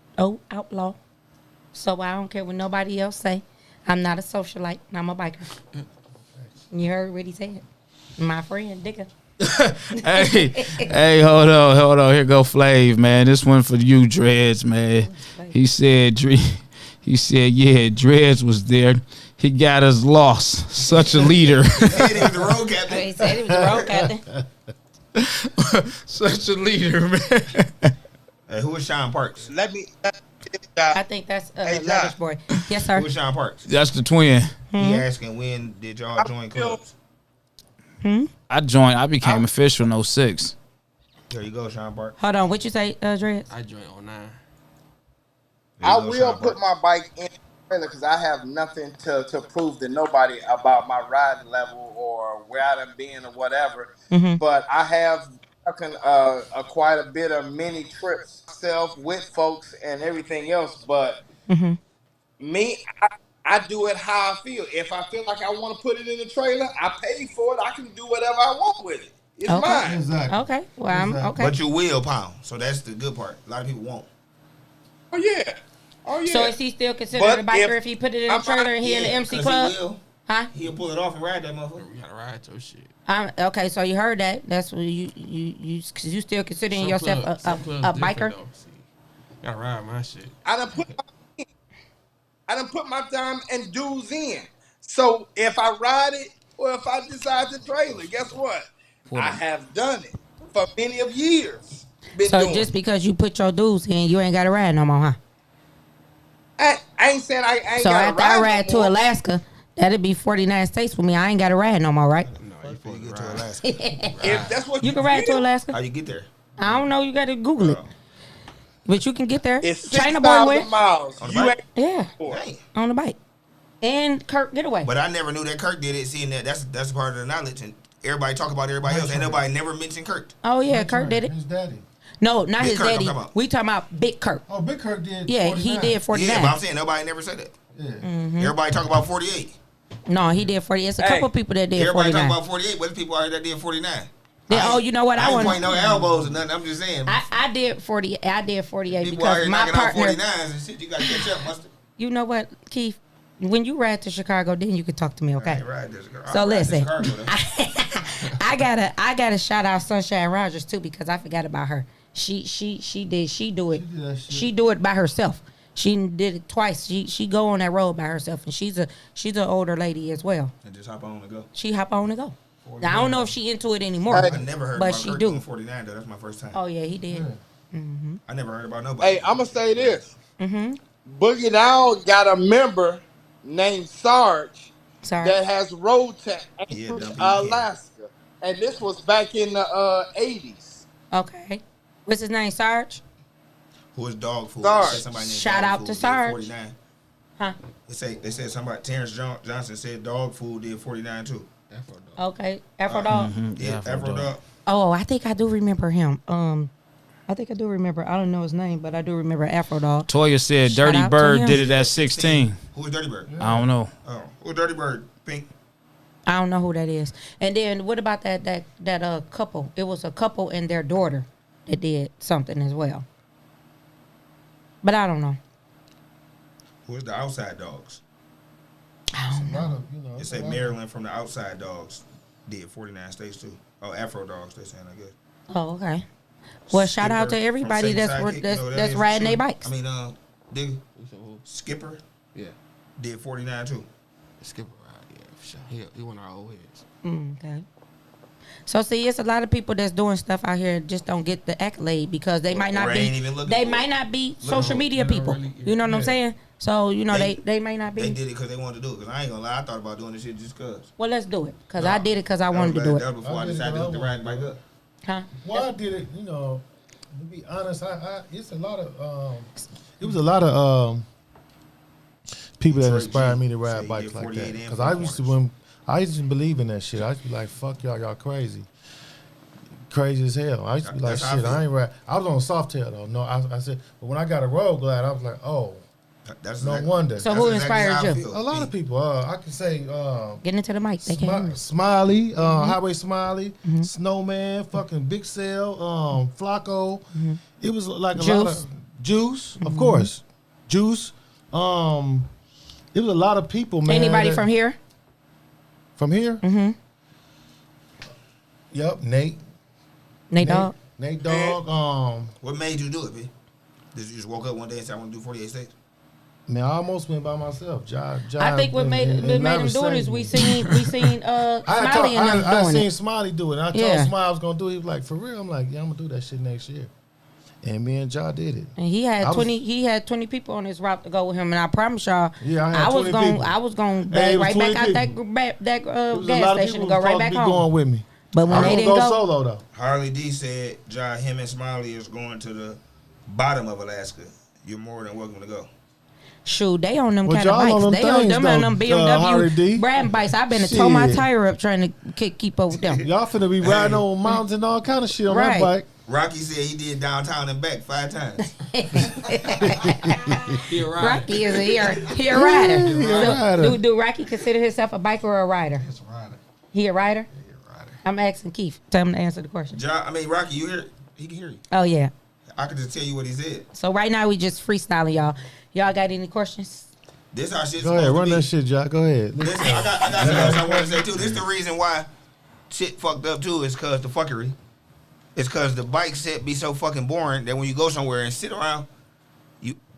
outlaw. So I don't care what nobody else say. I'm not a socialite. I'm a biker. You heard what he said. My friend, Digger. hey, hold on. Here go Flav, man. This one for you, Dreads, man. He said, yeah, Dreads was there. He got us lost. Such a leader. He was the road captain. He said he was the road captain. Such a leader, man. Hey, who is Sean Parks? Let me. I think that's Hey, Josh. Leverage boy. Yes, sir. Who is Sean Parks? That's the twin. He asking when did y'all join clubs? I became official in 06. There you go, Sean Park. Hold on, what you say, Dreads? I joined 09. I will put my bike in the trailer because I have nothing to prove to nobody about my riding level or where I done been or whatever. But I have taken quite a bit of mini trips myself with folks and everything else. But me, I do it how I feel. If I feel like I want to put it in the trailer, I pay for it. I can do whatever I want with it. It's mine. Exactly. Okay. Well, I'm okay. But you will pound, so that's the good part. A lot of people won't. Oh yeah. Oh yeah. So is he still considered a biker if he put it in the trailer and he in the MC club? Huh? He'll pull it off and ride that motherfucker. You gotta ride your shit. Okay, so you heard that. That's what you still considering yourself a biker? You gotta ride my shit. I done put my time and dues in. So if I ride it or if I decide to trailer, guess what? I have done it for many of years. So just because you put your dues in, you ain't got to ride no more, huh? I ain't saying I ain't so got to ride. So after I ride to Alaska, that'd be 49 states for me. I ain't got to ride no more, right? No, you can get to Alaska. If that's what you can ride to Alaska. How you get there? I don't know. You got to Google it. But you can get there. It's China Boy went. miles. On the bike? Yeah. Hey. On the bike. And Kirk Getaway. But I never knew that Kirk did it. Seeing that's part of the knowledge, and everybody talk about everybody else. Ain't nobody never mentioned Kirk. Oh yeah, Kirk did it. His daddy. No, not Big his Kirk, daddy. I'm talking about. We talking about Big Kirk. Oh, Big Kirk did. Yeah, 49. he did 49. Yeah, but I'm saying nobody never said that. Yeah. Everybody talk about 48. No, he did 40. It's a couple people that did Everybody 49. talk about 48. What people are that did 49? Then, you know what? I ain't want pointing no elbows or nothing. I'm just saying. I did 40. I did 48 people are because here my knocking out partner. 49s and shit. You gotta catch up, mustard. You know what, Keith? When you ride to Chicago, then you can talk to me, okay? I ain't ride to Chicago. So listen, I I gotta shout out Sunshine Rogers too because I forgot about her. She do it by herself. She did it twice. She go on that road by herself, and she's an older lady as well. And just hop on and go. She hop on and go. Now, I don't know if she into it anymore. I never heard but about she Kirk do. doing 49 though. That's my first time. Oh yeah, he did. I never heard about nobody. Hey, I'm gonna say this. Boogie Down got a member named Sarge that has road to Alaska, and this was back in the 80s. Okay, what's his name? Sarge. Who is Dog Food? Sarge. Shout out to Sarge. 49. Huh? They said somebody. Terrence Johnson said Dog Food did 49 too. Afro Dog. Okay, Afro Dog. Yeah, Afro Dog. Oh, I think I do remember him. I think I do remember. I don't know his name, but I do remember Afro Dog. Toya said Shout Dirty out to Bird him. did it at 16. Who is Dirty Bird? I don't know. Oh, who's Dirty Bird? Pink. I don't know who that is. And then what about that couple? It was a couple and their daughter that did something as well. But I don't know. Who is the Outside Dogs? I don't know. They say Maryland from the Outside Dogs did 49 states too. Oh, Afro Dogs, they saying, I guess. Oh, okay. Well, shout out to everybody that's riding their bikes. I mean, Digga, Skipper, Yeah. did 49 too. Skipper ride, yeah, for sure. He one of our old heads. Okay. So see, it's a lot of people that's doing stuff out here just don't get the accolade because they might not be social media people. You know what I'm saying? So they may not be. They did it because they wanted to do it. Because I ain't gonna lie, I thought about doing this shit just cause. Well, let's do it because I did it because I wanted to do That it. was before I decided to ride the bike up. Huh? Well, I did it. To be honest, it's a lot of. It was a lot of people that inspired me to ride bikes like that. Because I used to believe in that shit. I used to be like, "Fuck y'all crazy." Crazy as hell. I used to be like, shit, I ain't ride. I was on Softail though. No, I said, but when I got a Road Glide, I was like, oh, no wonder. So who inspired you? A lot of people. I can say, get into the mic. They can't. Smiley, Highway Smiley, Snowman, fucking Big Cell, Flacco. It was like a lot of Juice, of course, Juice. It was a lot of people, man. Anybody from here? From here? Mm-hmm. Yep, Nate Dogg. Nate Dogg. What made you do it, B? Did you just woke up one day and say I want to do 48 states? Man, I almost went by myself. I think what made him do it is we seen Smiley and them doing I seen it. Smiley do it. And I told Smiley I was gonna do it. He was like, for real? I'm like, yeah, I'm gonna do that shit next year. And me and Ja did it. And he had I was- 20. He had 20 people on his route to go with him, and I promise y'all, Yeah, I had 20 people. I was going Hey, it was right back 20 out people. that There was a gas lot of station people and go right supposed back to be home. going with me. But when I they don't didn't go go, solo though. Harley D said, "Ja, him and Smiley is going to the bottom of Alaska. You're more than welcome to go." shoot, they on them Well, kind of y'all on bikes. them They on things, them on though, them BMW Harley D. Brad bikes. I've been to tow my Shit. tire up trying to keep up with them. Y'all finna be riding on mountains and all kind of shit on Right. that bike. Rocky said he did downtown and back 5 times. He a rider. Rocky is he a rider. He a So, rider. Do Rocky consider himself a biker or a rider? He's a rider. He a rider? He a rider. I'm asking Keith. Tell him to answer the question. Rocky, you hear? He can hear you. Oh yeah. I can just tell you what he said. So right now we just freestyling, y'all. Y'all got any questions? This how shit's Go ahead, supposed run to be. that shit, Jack. Go ahead. Listen, I got something else I want to say too. This the reason why shit fucked up too. Is cause the fuckery. It's cause the bike set be so fucking boring that when you go somewhere and sit around,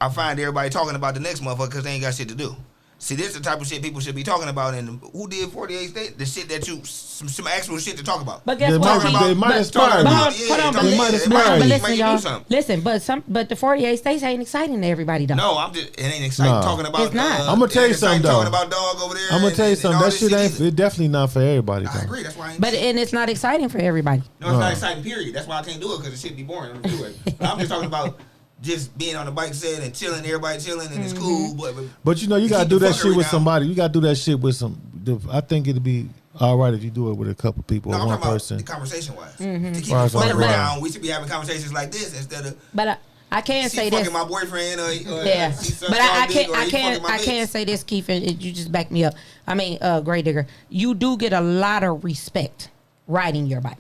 I find everybody talking about the next motherfucker because they ain't got shit to do. See, this is the type of shit people should be talking about. And who did 48 State? The shit that some actual shit to talk about. But guess They what? might- Keith? they might But- inspire but you. hold on, but They might inspire but you. listen, Make you do y'all. something. Listen, but the 48 states ain't exciting to everybody though. No, it ain't exciting No. talking about. It's not. I'ma tell you it ain't exciting something, though. Talking about dog over there. I'm gonna tell you and something. all That this shit ain't. either. It definitely not for everybody. I Though. agree. That's why I ain't. But and it's not exciting for everybody. No, it's not exciting, period. That's why I can't do it, because it shit be boring. I don't do it. But I'm just talking about just being on the bike set and chilling, everybody chilling, and it's cool. But you know, you gotta keep do the that shit fuckery with down. somebody. You gotta do that shit with some. I think it'd be all right if you do it with a couple people No, or I'm one talking about person. the conversation-wise. Mm-hmm. To keep Right, the fuckery right. down, we should be having conversations like this instead of But I can't she say fucking this. my boyfriend or Yeah, she sucked but my I dick or he fucking my I can't bitch. say this, Keith, and you just back me up. I mean, Gray Digger, you do get a lot of respect riding your bike.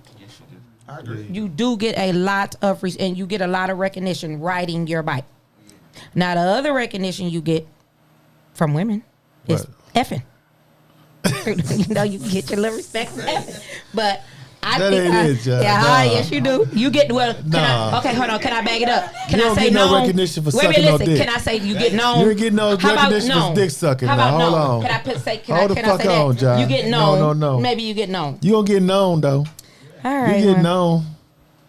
I agree. You do get a lot of and you get a lot of recognition riding your bike. Now the other recognition you get from women is effing. You know, you get your little respect from effing, but. I That think ain't it, John. yeah, Nah. yes, you do. You get Nah. okay, hold on. Can I bag it up? Can You I don't say get no known? recognition for Wait a minute, sucking no listen. dick. Can I say you get known? You ain't getting no How about recognition for known? dick sucking. How Now, about hold known? on. Can I put say? Can Hold I the can I fuck say that? on, John. You get No, known. no, no. Maybe you get known. You gonna get known though. All right. You get well, known.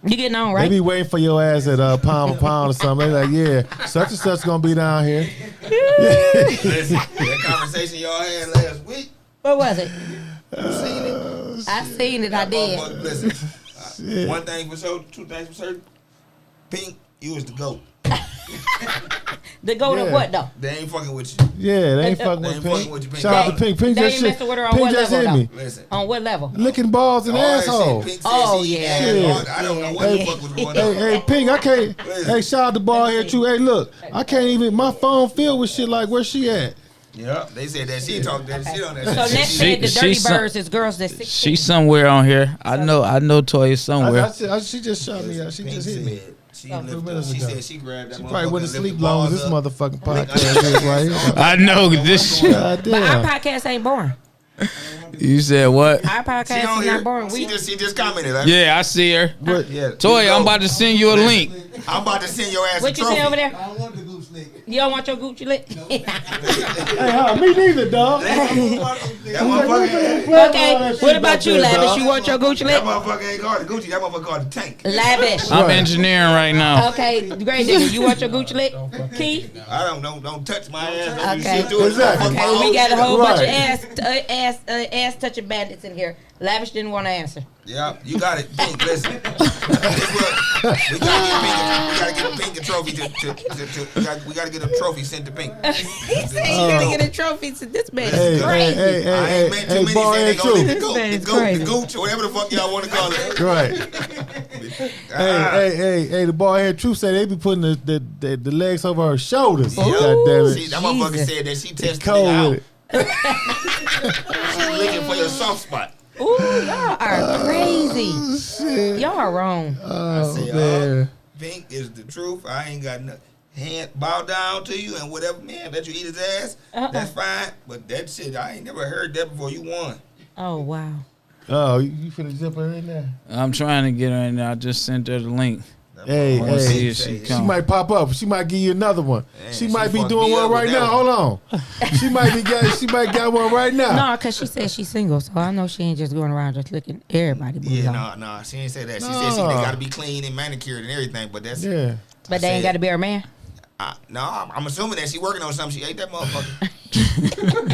You get known, They right? be waiting for your ass at pound for pound or something. They like, yeah, such and such gonna be down here. Listen, that conversation y'all had last week. What was it? You seen it? I seen it. I That did. motherfucker- Listen, one thing for sure, two things for certain. Pink, you was the GOAT. The go to Yeah. what though? They ain't fucking with you. Yeah, they ain't They fucking ain't with fucking Pink. with you, Pink. Shout out to Pink. Pink They just ain't shit. messing with her on Pink what just level, hit me. Listen. On what level? Licking balls and All that shit asshole. Pink said Oh, she yeah. had Yeah. on. I don't know what the fuck was going Hey, on. hey, Pink, I can't. Hey, shout out to ball here too. Hey, look, I can't even. My phone filled with shit like where she at. Yeah, they said that she talked that shit on that So shit. next She- said the Dirty she's some- Birds is girls that's 16. She's somewhere on here. I know Toya somewhere. She just shot me out. She Pink just hit me. said She, Oh. she said she grabbed that She probably went to motherfucker and sleep lifted long as balls this up. motherfucking podcast is right here. I know this shit. God But our damn. podcast ain't boring. You said what? Our She podcast on is here. not boring. She just commented. Like, Yeah, I see her. What? yeah. Toya, I'm about to send you a link. I'm about to send your ass What a you trophy. say over there? I want the goose lick. You don't want your Gucci lick? Hey, me neither, dog. That motherfucker, Okay, what about you, Lavish? You want your Gucci that lick? motherfucker ain't called the Gucci. That motherfucker called the tank. Lavish. I'm engineering right now. Okay, great nigga. You want your Gucci lick? Keith? I don't touch my ass. Don't Okay. do shit to it. Exactly. Fuck my Okay, we own got a shit. whole bunch of Right. ass touching bandits in here. Lavish didn't want to answer. Yeah, you got it. Pink, listen. We gotta get Pink a trophy we gotta get a trophy sent to Pink. He said you gotta get a trophy to this man. Hey, It's crazy. hey, hey, I hey, ain't met too hey, many ball saying head they gonna leave too. the goat, This the man goat, is the gooch, or whatever the fuck y'all want to call it. Right. Hey, the ball head truth said they be putting the legs over her shoulders. God damn See, it. that motherfucker Jesus. said that she It's tested cold it out. with it. She looking for your soft spot. Ooh, y'all are crazy. Shit. Y'all are wrong. Oh, say, man. Pink is the truth. I ain't got nothing. Hand bow down to you and whatever, man. Let you eat his ass. That's fine. But that shit, I ain't never heard that before. You won. Oh wow. Oh, you finna zip her in there? I'm trying to get her in there. I just sent her the link. Hey, I want to see hey. if she She come. might pop up. She might give you another one. Man, She she might be fucked doing me one up with right that now. Hold on. She might got one right now. No, because she said she's single, so I know she ain't just going around just licking everybody. Yeah, nah. She ain't say that. She said she No. got to be clean and manicured and everything. But that's Yeah. But they ain't got to be her man. No, I'm assuming that she working on something. She ate that motherfucker.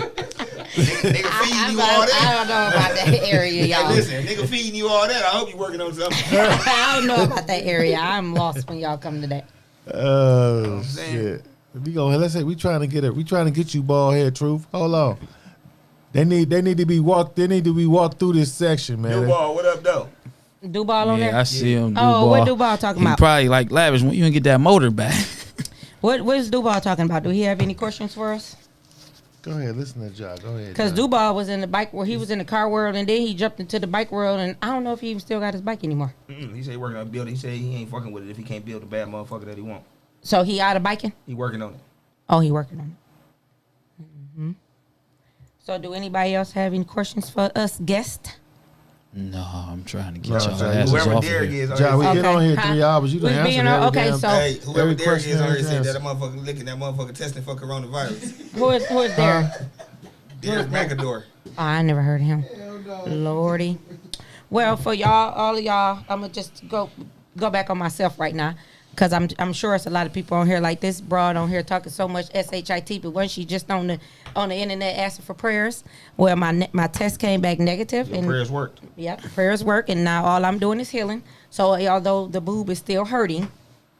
nigga feeding you all that. I don't know about that area, y'all. Hey, listen, nigga feeding you all that. I hope you working on something. I don't know about that area. I'm lost when y'all come to that. Oh shit. Let's say we trying to get you bald head truth. Hold on. They need to be walked through this section, man. Duval, what up though? Duval on there? Yeah, I see him. Oh, what Duval talking He about? probably like Lavish when you gonna get that motor back. What is Duval talking about? Do he have any questions for us? Go ahead, listen to Jock. Go ahead. Because Duval was in the bike where he was in the car world, and then he jumped into the bike world, and I don't know if he even still got his bike anymore. He said he working on building. He said he ain't fucking with it if he can't build the bad motherfucker that he want. So he out of biking? He working on it. Oh, he working on it. Mm-hmm. So do anybody else have any questions for us guests? No, I'm trying to get No, y'all John, asses whoever off Derek of here. is, John, we Okay. get on here 3 hours. You done We answered being every okay, damn- so- Hey, whoever every Derek question is already every said that answer. motherfucker licking that motherfucker testing for coronavirus. Who is there? Derek McAdore. Oh, I never heard of him. Lordy. Well, for y'all, all of y'all, I'm gonna just go back on myself right now, cause I'm sure it's a lot of people on here like this broad on here talking so much shit, but wasn't she just on the internet asking for prayers? Well, my test came back negative, and Prayers worked. yep, prayers work, and now all I'm doing is healing. So although the boob is still hurting,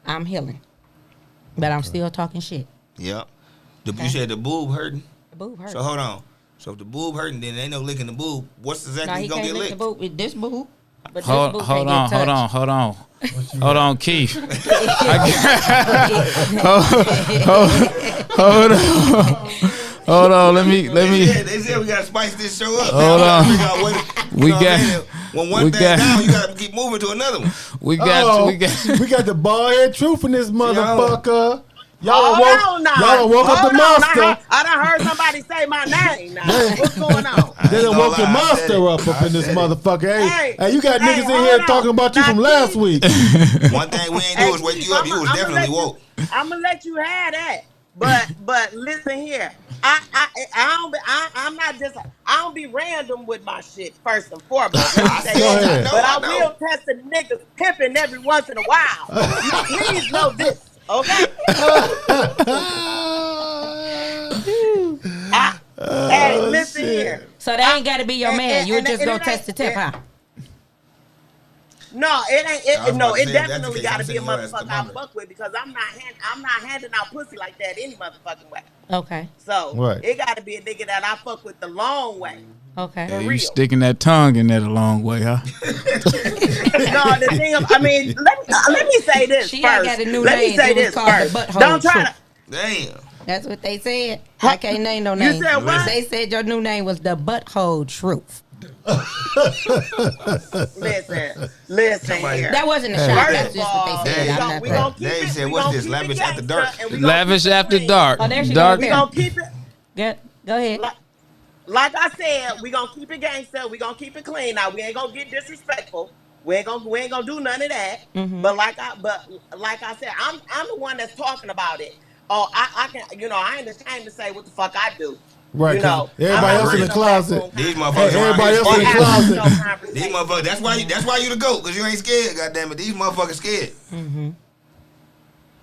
I'm healing, but I'm still talking shit. Yep. You said the boob hurting. The boob hurts. So hold on. So if the boob hurting, then ain't no licking the boob. What's Now exactly he gonna can't get lick the licked? boob with this boob. But this Hold boob on, can't get touched. hold on, Keith. Hold on. Let me. They said we gotta spice this show up. Hold Now on. we gotta figure out what- We you know what got- I'm saying? When one we thing got- down, you gotta keep moving to another one. We Oh, got. we got the bald head truth in this motherfucker. Y'all Hold on now. done woke up the Hold on. monster. I done heard somebody say my name now. What's going on? They done gonna woke the lie, I monster said it. up in this motherfucker. Hey, you got niggas in hold here on. talking about you Now, from last week. One thing we ain't do is wake you up. You was definitely woke. I'm gonna let you have that. But listen here. I don't be random with my shit first and foremost. Let me say Go that. ahead. But I I know. will test a niggas pimping every once in a while. You please know this, okay? Hey, listen here. So that ain't got to be your man. You would just and go it test the ain't- tip, huh? No, it ain't. I was about to It say, if that's definitely the case, got to I'm be a sending your ass to motherfucker I Mummy. fuck with because I'm not handing out pussy like that any motherfucking way. Okay. So Right. it got to be a nigga that I fuck with the long way. Okay. Yeah, you real. sticking that tongue in that a long way, huh? No, the thing of, I mean, let me say this She first. ain't got a new Let name. me say It was this called the first. butthole Don't try truth. to. Damn. That's what they said. I can't name no name. said what? They said your new name was the butthole truth. Listen here. That wasn't a shot. First That's of just what they all, said. I'm not we playing. gonna keep Dave it. said, we what's gonna this? keep it Lavish after gangsta, dark. and we gonna Lavish keep it after clean. dark. Oh, there she Dark. go. We gonna keep it. Go ahead. Like I said, we gonna keep it gangster. We gonna keep it clean. Now we ain't gonna get disrespectful. We ain't gonna do none of that. Mm-hmm. But like I said, I'm the one that's talking about it. Oh, I can, I ain't ashamed to say what the fuck I do. Right, You know, 'cause everybody I'm else in the not closet. These Hey, motherfuckers everybody else in the Or closet. having no conversation. These motherfuckers. That's why you the goat, cause you ain't scared. Goddamn it, these motherfuckers scared.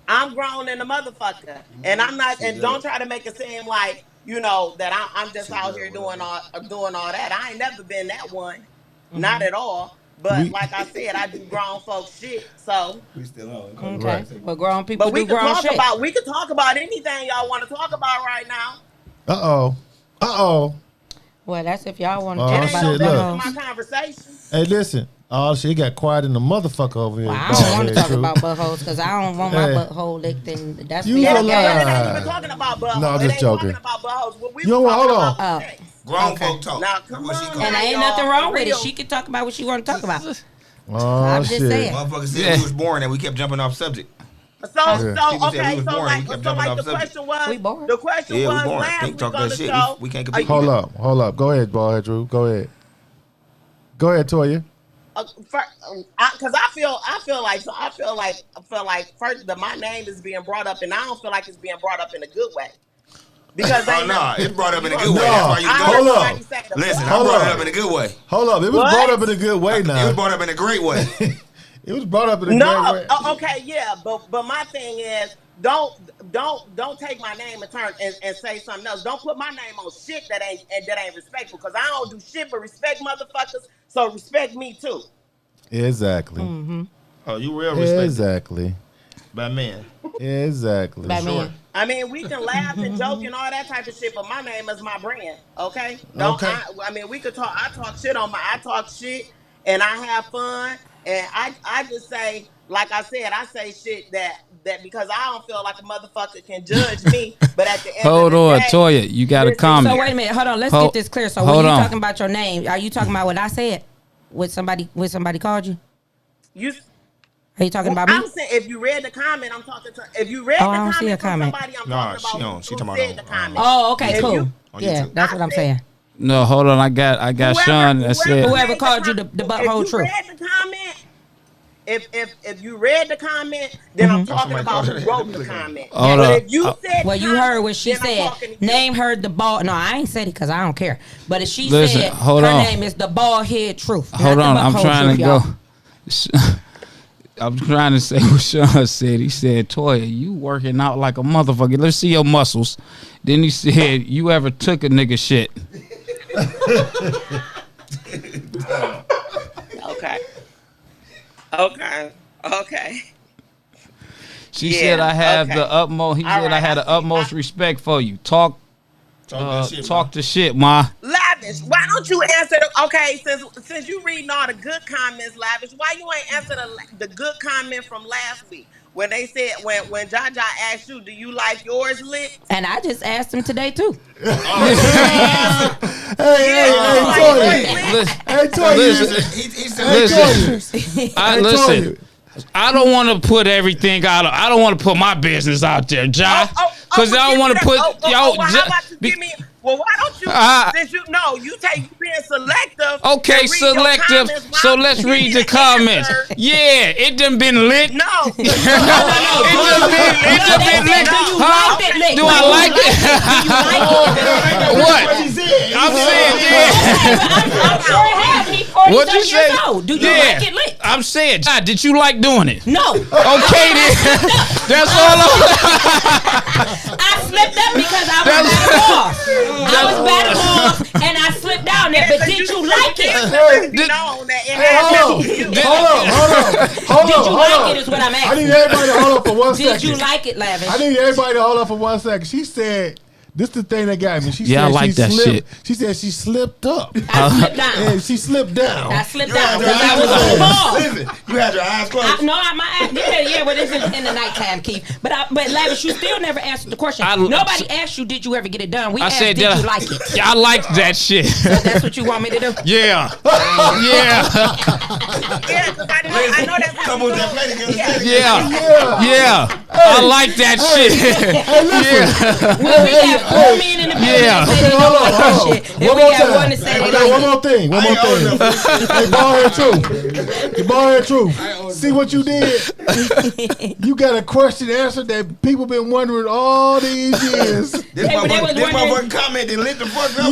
I'm grown in the motherfucker, and I'm not. And don't try to make it seem like that I'm just out here doing all that. I ain't never been that one, not at all. But like I said, I do grown folks shit. So, We still on. Okay. But grown people but we do can grown talk shit. about anything y'all want to talk about right now. Uh-oh. Well, that's if y'all want to Oh, talk It ain't about no shit, the look. business buttholes. in my conversation. Hey, listen. Oh, shit, it got quiet in the motherfucker over here. Well, I don't want to Bald talk head about truth. buttholes because I don't want my Hey. butthole licked, and that's You for a y'all lie. guys. It ain't even talking about buttholes. No, I'm It just ain't joking. talking about buttholes. What we You know was what? talking Hold about on. was sex. Grown Okay. folk talk. Now, That's come what she on called. And now, ain't y'all, nothing wrong for with it. real. She can talk about what she want to talk about. Oh, I'm just shit. saying. Motherfuckers said Yeah. we was boring and we kept jumping off subject. So People said we okay, was so boring, like, we kept so jumping like off the subject. question was, We bored. the question Yeah, we was boring. last Pink week talk on that the shit. show. We can't compete. Hold up. Go ahead, bald head truth. Go ahead. Go ahead, Toya. Because I feel like first that my name is being brought up, and I don't feel like it's being brought up in a good way. Because Oh no, it's brought up in a good way. No. That's why you I go. heard Hold up. somebody say the Listen, I Hold brought it up. up in a good way. Hold up. It was What? brought up in a good way It was now. brought up in a great way. It was brought up in a No, great way. okay, yeah, but my thing is, don't take my name and turn and say something else. Don't put my name on shit that ain't respectful, because I don't do shit but respect motherfuckers. So respect me too. Exactly. Mm-hmm. Oh, you real respected. Exactly. Batman. Exactly. Batman. Sure. I mean, we can laugh and joke and all that type of shit, but my name is my brand. Okay. Okay. I mean, we could talk. I talk shit and I have fun, and I just say, like I said, I say shit that because I don't feel like a motherfucker can judge me. But at the end Hold of the on, day, Toya, you got to comment. So wait a minute, hold on. Let's get this clear. So when you talking about your name, are you talking about what I said? When somebody called you? Are you talking about me? I'm saying, if you read the comment, I'm talking to. If you read the I don't see a comment from comment. somebody, I'm talking about she who talking said about the comment. Oh, okay, If cool. you- Yeah, that's what I'm saying. No, hold on. I got Sean that said. Whoever called you the whole truth. If you read the comment, if you read the comment, then I'm talking about who wrote the comment. Hold But up. if you said, Well, you heard what she then I'm said. talking to you. Name her the ball. No, I ain't said it because I don't care. But if she Listen, said hold her on. name is the bald head truth. Hold not on, the I'm butthole trying to truth, go. y'all. I'm trying to say what Sean said. He said, Toya, you working out like a motherfucker. Let's see your muscles. Then he said, you ever took a nigga shit? Okay. She Yeah, said, I have okay. the utmost. He All said, right, I had the utmost respect for you. Talk the shit, ma. Lavish, why don't you answer okay, since you reading all the good comments, Lavish, why you ain't answer the good comment from last week when they said when Jaja asked you, do you like yours lit? And I just asked him today too. Hey, Toya. Listen. I don't want to put everything out. I don't want to put my business out there, Ja. Because I don't want to put Well, how about you give me? Well, why don't you? Since you know you being selective. Okay, and read your selective. comments, why So don't you let's give me read the the comments. answer? Yeah, it done been lit. No. It done been lit. Huh? Do I like it? What? I'm saying, yeah. I'm sure it has. He's 47 What you say? years old. Do you Yeah. like it lit? I'm saying, Ja, did you like doing it? No. Okay, then. That's all I slipped up because I was battle off. I was battle off and I slipped down there. But did you like it? Hold on. Did you like it is what I'm asking. I need everybody to hold up for 1 second. Did you like it, Lavish? I need everybody to hold up for 1 second. She said, this is the thing that got me. She Yeah, said I like she that slipped. She said she slipped up. I slipped down. And she slipped down. I slipped down because I was on the ball. Listen, you had your eyes closed. My eyes. Yeah, but it's in the nighttime, Keith. But Lavish, you still never answered the question. Nobody asked you, did you ever get it done? We asked, did you like it? Yeah, I like that shit. So that's what you want me to do? Yeah. Yeah, because I know that's Come on, that play together. Yeah. I like that shit. Yeah. Well, we got 4 men in the building Yeah. that say they don't like that shit. And One we more got time. one to say they Okay, like one it. more thing. Hey, ball head truth. Hey, ball head truth. See what you did? You got a question answered that people been wondering all these years. This motherfucking comment that lit the fuck up.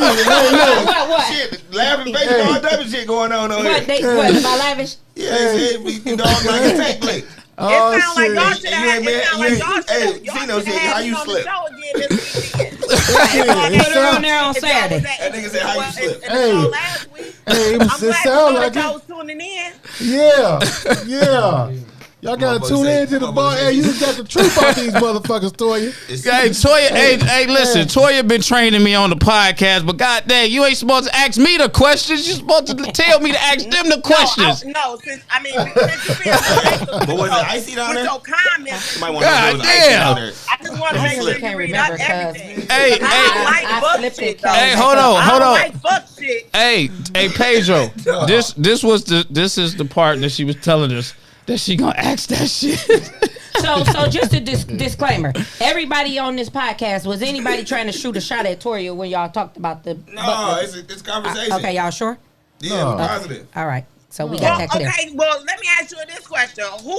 What? Shit, laughing, baby, all type of shit going on over What? here. What? About Lavish? Yeah, it dog like a tank plate. It sound like y'all should You have. ain't It sound man- like y'all hey, should. Y'all Zeno should said, how have you me on the slip? show again this weekend. Put her on there on Saturday. That nigga said, how you slip? Hey. Last week. Hey, I'm it glad to sound know like that y'all it. was tuning in. Yeah. Y'all gotta tune in to the ball. Hey, you just got the truth about these motherfuckers, Toya. Hey, Toya, hey, listen, Toya been training me on the podcast, but goddamn, you ain't supposed to ask me the questions. You supposed to tell me to ask them the questions. Since you being selective But was it icy down there? with your comments, You might want to know if it was icy down there. I just want to make sure can't you read remember out 'cause- everything. Hey, I like I fuck slipped shit, it, though. Hey, hold on. I don't like fuck shit. Hey, Pedro, this is the part that she was telling us that she gonna ask that shit. So just a disclaimer. Everybody on this podcast, was anybody trying to shoot a shot at Toya when y'all talked about the... No, it's conversation. Okay, y'all sure? Yeah, No. positive. All right. So we got that clear. Okay, well, let me ask you this question: who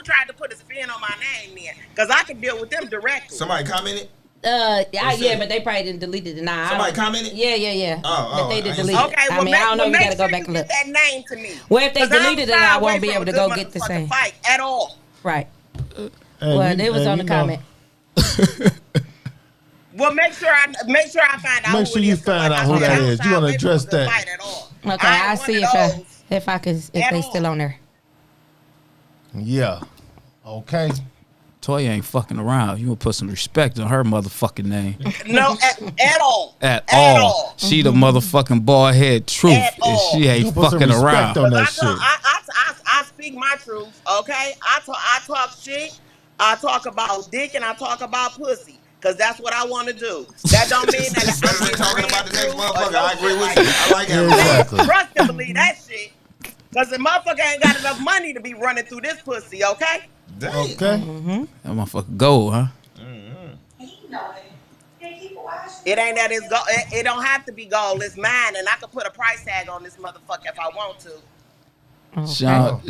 tried to put a spin on my name then? Because I can deal with them directly. Somebody commented? Yeah, but they probably didn't delete it. Nah, Somebody commented? Yeah. But they didn't delete it. Okay, I mean, I don't know. You gotta go back and look. That name to me. Well, if they 'Cause deleted it, I'm I away won't be from able to a go good get the motherfucking same. fight at all. Right. Hey, Well, it was on the comment. Well, make sure I find out. Make sure you find out who that is. You want to address that? Fight at all. Okay, I I'll ain't see one of if they still on there. Yeah. Okay. Toya ain't fucking around. You gonna put some respect on her motherfucking name. No, at all. At all. She the motherfucking bald head truth. At And she You ain't put some fucking respect around. on that I shit. I speak my truth, okay? I talk shit. I talk about dick and I talk about pussy. Cause that's what I want to do. That don't mean that Especially talking about the next motherfucker. I agree with like you. I like that. Exactly. Trust and believe that shit. Cause the motherfucker ain't got enough money to be running through this pussy, okay? Okay. That motherfucker gold, huh? It ain't that it's gold. It don't have to be gold. It's mine, and I can put a price tag on this motherfucker if I want to.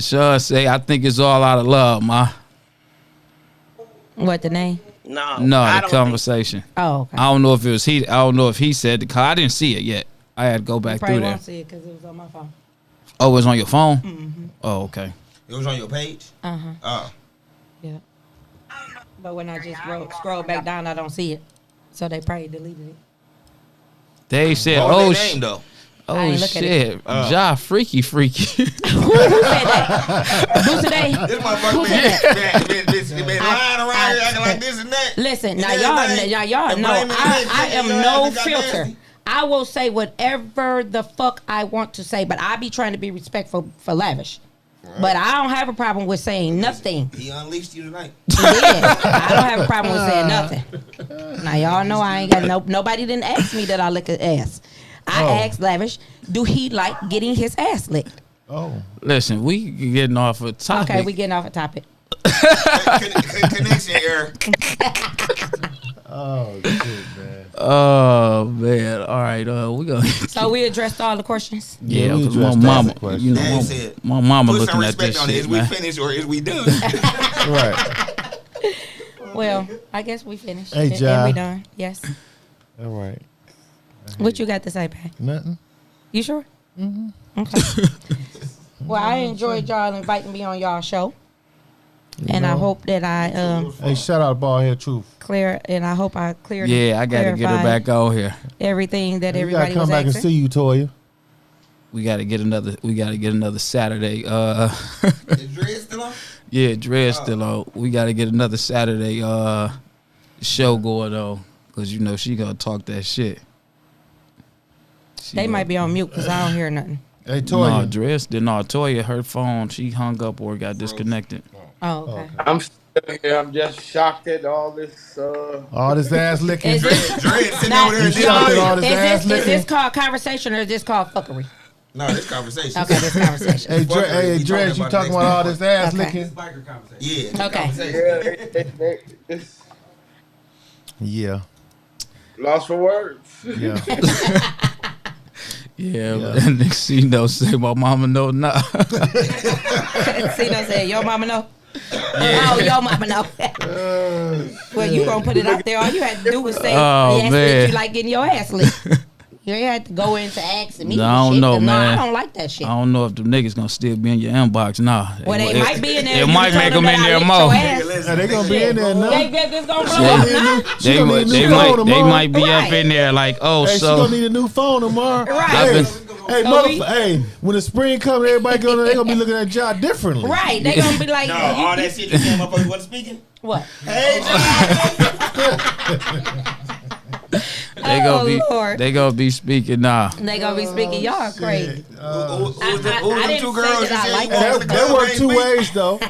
Sean say, I think it's all out of love, ma. What the name? No, No, I the don't conversation. Oh, okay. I don't know if it was he. I don't know if he said the. I didn't see it yet. I had to go back Probably through there. won't see it because it was on my phone. Oh, it was on your phone. Oh, okay. It was on your page? Oh. Yeah. But when I just scroll back down, I don't see it. So they probably deleted it. They said, What was "Oh, their name, though? I oh ain't look at shit, Ja freaky." Who said that? Boosie Day? This motherfucker been lying around here acting like this and that. Listen, And now everything. y'all And know blaming this, I am your no ass got filter. nasty. I will say whatever the fuck I want to say, but I be trying to be respectful for Lavish. But I don't have a problem with saying nothing. He unleashed you tonight. Yeah, I don't have a problem with saying nothing. Now y'all know I ain't got nobody didn't ask me that I lick his ass. I asked Lavish, do he like getting his ass licked? Oh. Listen, we getting off a topic. Okay, we getting off a topic. Connection error. Oh shit, man. Oh man! All right, we go. So we addressed all the questions. Yeah, we because my addressed mama, that question. you know, Dad said, my mama Put some looking at respect this on it. shit, Is we man. finished or is we done? Right. Well, I guess we finished. Hey, And Ja. we done. Yes. All right. What you got to say, Pat? Nothing. You sure? Mm-hmm. Okay. Well, I enjoyed y'all inviting me on y'all show. And I hope that I Hey, shout out Bald Head Truth. cleared Yeah, I got to get her back out here. everything that We gotta everybody come was back asking. and see you, Toya. We got to get another Saturday. Is Dre still on? Yeah, Dre's still on. We got to get another Saturday show going on because you know she gonna talk that shit. They might be on mute because I don't hear nothing. Hey, No, Toya. Toya, her phone, she hung up or got disconnected. Oh, okay. I'm still here. I'm just shocked at all this. All this ass licking. Is this, Dre sitting now, over there. You shocked at all is this ass this licking. called conversation or is this called fuckery? No, this conversation. Okay, this conversation. Hey, Dre, hey, We Dre, you about talking the about all next this ass Okay. licking? Yeah. this Okay. conversation. Yeah, it's Yeah. lost for words. Yeah. Yeah, but that nigga C-No say my mama know nah. Cino said, "Your mama know." Oh, your mama know. Well, you gonna put it out there. All you had to do was say, Oh, "Yes, man. that you like getting your ass licked." You ain't had to go into asking me. No, I don't shit, know, 'cause man. I don't like that shit. I don't know if the niggas gonna still be in your inbox. Nah. Well, they might be in there. It You might told make them that in I there licked more. your ass. Hey, they gonna be in there now. They just gonna blow up now. She gonna need a new phone They tomorrow. might be up Right. in there like, oh, Hey, she so gonna need a new phone tomorrow. Right. Hey, So hey, hey, when the spring comes, everybody gonna they gonna be looking at y'all differently. Right? They gonna be like, No, all that shit that came up wasn't speaking. what? Hey, they gonna be Lord. they gonna be speaking nah. They gonna be speaking. Y'all crazy. who I was them didn't two say girls? that I you like said that you That, wanted that to worked come two and ways though.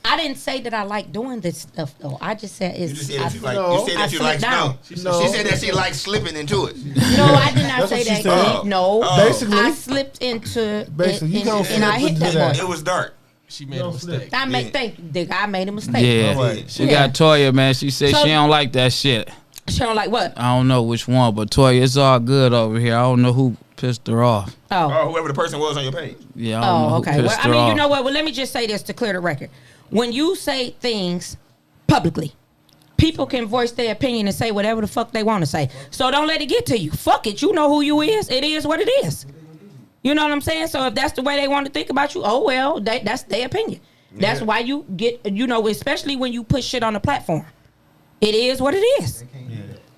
I didn't say that I like doing this stuff though. I just said it's. You just said that you I- like. No. You said I that you slipped like down. no. She said that she likes slipping into it. No, I did not That's say what that. she said. Kid. No, Basically. I slipped into Basically, you it, gonna and I slip hit that into that. boy. It was dark. She made a mistake. I made Yeah. thank you, Dick. I made a mistake. Yeah, Alright. she Yeah. got Toya, man. She said So- she don't like that shit. She don't like what? I don't know which one, but Toya, it's all good over here. I don't know who pissed her off. Oh, Or whoever the person was on your page. Yeah, I don't know oh, who okay. pissed Well, I her mean, you off. know what? Well, let me just say this to clear the record. When you say things publicly, People can voice their opinion and say whatever the fuck they want to say. So don't let it get to you. Fuck it. You know who you is. It is what it is. You know what I'm saying? So if that's the way they want to think about you, oh well, that's their opinion. Yeah. That's why you get, especially when you put shit on the platform. It is what it is.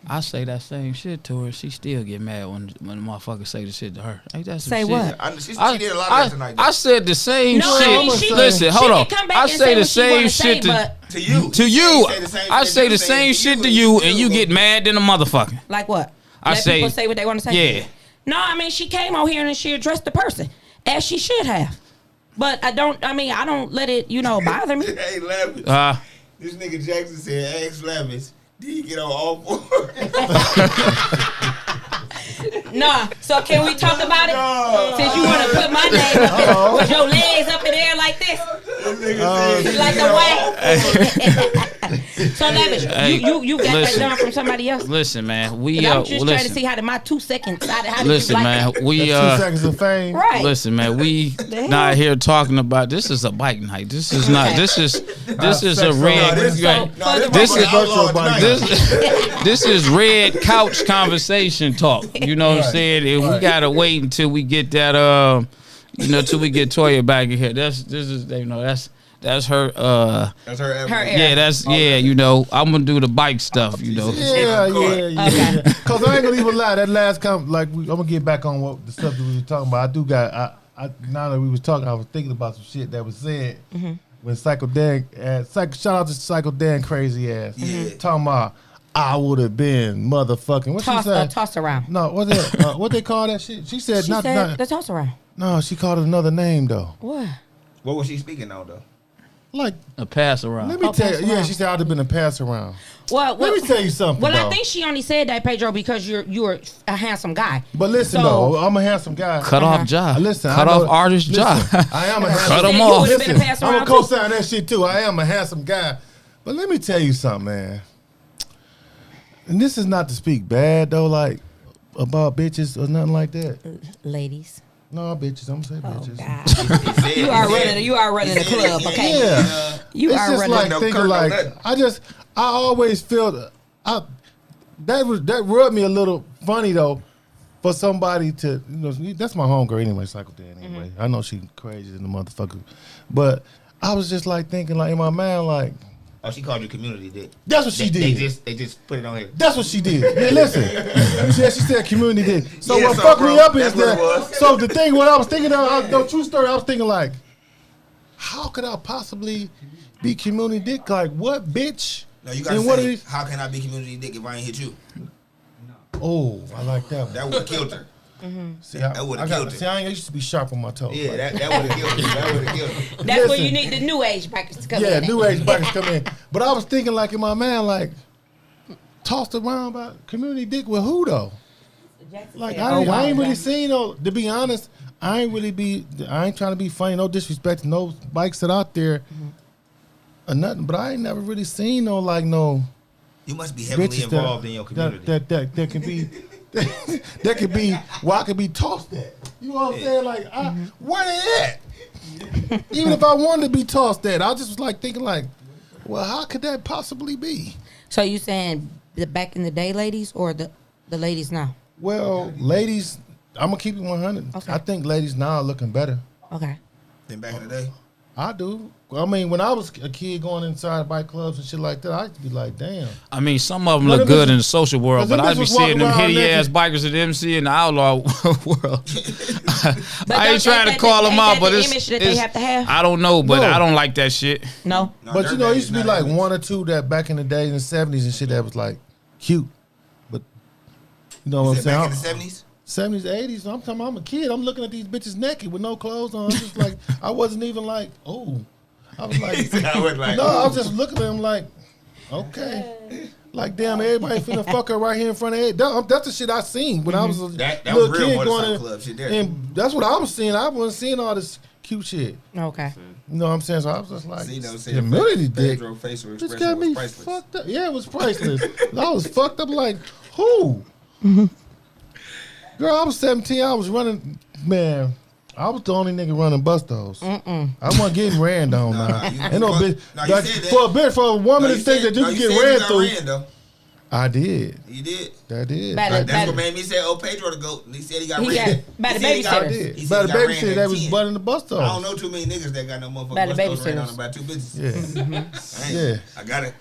I say that same shit to her. She still get mad when the motherfucker say the shit to her. Ain't that some say shit? what? She did a lot of that tonight. I said the same shit. Listen, hold on. I say the same shit to you. To you. I say the same shit to you, and you get mad than a motherfucker. Like what? I Let people say what they want to say. Yeah. No, I mean she came out here and she addressed the person as she should have. But I don't let it, bother me. Hey, Lavish. This nigga Jackson said, ask Lavish, did he get on all four? Nah, so can we talk about it? No. Since you want to put my name up in, with your legs up in the air like this. Like the way. So Lavish, you got that done from somebody else? Listen, man. I'm just trying to see how my 2 seconds. How listen, you like man. it? 2 seconds of fame. Right. Listen, man. We not here talking about this is a bike night. This is not. This is a red. This is red couch conversation talk. You know what I'm saying? If we gotta wait until we get that till we get Toya back in here. That's her that's her area. I'm gonna do the bike stuff, Yeah. Cause I ain't gonna even lie, that last I'm gonna get back on what the subject we were talking about. I do got now that we was talking, I was thinking about some shit that was said when Psycho Dan shout out to Psycho Dan crazy ass. Talking about I would have been motherfucking. What she said? Toss around. No, what's that? What they call that shit? She said not the toss around. No, she called it another name though. What? What was she speaking on though? Like a pass around. Let me tell you. Yeah, she said I'd have been a pass around. Well, let me tell you something. Well, though. I think she only said that, Pedro, because you're a handsome guy. But listen, though, I'm a handsome guy. Cut off job. Listen, cut off artist job. I am a handsome. Cut him off. Listen, I'm gonna co-sign that shit too. I am a handsome guy. But let me tell you something, man. And this is not to speak bad though, like about bitches or nothing like that. Ladies. No, bitches. I'm gonna say bitches. God. You are running the club, okay? Yeah. You it's are just running like thinking like I always felt that rubbed me a little funny though, for somebody to that's my homegirl anyway, Psycho Dan anyway. I know she crazy in the motherfucker, but I was just like thinking like in my mind like. Oh, she called you community dick. That's what she did. They just put it on here. That's what she did. Yeah, listen. She said community dick. So what fucked me up is that. So the thing, what I was thinking of, no true story. I was thinking like, how could I possibly be community dick? Like what, bitch? No, you gotta say, how can I be community dick if I ain't hit you? Oh, I like that one. That would have killed her. See, that would have killed her. See, I used to be sharp on my toes. Yeah, that would have killed her. That would have killed her. That's where you need the new age bikers to come in. Yeah, new age bikers come in. But I was thinking like in my mind, like, tossed around about community dick with who though? Like I ain't really seen no. To be honest, I ain't trying to be funny. No disrespect to no bikes that out there or nothing. But I ain't never really seen no like no. You must be heavily involved in your community. That can be. That could be where I could be tossed at. You know what I'm saying? Like, where they at? Even if I wanted to be tossed at, I just was like thinking like, well, how could that possibly be? So you saying the back in the day ladies or the ladies now? Well, ladies, I'm gonna keep it 100. Okay. I think ladies now are looking better. Okay. Than back in the day? I do. I mean, when I was a kid going inside bike clubs and shit like that, I used to be like, damn. I mean, some of them look good in the social world, but I be seeing them hideous ass bikers at the MC in the outlaw world. I ain't trying to call them out, but it's they have to have. I don't know, but I don't like that shit. No. But it used to be like one or two that back in the day in the 70s and shit that was like cute. But you know what I'm saying? Back in the 70s? 70s, 80s. I'm talking. I'm a kid. I'm looking at these bitches naked with no clothes on. I'm just like, I wasn't even like, oh. I was like, no, I was just looking at them like, okay. Like, damn, everybody finna fuck her right here in front of it. That's the shit I seen when I was a little kid going in. Club shit there. And that's what I was seeing. I wasn't seeing all this cute shit. Okay. You know what I'm saying? So I was just like, community dick. Just got me fucked up. Yeah, it was priceless. I was fucked up like, who? Girl, I was 17. I was running, man. I was the only nigga running bus those. I wasn't getting ran down now. Ain't no bitch. For a woman to think that you can get ran through. I did. You did? I did. That's what made me say, Pedro to go. He said he got ran. By the babysitter. He said the babysitter that was butting the bus stop. I don't know too many niggas that got no motherfucking bus stop ran on about 2 bitches. Yeah. I got it.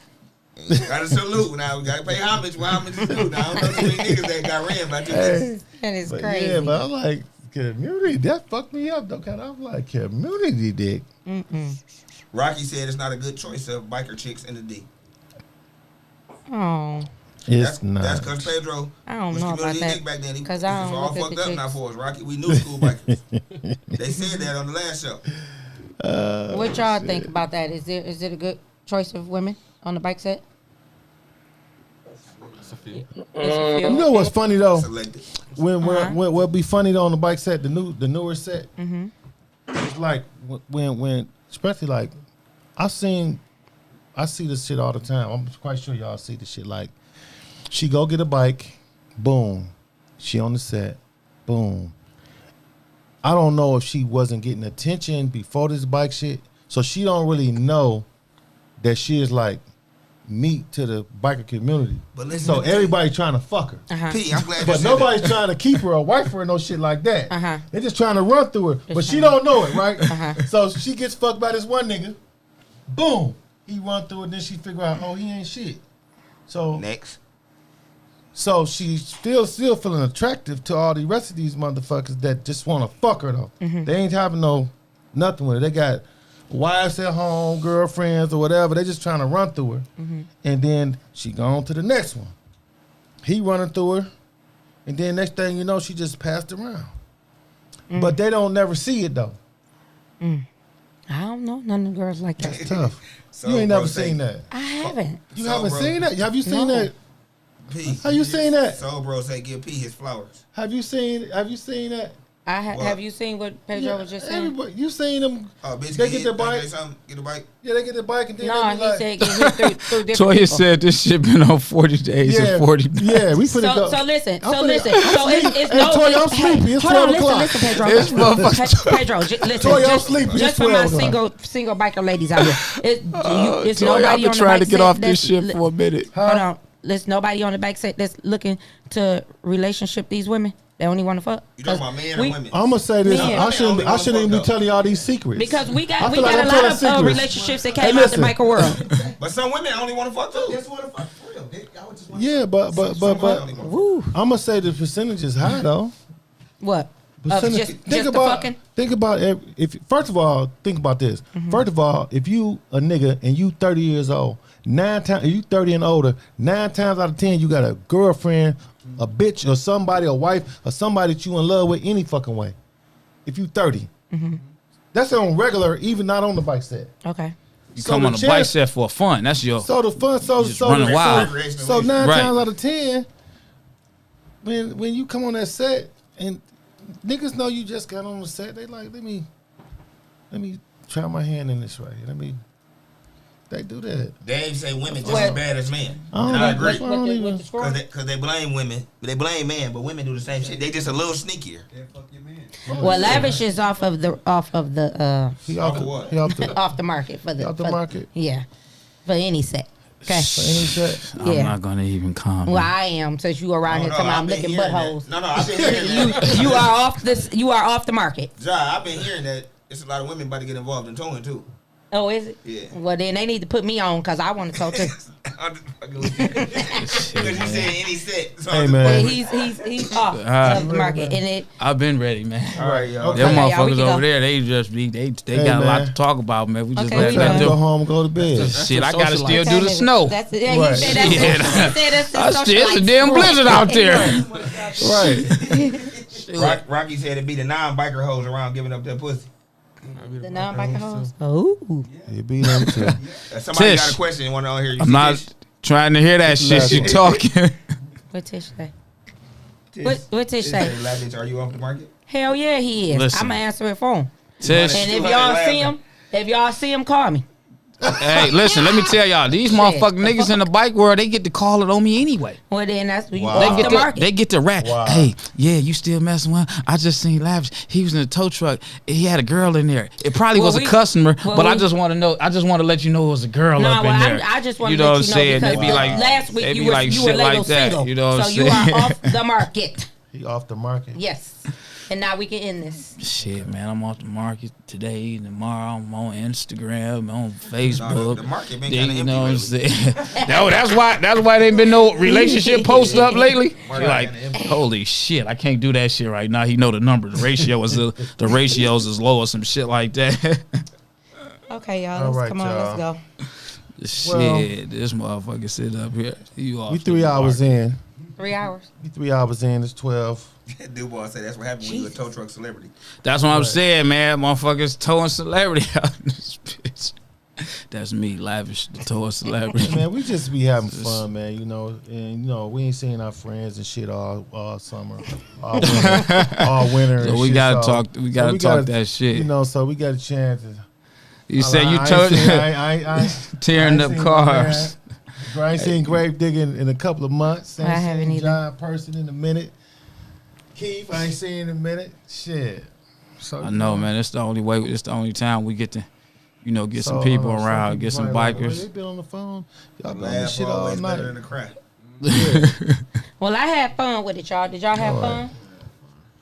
Gotta salute now. We gotta pay homage where homage is due. Now I don't know too many niggas that got ran by 2 bitches. That is crazy. Yeah, but I'm like, community, that fucked me up though. Cause I'm like, community dick. Rocky said it's not a good choice of biker chicks in the D. Oh. It's not. That's because Pedro I don't was know about community that. dick back then. He was I don't all look at fucked the up now chicks. for us, Rocky. We knew school bikers. They said that on the last show. What y'all think about that? Is it a good choice of women on the bike set? You know what's funny though? Selected. What'll be funny though on the bike set, the newer set. It's like when especially like I see this shit all the time. I'm quite sure y'all see this shit. Like she go get a bike, boom, she on the set, boom. I don't know if she wasn't getting attention before this bike shit, so she don't really know that she is like meat to the biker community. But listen, so everybody trying to fuck her. P, I'm glad. But nobody's trying to keep her or wife her or no shit like that. They're just trying to run through her. But she don't know it, right? So she gets fucked by this one nigga. Boom. He run through it, then she figure out, oh, he ain't shit. So next. So she's still feeling attractive to all the rest of these motherfuckers that just want to fuck her though. They ain't having nothing with her. They got wives at home, girlfriends or whatever. They just trying to run through her. And then she gone to the next one. He running through her. And then next thing you know, she just passed around. But they don't never see it though. I don't know. None of the girls like that. That's tough. You ain't never seen that. I haven't. You haven't seen that? Have you seen that? P, Have you seen that? Soul Bro say give P his flowers. Have you seen that? Have you seen what Pedro was just saying? Everybody, you seen them? Oh, bitch, They get their bike. Get a bike. Yeah, they get the bike and then No, they he be like, said get hit through different Toya people. said this shit been on 40 days and 40 nights. Yeah, we finna go. So listen. I'm So finna- listen. So it's Hey, no. Toya, I'm sleepy. It's hold on, 12 o'clock. Listen, Pedro. This motherfucker- Pedro, listen. Toya, I'm just, sleepy. It's just for my 12 o'clock. single biker ladies out here. It's Toya, nobody I've on been the trying bike to get set off this that's- shit for a minute. Hold on. There's nobody on the bike set that's looking to relationship these women. They only want to fuck. You talking about men or women? I'm gonna say this. Men. I shouldn't even be telling y'all these secrets. Because we got I feel like a I'm lot telling of secrets. relationships that Hey, came out the listen. biker world. But some women only want to fuck too. Just want to fuck for real. Y'all just want Yeah, but Woo. I'm gonna say the percentage is high though. What? Of Percentage- just the fucking? Think about if first of all, think about this. First of all, if you a nigga and you 30 years old, 9 times you 30 and older, 9 times out of 10 you got a girlfriend, a bitch or somebody, a wife or somebody that you in love with any fucking way. If you 30, that's on regular, even not on the bike set. Okay. You So come the on a bike chance- set for fun. That's your. So the fun, just running wild. So 9 Right. times out of 10, when you come on that set and niggas know you just got on the set, they like, let me try my hand in this right here. They do that. Dave say women just Well- as bad as men. I don't And I know. agree. I don't even- Because they blame women. They blame men, but women do the same shit. They just a little sneakier. Well, Lavish is off of the He off the what? he off the off the market for the Off the for- market? Yeah, for any set. Okay. for any set. I'm Yeah. not gonna even comment. Well, I am since you around Oh, here no, talking about I've I'm been licking hearing buttholes. that. No, I've been hearing that. You are off this. You are off the market. Ja, I've been hearing that it's a lot of women about to get involved in towing too. Oh, is it? Yeah. Well, then they need to put me on because I want to tow too. I'm just fucking with you. Because you said any set. So Hey, I'm man. But he's off of the market, and it. I've been ready, man. All right, y'all. Them Okay, y'all, we motherfuckers can over go. there, they just be they Hey, got a lot man. to talk about, man. We just Okay, let we them done. Go do. home and go to bed. Shit, I your gotta social still life. do the snow. That's it. Yeah, Right. you said that's Yeah. you said that's I the still, it's a damn blizzard out there. Right. Rocky said it'd be the non-biker hoes around giving up their pussy. The non-biker hoes. Oh, You beat them too. Somebody Tish. got a question and want to hear you. I'm see not Tish? trying to hear that shit you talking. what Tish say? Tish. What Tish Tish say? said, "Lab bitch, are you off the market?" Hell yeah, he is. Listen. I'm gonna answer it for him. Tish, And if y'all see him, call me. Hey, listen, let me tell y'all, these motherfucking niggas in the bike world, they get to call it on me anyway. Well, then that's when you They off get the market. they get to rap. Wow. Hey, yeah, you still messing with him? I just seen Lavish. He was in a tow truck. He had a girl in there. It probably was a customer, but I just want to know. I just want to let you know it was a girl up in there. I just want You to know let what you I'm know saying? because They be like, last week they you be were like you were shit labeled like that. single. You know what so I'm you saying? are off the market. He off the market. Yes. And now we can end this. Shit, man, I'm off the market today, tomorrow. I'm on Instagram, on Facebook. The market been They- kind of you empty know what I'm lately. saying? No, that's why there ain't been no relationship posts up lately. Like, holy shit, I can't do that shit right now. He know the number. The ratio is the ratios is low or some shit like that. Okay, y'all. All Let's right, come on. y'all. Let's go. Shit, this motherfucker sit up here. You off We the 3 hours market. in. 3 hours. We 3 hours in. It's 12. Dubois said that's what happened when you a tow truck celebrity. That's what I'm saying, man. Motherfuckers towing celebrity out in this bitch. That's me, Lavish, the towing celebrity. Man, we just be having fun, man. You know, and you know we ain't seeing our friends and shit all summer, all winter. So and we shit, gotta so- talk. We gotta talk that shit. You know, so we got a chance. You said you I told ain't tearing I up ain't cars. I ain't seen Grave Digging in a couple of months. I haven't seen either. John Person in a minute. Keith, I ain't seen in a minute. Shit. So I know, man. It's the only way. It's the only time we get to, you know, get some So, people some around, people get some probably like, well, bikers. they been on the phone. Y'all been on Laugh this shit all always better than night. the cry. Well, I had fun with it, y'all. Did y'all have fun?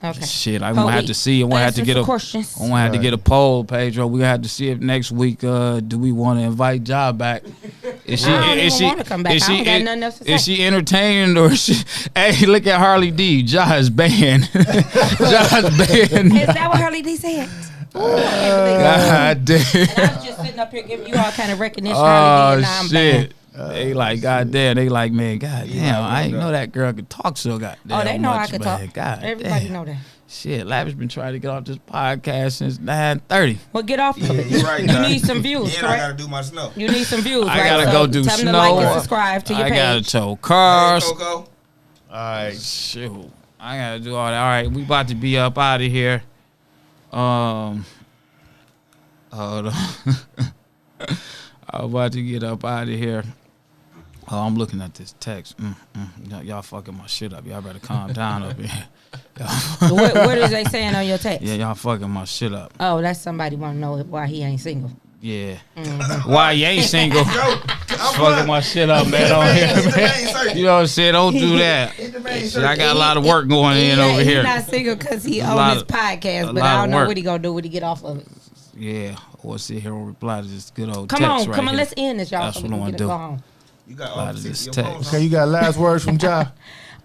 Okay. Shit, I'm gonna have to see. I'm gonna have to answer get some a. questions. I'm gonna have to get a poll, Pedro. We gonna have to see if next week, do we want to invite Ja back? Is she? I don't Is even she? wanna come back. Is I she? don't got nothing else to Is say. she entertaining or is she? Hey, look at Harley D. Ja is banned. Ja is banned. Is that what Hurley D said? God damn. And I was just sitting up here giving you all kind of recognition. Hurley D, and now Oh I'm shit. banned. They like, goddamn. They like, man, goddamn. I ain't know that girl could talk so goddamn Oh, they know I much, could man. talk. God Everybody damn. know that. Shit, Lavish been trying to get off this podcast since 9:30. Well, get off of it. You right, You Doc. need some views, And I gotta correct? do my snow. You need some views, I right? gotta So go do tell them snow. to like and subscribe to your I gotta page. tow cars. Hey, Coco. All right. Shoot, I gotta do all that. All right, we about to be up out of here. Hold on. I'm about to get up out of here. Oh, I'm looking at this text. Y'all fucking my shit up. Y'all better calm down up here. What is they saying on your text? Yeah, y'all fucking my shit up. Oh, that's somebody want to know why he ain't single. Yeah. Mm-hmm. Why you ain't single? Fucking my shit up, man. On here, man. You know what I'm saying? Don't do that. Shit, I got a lot of work going in over here. He's not single because he A on lot his of- podcast, a but lot I of don't know work. what he gonna do when he get off of it. Yeah, or sit here and reply to this good old Come text on, right come on, here. let's end this, y'all. That's so what we I can want get to it do. go home. You got Reply all to the this your text. phones Okay, you got last words from Ja?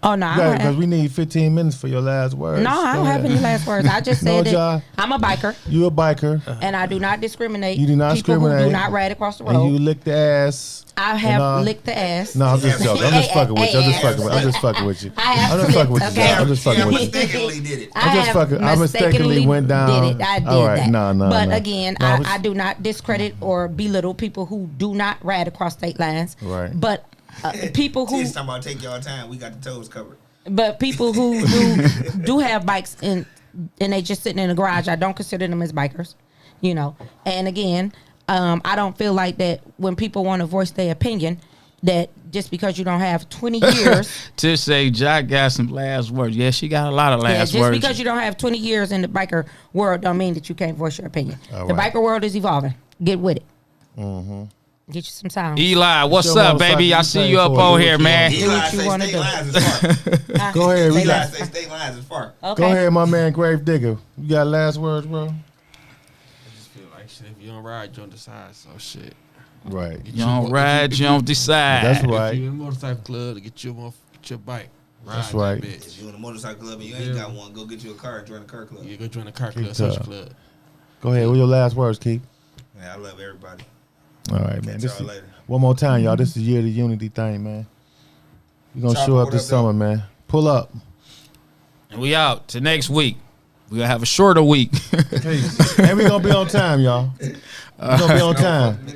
Oh no, I don't Because have, we need 15 minutes for your last words. no, I don't Go have ahead. any last words. I just No, said Ja. that I'm a biker You a biker, and I do not discriminate. You do not people who discriminate. do not ride across the and you road. lick the ass. I have and, licked the ass. No, I'm just joking. I'm just fucking with you. I'm just Hey, fucking with you. I'm just fucking with you. I have I'm just fucking with you. flipped, Ja. I'm just fucking Yeah, with you. mistakenly did it. I'm just fucking. I mistakenly went down. Did it. I did All right, that. no. But again, No, I do not discredit or belittle people who do not ride across state lines. Right. But people who, This time I'll take y'all time. We got the toes covered. but people who do have bikes and they just sitting in the garage, I don't consider them as bikers. You know. And again, I don't feel like that when people want to voice their opinion, that just because you don't have 20 years. To say Jack got some last words. Yeah, she got a lot of last just words. because you don't have 20 years in the biker world don't mean that you can't voice your opinion. All The right. biker world is evolving. Get with it. Get you some time. Eli, what's Still up, motherfucker, baby? I you see pay you up for it. on Do here, what you man. Do Eli what you say wanna state do. lines is far. Go ahead. We Eli got. say state lines is far. Okay. Go ahead, my man, Grave Digger. You got last words, bro? I just feel like shit. If you don't ride, you don't decide. So shit. Right. You don't ride, you don't decide. That's If right. you in a motorcycle club to get your bike, ride That's that right. bitch. If you in a motorcycle club and you ain't got one, go get you a car and join the car club. You go join the car Keep club, social tough. club. Go ahead. What your last words, Keith? Man, I love everybody. All right, man. Catch This y'all is, later. one more time, y'all. This is Year of the Unity thing, man. We're going to Chopper, show up what this up, though? summer, man. Pull up. And we out to next week. We gonna have a shorter week. And we're going to be on time, y'all. We're going to be on time.